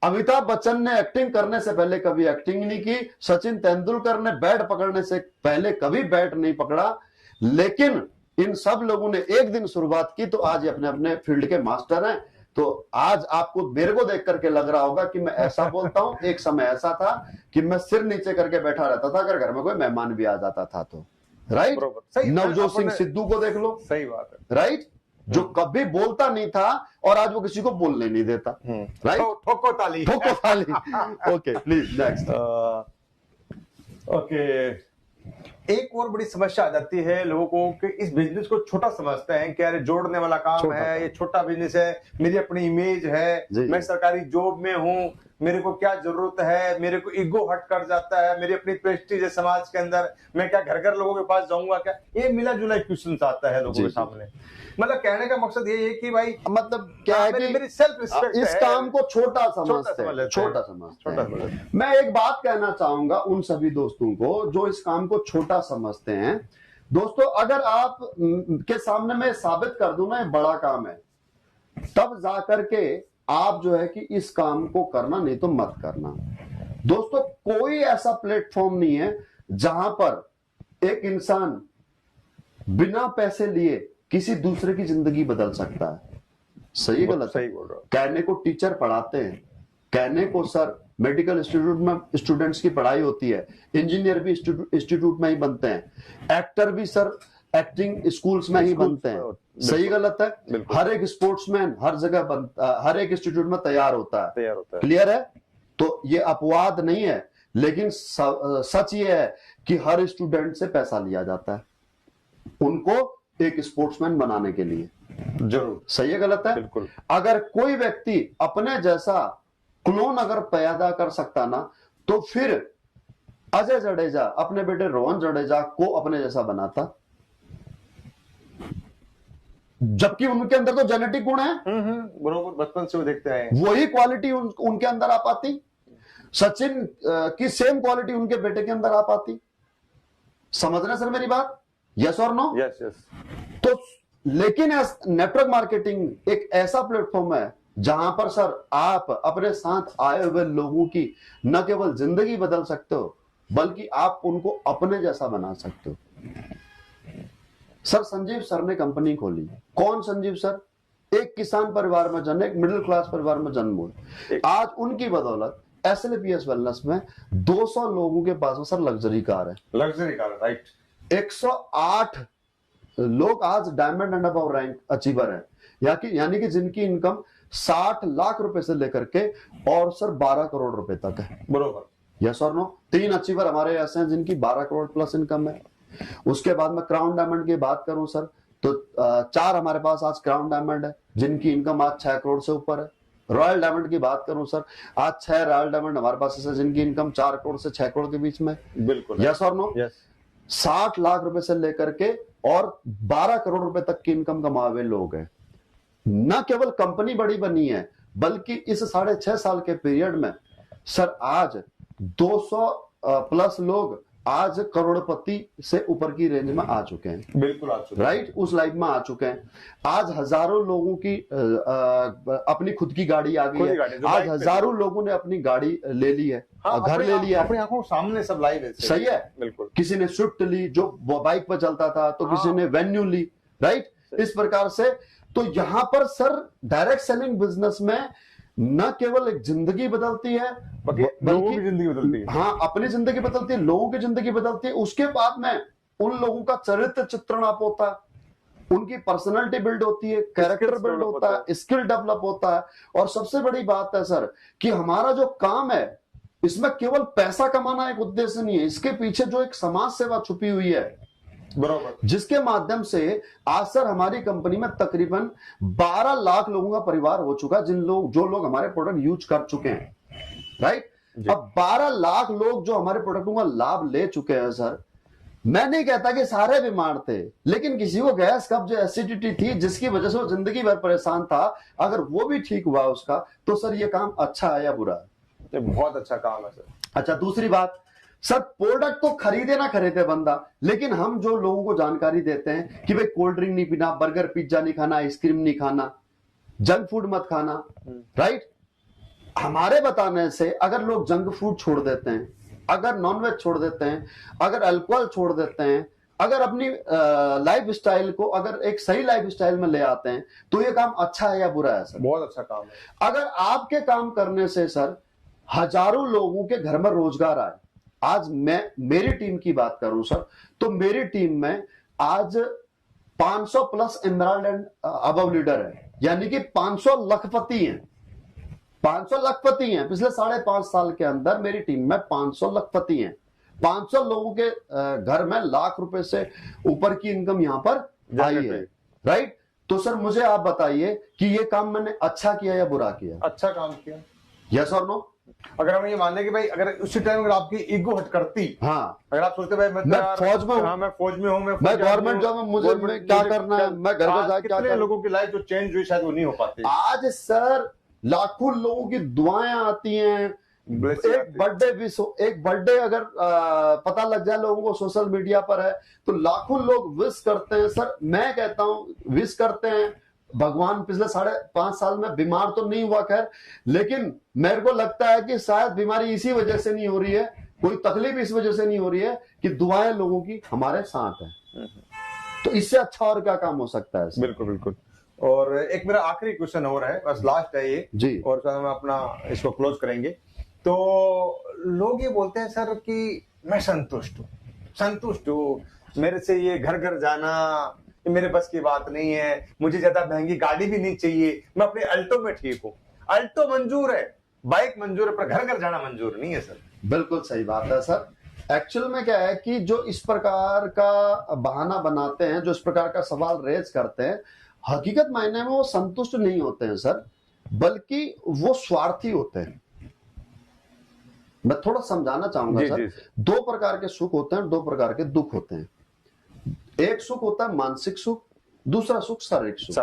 A: अमिताभ बच्चन ने एक्टिंग करने से पहले कभी एक्टिंग नहीं की। सचिन तेंदुलकर ने बैट पकड़ने से पहले कभी बैट नहीं पकड़ा। लेकिन इन सब लोगों ने एक दिन शुरुआत की तो आज अपने अपने फील्ड के मास्टर हैं। तो आज आपको मेरे को देख करके लग रहा होगा कि मैं ऐसा बोलता हूं। एक समय ऐसा था कि मैं सिर नीचे करके बैठा रहता था अगर घर में कोई मेहमान भी आ जाता था तो। राइट। नवजोत सिंह सिद्धू को देख लो।
B: सही बात है।
A: राइट। जो कभी बोलता नहीं था और आज वो किसी को बोलने नहीं देता। राइट,
B: ठोको ताली,
A: ठोको ताली। Okay, please next.
B: ओके, एक और बड़ी समस्या आ जाती है लोगों को कि इस बिजनेस को छोटा समझते हैं कि अरे जोड़ने वाला काम है, ये छोटा बिजनेस है, मेरी अपनी इमेज है, मैं सरकारी जॉब में हूँ, मेरे को क्या जरूरत है, मेरे को ईगो हट कर जाता है, मेरी अपनी प्रेस्टीज है समाज के अंदर, मैं क्या घर घर लोगों के पास जाऊंगा क्या? ये मिला जुला क्वेश्चन आता है लोगों के सामने। मतलब कहने का मकसद ये है कि भाई
A: मतलब क्या है कि
B: मेरी सेल्फ रिस्पेक्ट
A: इस काम को छोटा समझते हैं,
B: छोटा
A: समझते हैं। मैं एक बात कहना चाहूंगा उन सभी दोस्तों को जो इस काम को छोटा समझते हैं। दोस्तों, अगर आप के सामने मैं साबित कर दूं ना ये बड़ा काम है, तब जाकर के आप जो है कि इस काम को करना, नहीं तो मत करना। दोस्तों, कोई ऐसा प्लेटफॉर्म नहीं है जहां पर एक इंसान बिना पैसे लिए किसी दूसरे की जिंदगी बदल सकता है। सही गलत?
B: सही बोल रहा हूं।
A: कहने को टीचर पढ़ाते हैं, कहने को सर मेडिकल इंस्टीट्यूट में स्टूडेंट्स की पढ़ाई होती है, इंजीनियर भी इंस्टीट्यूट में ही बनते हैं, एक्टर भी सर एक्टिंग स्कूल्स में ही बनते हैं। सही गलत है? हर एक स्पोर्ट्समैन हर जगह बनता, हर एक इंस्टीट्यूट में तैयार होता है। क्लियर है? तो ये अपवाद नहीं है, लेकिन सच ये है कि हर स्टूडेंट से पैसा लिया जाता है उनको एक स्पोर्ट्समैन बनाने के लिए।
B: जरूर।
A: सही है गलत है?
B: बिल्कुल।
A: अगर कोई व्यक्ति अपने जैसा क्लोन अगर पैदा कर सकता ना, तो फिर अजय जडेजा अपने बेटे रोहन जडेजा को अपने जैसा बनाता, जबकि उनके अंदर तो जेनेटिक गुण है।
B: बरोबर, बचपन से वो देखते हैं,
A: वही क्वालिटी उनके अंदर आ पाती। सचिन की सेम क्वालिटी उनके बेटे के अंदर आ पाती। समझ रहे सर मेरी बात? यस और नो?
B: Yes yes.
A: तो लेकिन नेटवर्क मार्केटिंग एक ऐसा प्लेटफॉर्म है जहां पर सर आप अपने साथ आए हुए लोगों की न केवल जिंदगी बदल सकते हो, बल्कि आप उनको अपने जैसा बना सकते हो। सर संजीव सर ने कंपनी खोली। कौन संजीव सर? एक किसान परिवार में जन्मे, एक मिडिल क्लास परिवार में जन्म हुए। आज उनकी बदौलत SLPS वेलनेस में 200 लोगों के पास में सर लग्जरी कार है।
B: Luxury car, right.
A: 108 लोग आज diamond and above rank achiever है, यानी कि जिनकी इनकम 60 लाख रुपए से लेकर के और सर 12 करोड़ रुपए तक है।
B: बरोबर।
A: यस और नो? 3 अचीवर हमारे ऐसे हैं जिनकी 12 करोड़ प्लस इनकम है। उसके बाद में क्राउन डायमंड की बात करूं सर, तो 4 हमारे पास आज क्राउन डायमंड है जिनकी इनकम आज 6 करोड़ से ऊपर है। रॉयल डायमंड की बात करूं सर, आज 6 रॉयल डायमंड हमारे पास है जिनकी इनकम 4 करोड़ से 6 करोड़ के बीच में।
B: बिल्कुल।
A: यस और नो?
B: यस।
A: 60 लाख रुपए से लेकर के और 12 करोड़ रुपए तक की इनकम कमाए हुए लोग हैं। न केवल कंपनी बड़ी बनी है, बल्कि इस 6.5 साल के पीरियड में सर आज 200 प्लस लोग आज करोड़पति से ऊपर की रेंज में आ चुके हैं।
B: बिल्कुल आ चुके हैं। राइट,
A: उस लाइफ में आ चुके हैं। आज हजारों लोगों की अपनी खुद की गाड़ी आ गई है। आज हजारों लोगों ने अपनी गाड़ी ले ली है। हाँ, घर ले लिया,
B: अपनी आंखों सामने सब लाइव है।
A: सही है? बिल्कुल। किसी ने स्विफ्ट ली जो बाइक पर चलता था, तो किसी ने वेन्यू ली। राइट, इस प्रकार से तो यहां पर सर डायरेक्ट सेलिंग बिजनेस में न केवल एक जिंदगी बदलती है,
B: लोगों की जिंदगी बदलती है।
A: हाँ, अपनी जिंदगी बदलती है, लोगों की जिंदगी बदलती है। उसके बाद में उन लोगों का चरित्र चित्रण आप होता है, उनकी पर्सनैलिटी बिल्ड होती है, कैरेक्टर बिल्ड होता है, स्किल डेवलप होता है। और सबसे बड़ी बात है सर कि हमारा जो काम है इसमें केवल पैसा कमाना एक उद्देश्य नहीं है, इसके पीछे जो एक समाज सेवा छुपी हुई है,
B: बरोबर,
A: जिसके माध्यम से आज सर हमारी कंपनी में तकरीबन 12 लाख लोगों का परिवार हो चुका है, जो लोग हमारे प्रोडक्ट यूज कर चुके हैं। राइट, अब 12 लाख लोग जो हमारे प्रोडक्टों का लाभ ले चुके हैं सर। मैं नहीं कहता कि सारे बीमार थे, लेकिन किसी को गैस कब्ज एसिडिटी थी जिसकी वजह से वो जिंदगी भर परेशान था, अगर वो भी ठीक हुआ उसका, तो सर ये काम अच्छा है या बुरा है?
B: बहुत अच्छा काम है सर।
A: अच्छा, दूसरी बात सर, प्रोडक्ट तो खरीदे ना खरीदे बंदा, लेकिन हम जो लोगों को जानकारी देते हैं कि भाई कोल्ड ड्रिंक नहीं पीना, बर्गर पिज्जा नहीं खाना, आइसक्रीम नहीं खाना, जंक फूड मत खाना। राइट, हमारे बताने से अगर लोग जंक फूड छोड़ देते हैं, अगर नॉनवेज छोड़ देते हैं, अगर अल्कोहल छोड़ देते हैं, अगर अपनी लाइफ स्टाइल को अगर एक सही लाइफ स्टाइल में ले आते हैं, तो ये काम अच्छा है या बुरा है सर?
B: बहुत अच्छा काम है।
A: अगर आपके काम करने से सर हजारों लोगों के घर में रोजगार आए, आज मैं मेरी टीम की बात करूं सर, तो मेरी टीम में आज 500 plus emerald and above leader है, यानी कि 500 लखपति हैं। 500 लखपति हैं। पिछले 5.5 साल के अंदर मेरी टीम में 500 लखपति हैं। 500 लोगों के घर में लाख रुपए से ऊपर की इनकम यहां पर आई है, राइट। तो सर मुझे आप बताइए कि ये काम मैंने अच्छा किया या बुरा किया?
B: अच्छा काम किया।
A: यस और नो?
B: अगर हम ये मान लें कि भाई अगर उसी टाइम अगर आपकी ईगो हट करती,
A: हाँ,
B: अगर आप सोचते भाई मैं
A: फौज में हूं,
B: हाँ मैं फौज में हूं,
A: मैं गवर्नमेंट जॉब में, मुझे क्या करना है, मैं घर पर जाकर क्या
B: कितने लोगों की लाइफ जो चेंज हुई शायद वो नहीं हो पाती।
A: आज सर लाखों लोगों की दुआएं आती हैं। एक बर्थडे अगर पता लग जाए लोगों को सोशल मीडिया पर है तो लाखों लोग विश करते हैं। सर मैं कहता हूं विश करते हैं। भगवान पिछले 5.5 साल में बीमार तो नहीं हुआ खैर, लेकिन मेरे को लगता है कि शायद बीमारी इसी वजह से नहीं हो रही है, कोई तकलीफ इस वजह से नहीं हो रही है कि दुआएं लोगों की हमारे साथ है। तो इससे अच्छा और क्या काम हो सकता है?
B: बिल्कुल बिल्कुल। और एक मेरा आखिरी क्वेश्चन और है, बस लास्ट है ये
A: जी,
B: और सर हम अपना इसको क्लोज करेंगे। तो लोग ये बोलते हैं सर कि मैं संतुष्ट हूँ, मेरे से ये घर घर जाना ये मेरे बस की बात नहीं है, मुझे ज्यादा महंगी गाड़ी भी नहीं चाहिए, मैं अपने अल्टो में ठीक हूँ। अल्टो मंजूर है, बाइक मंजूर है, पर घर घर जाना मंजूर नहीं है। सर
A: बिल्कुल सही बात है सर। एक्चुअल में क्या है कि जो इस प्रकार का बहाना बनाते हैं, जो इस प्रकार का सवाल रेज करते हैं, हकीकत मायने में वो संतुष्ट नहीं होते हैं सर, बल्कि वो स्वार्थी होते हैं। मैं थोड़ा समझाना चाहूंगा सर। दो प्रकार के सुख होते हैं, दो प्रकार के दुख होते हैं। एक सुख होता है मानसिक सुख, दूसरा सुख शारीरिक सुख।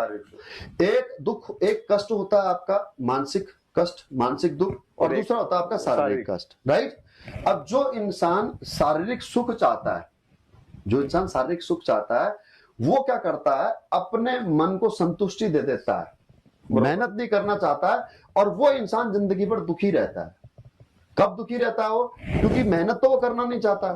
A: एक दुख, एक कष्ट होता है आपका मानसिक कष्ट, मानसिक दुख, और दूसरा होता है आपका शारीरिक कष्ट, राइट। अब जो इंसान शारीरिक सुख चाहता है, वो क्या करता है, अपने मन को संतुष्टि दे देता है, मेहनत नहीं करना चाहता है, और वो इंसान जिंदगी भर दुखी रहता है। कब दुखी रहता है वो? क्योंकि मेहनत तो वो करना नहीं चाहता।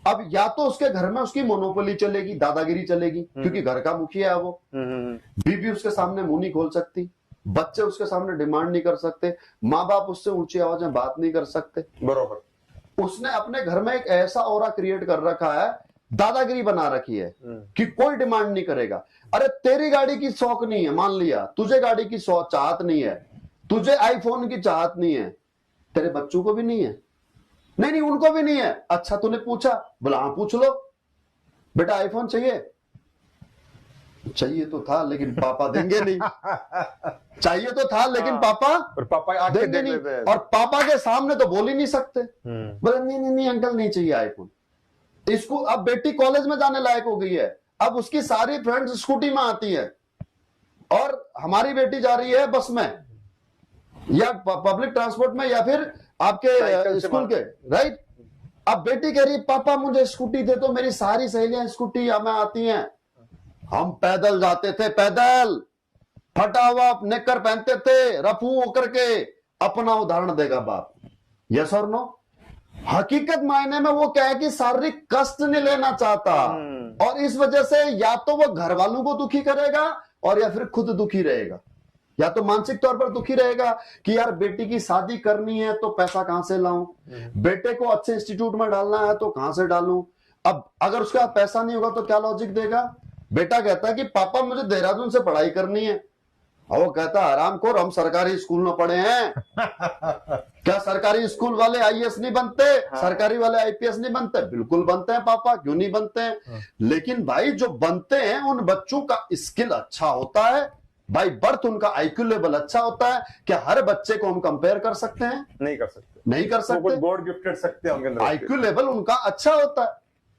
A: अब या तो उसके घर में उसकी मोनोपोली चलेगी, दादागिरी चलेगी, क्योंकि घर का मुखिया है वो। बीबी उसके सामने मुंह नहीं खोल सकती, बच्चे उसके सामने डिमांड नहीं कर सकते, माँ बाप उससे ऊंची आवाज में बात नहीं कर सकते। बरोबर। उसने अपने घर में एक ऐसा ऑरा क्रिएट कर रखा है, दादागिरी बना रखी है कि कोई डिमांड नहीं करेगा। अरे तेरी गाड़ी की शौक नहीं है, मान लिया तुझे गाड़ी की चाहत नहीं है, तुझे आईफोन की चाहत नहीं है, तेरे बच्चों को भी नहीं है, नहीं उनको भी नहीं है। अच्छा तूने पूछा? बोला हाँ पूछ लो, बेटा आईफोन चाहिए तो था लेकिन पापा देंगे नहीं। चाहिए तो था लेकिन पापा देंगे नहीं, और पापा के सामने तो बोल ही नहीं सकते। बोले नहीं अंकल नहीं चाहिए आईफोन। इसको अब बेटी कॉलेज में जाने लायक हो गई है, अब उसकी सारी फ्रेंड्स स्कूटी में आती है, और हमारी बेटी जा रही है बस में या पब्लिक ट्रांसपोर्ट में या फिर आपके स्कूल के, राइट। अब बेटी कह रही पापा मुझे स्कूटी दे दो, मेरी सारी सहेलियां स्कूटी में आती हैं, हम पैदल जाते थे, पैदल फटा हुआ नेकर पहनते थे, रफू होकर के। अपना उदाहरण देगा बाप। यस और नो? हकीकत मायने में वो क्या है कि शारीरिक कष्ट नहीं लेना चाहता, और इस वजह से या तो वो घर वालों को दुखी करेगा और या फिर खुद दुखी रहेगा, या तो मानसिक तौर पर दुखी रहेगा कि यार बेटी की शादी करनी है तो पैसा कहां से लाऊं, बेटे को अच्छे इंस्टीट्यूट में डालना है तो कहां से डालूं। अब अगर उसका पैसा नहीं होगा तो क्या लॉजिक देगा? बेटा कहता है कि पापा मुझे देहरादून से पढ़ाई करनी है, और वो कहता है हरामखोर हम सरकारी स्कूल में पढ़े हैं। क्या सरकारी स्कूल वाले आईएएस नहीं बनते? सरकारी वाले आईपीएस नहीं बनते? बिल्कुल बनते हैं पापा, क्यों नहीं बनते हैं। लेकिन भाई जो बनते हैं उन बच्चों का स्किल अच्छा होता है, बाई बर्थ उनका आईक्यू लेवल अच्छा होता है। क्या हर बच्चे को हम कंपेयर कर सकते हैं? नहीं कर सकते।
B: गॉड गिफ्टेड सकते हैं,
A: आईक्यू लेवल उनका अच्छा होता है।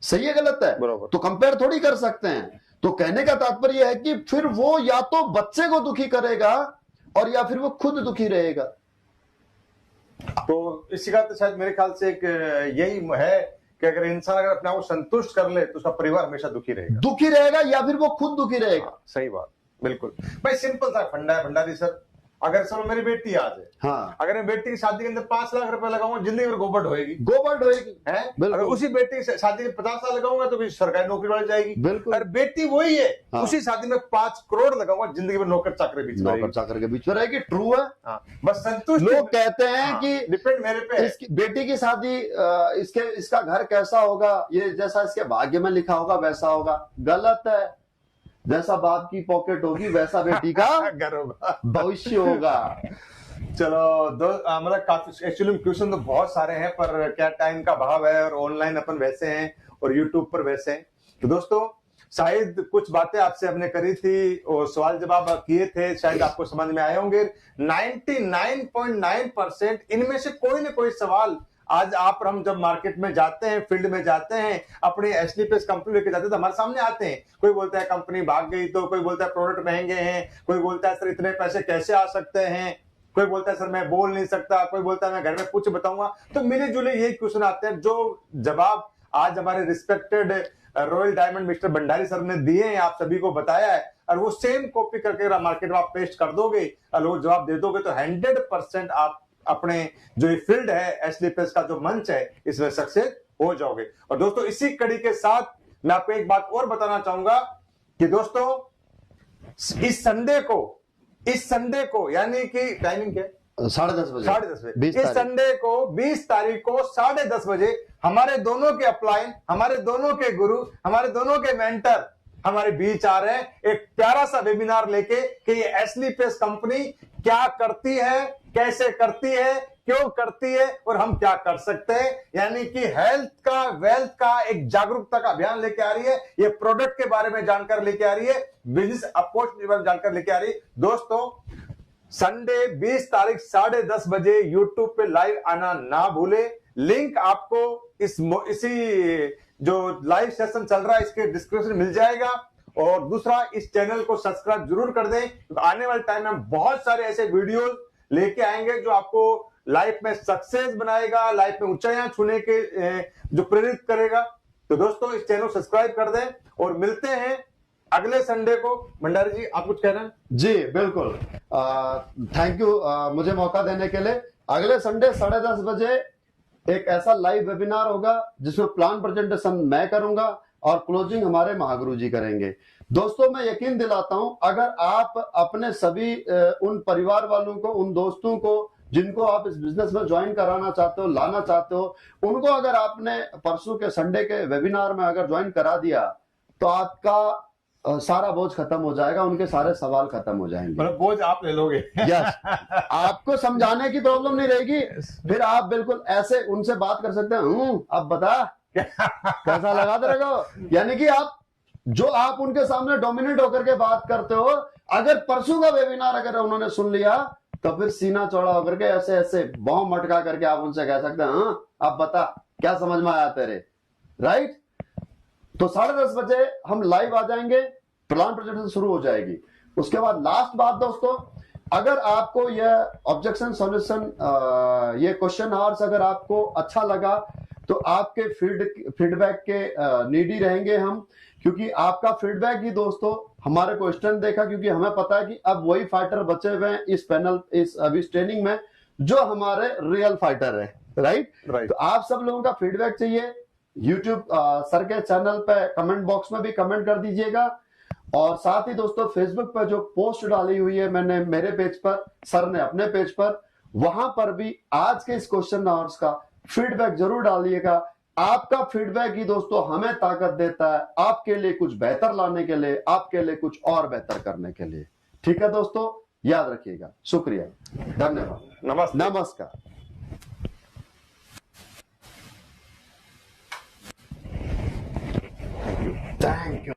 A: सही है गलत है? तो कंपेयर थोड़ी कर सकते हैं। तो कहने का तात्पर्य है कि फिर वो या तो बच्चे को दुखी करेगा और या फिर वो खुद दुखी रहेगा।
B: तो इसी का तो शायद मेरे ख्याल से एक यही है कि अगर इंसान अगर अपने आप को संतुष्ट कर ले तो उसका परिवार हमेशा दुखी रहेगा
A: या फिर वो खुद दुखी रहेगा।
B: सही बात, बिल्कुल भाई। सिंपल सा फंडा है भंडारी सर। अगर सर मेरी बेटी आज है,
A: हाँ,
B: अगर मैं बेटी की शादी के अंदर 5 लाख रुपए लगाऊंगा, जिंदगी भर गोबर ढोएगी
A: है।
B: अगर उसी बेटी की शादी में 50 साल लगाऊंगा तो भी सरकारी नौकरी बढ़ जाएगी।
A: बिल्कुल।
B: अगर बेटी वही है,
A: हाँ,
B: उसी शादी में 5 करोड़ लगाऊंगा, जिंदगी में नौकर चाकर
A: के बीच में रहेगी। ट्रू है।
B: हाँ, बस संतुष्ट।
A: लोग कहते हैं कि
B: डिपेंड मेरे पे,
A: बेटी की शादी इसका घर कैसा होगा, ये जैसा इसके भाग्य में लिखा होगा वैसा होगा। गलत है। जैसा बाप की पॉकेट होगी वैसा बेटी का
B: घर होगा।
A: भविष्य होगा।
B: चलो मतलब काफी एक्चुअली क्वेश्चन तो बहुत सारे हैं, पर क्या टाइम का अभाव है और ऑनलाइन अपन वैसे हैं और यूट्यूब पर वैसे हैं। तो दोस्तों शायद कुछ बातें आपसे हमने करी थी और सवाल जवाब किए थे, शायद आपको समझ में आए होंगे। 99.9% इनमें से कोई ना कोई सवाल आज आप हम जब मार्केट में जाते हैं, फील्ड में जाते हैं, अपनी एसलीपीएस कंपनी लेके जाते हैं तो हमारे सामने आते हैं। कोई बोलता है कंपनी भाग गई, तो कोई बोलता है प्रोडक्ट महंगे हैं, कोई बोलता है सर इतने पैसे कैसे आ सकते हैं, कोई बोलता है सर मैं बोल नहीं सकता, कोई बोलता है मैं घर में कुछ बताऊंगा। तो मिले जुले यही क्वेश्चन आते हैं, जो जवाब आज हमारे respected royal diamond mister Bhandari sir ने दिए हैं, आप सभी को बताया है, और वो सेम कॉपी करके मार्केट में आप पेस्ट कर दोगे और वो जवाब दे दोगे तो 100% आप अपने जो ये फील्ड है एसलीपीएस का जो मंच है इसमें सक्सेस हो जाओगे। और दोस्तों इसी कड़ी के साथ मैं आपको एक बात और बताना चाहूंगा कि दोस्तों इस संडे को यानी कि टाइमिंग क्या है?
A: 10:30 बजे।
B: 10:30 बजे
A: 20
B: इस
A: तारीख।
B: संडे को 20 तारीख को 10:30 बजे हमारे दोनों के अपलाइन, हमारे दोनों के गुरु, हमारे दोनों के मेंटर हमारे बीच आ रहे हैं, एक प्यारा सा वेबिनार लेके कि ये एसलीपीएस कंपनी क्या करती है, कैसे करती है, क्यों करती है और हम क्या कर सकते हैं। यानी कि हेल्थ का, वेल्थ का एक जागरूकता का अभियान लेके आ रही है, ये प्रोडक्ट के बारे में जानकारी लेके आ रही है, बिजनेस अप्रोच के बारे में जानकारी लेके आ रही है। दोस्तों संडे 20 तारीख 10:30 बजे यूट्यूब पे लाइव आना ना भूले। लिंक आपको इसी जो लाइव सेशन चल रहा है इसके डिस्क्रिप्शन में मिल जाएगा। और दूसरा, इस चैनल को सब्सक्राइब जरूर कर दें, तो आने वाले टाइम में बहुत सारे ऐसे वीडियोस लेके आएंगे जो आपको लाइफ में सक्सेस बनाएगा, लाइफ में ऊंचाइयां छूने के जो प्रेरित करेगा। तो दोस्तों इस चैनल को सब्सक्राइब कर दें और मिलते हैं अगले संडे को। भंडारी जी आप कुछ कह रहे हैं?
A: जी बिल्कुल, थैंक यू मुझे मौका देने के लिए। अगले संडे 10:30 बजे एक ऐसा लाइव वेबिनार होगा जिसमें प्लान प्रेजेंटेशन मैं करूंगा और क्लोजिंग हमारे महागुरु जी करेंगे। दोस्तों मैं यकीन दिलाता हूं, अगर आप अपने सभी उन परिवार वालों को, उन दोस्तों को जिनको आप इस बिजनेस में ज्वाइन कराना चाहते हो, लाना चाहते हो, उनको अगर आपने परसों के संडे के वेबिनार में अगर ज्वाइन करा दिया तो आपका सारा बोझ खत्म हो जाएगा, उनके सारे सवाल खत्म हो जाएंगे।
B: मतलब बोझ आप ले लोगे।
A: यस, आपको समझाने की प्रॉब्लम नहीं रहेगी, फिर आप बिल्कुल ऐसे उनसे बात कर सकते हैं, अब बता कैसा लगा तेरे को। यानी कि आप उनके सामने डोमिनेट होकर के बात करते हो। अगर परसों का वेबिनार अगर उन्होंने सुन लिया तो फिर सीना चौड़ा होकर के ऐसे ऐसे बॉम्ब मटका करके आप उनसे कह सकते हैं, अब बता क्या समझ में आया तेरे, राइट। तो 10:30 बजे हम लाइव आ जाएंगे, प्लान प्रेजेंटेशन शुरू हो जाएगी। उसके बाद लास्ट बात दोस्तों, अगर आपको यह ऑब्जेक्शन सॉल्यूशन, ये क्वेश्चन आवर्स अगर आपको अच्छा लगा तो आपके फीडबैक के नीडी रहेंगे हम, क्योंकि आपका फीडबैक ही दोस्तों हमारे को स्ट्रेंथ देगा, क्योंकि हमें पता है कि अब वही फाइटर बचे हुए हैं इस पैनल, अभी ट्रेनिंग में, जो हमारे रियल फाइटर है, राइट। तो आप सब लोगों का फीडबैक चाहिए। यूट्यूब सर के चैनल पे कमेंट बॉक्स में भी कमेंट कर दीजिएगा, और साथ ही दोस्तों फेसबुक पर जो पोस्ट डाली हुई है मैंने मेरे पेज पर, सर ने अपने पेज पर, वहां पर भी आज के इस क्वेश्चन आवर्स का फीडबैक जरूर डालिएगा। आपका फीडबैक ही दोस्तों हमें ताकत देता है आपके लिए कुछ बेहतर लाने के लिए, आपके लिए कुछ और बेहतर करने के लिए। ठीक है दोस्तों, याद रखिएगा। शुक्रिया, धन्यवाद, नमस्कार। Thank you.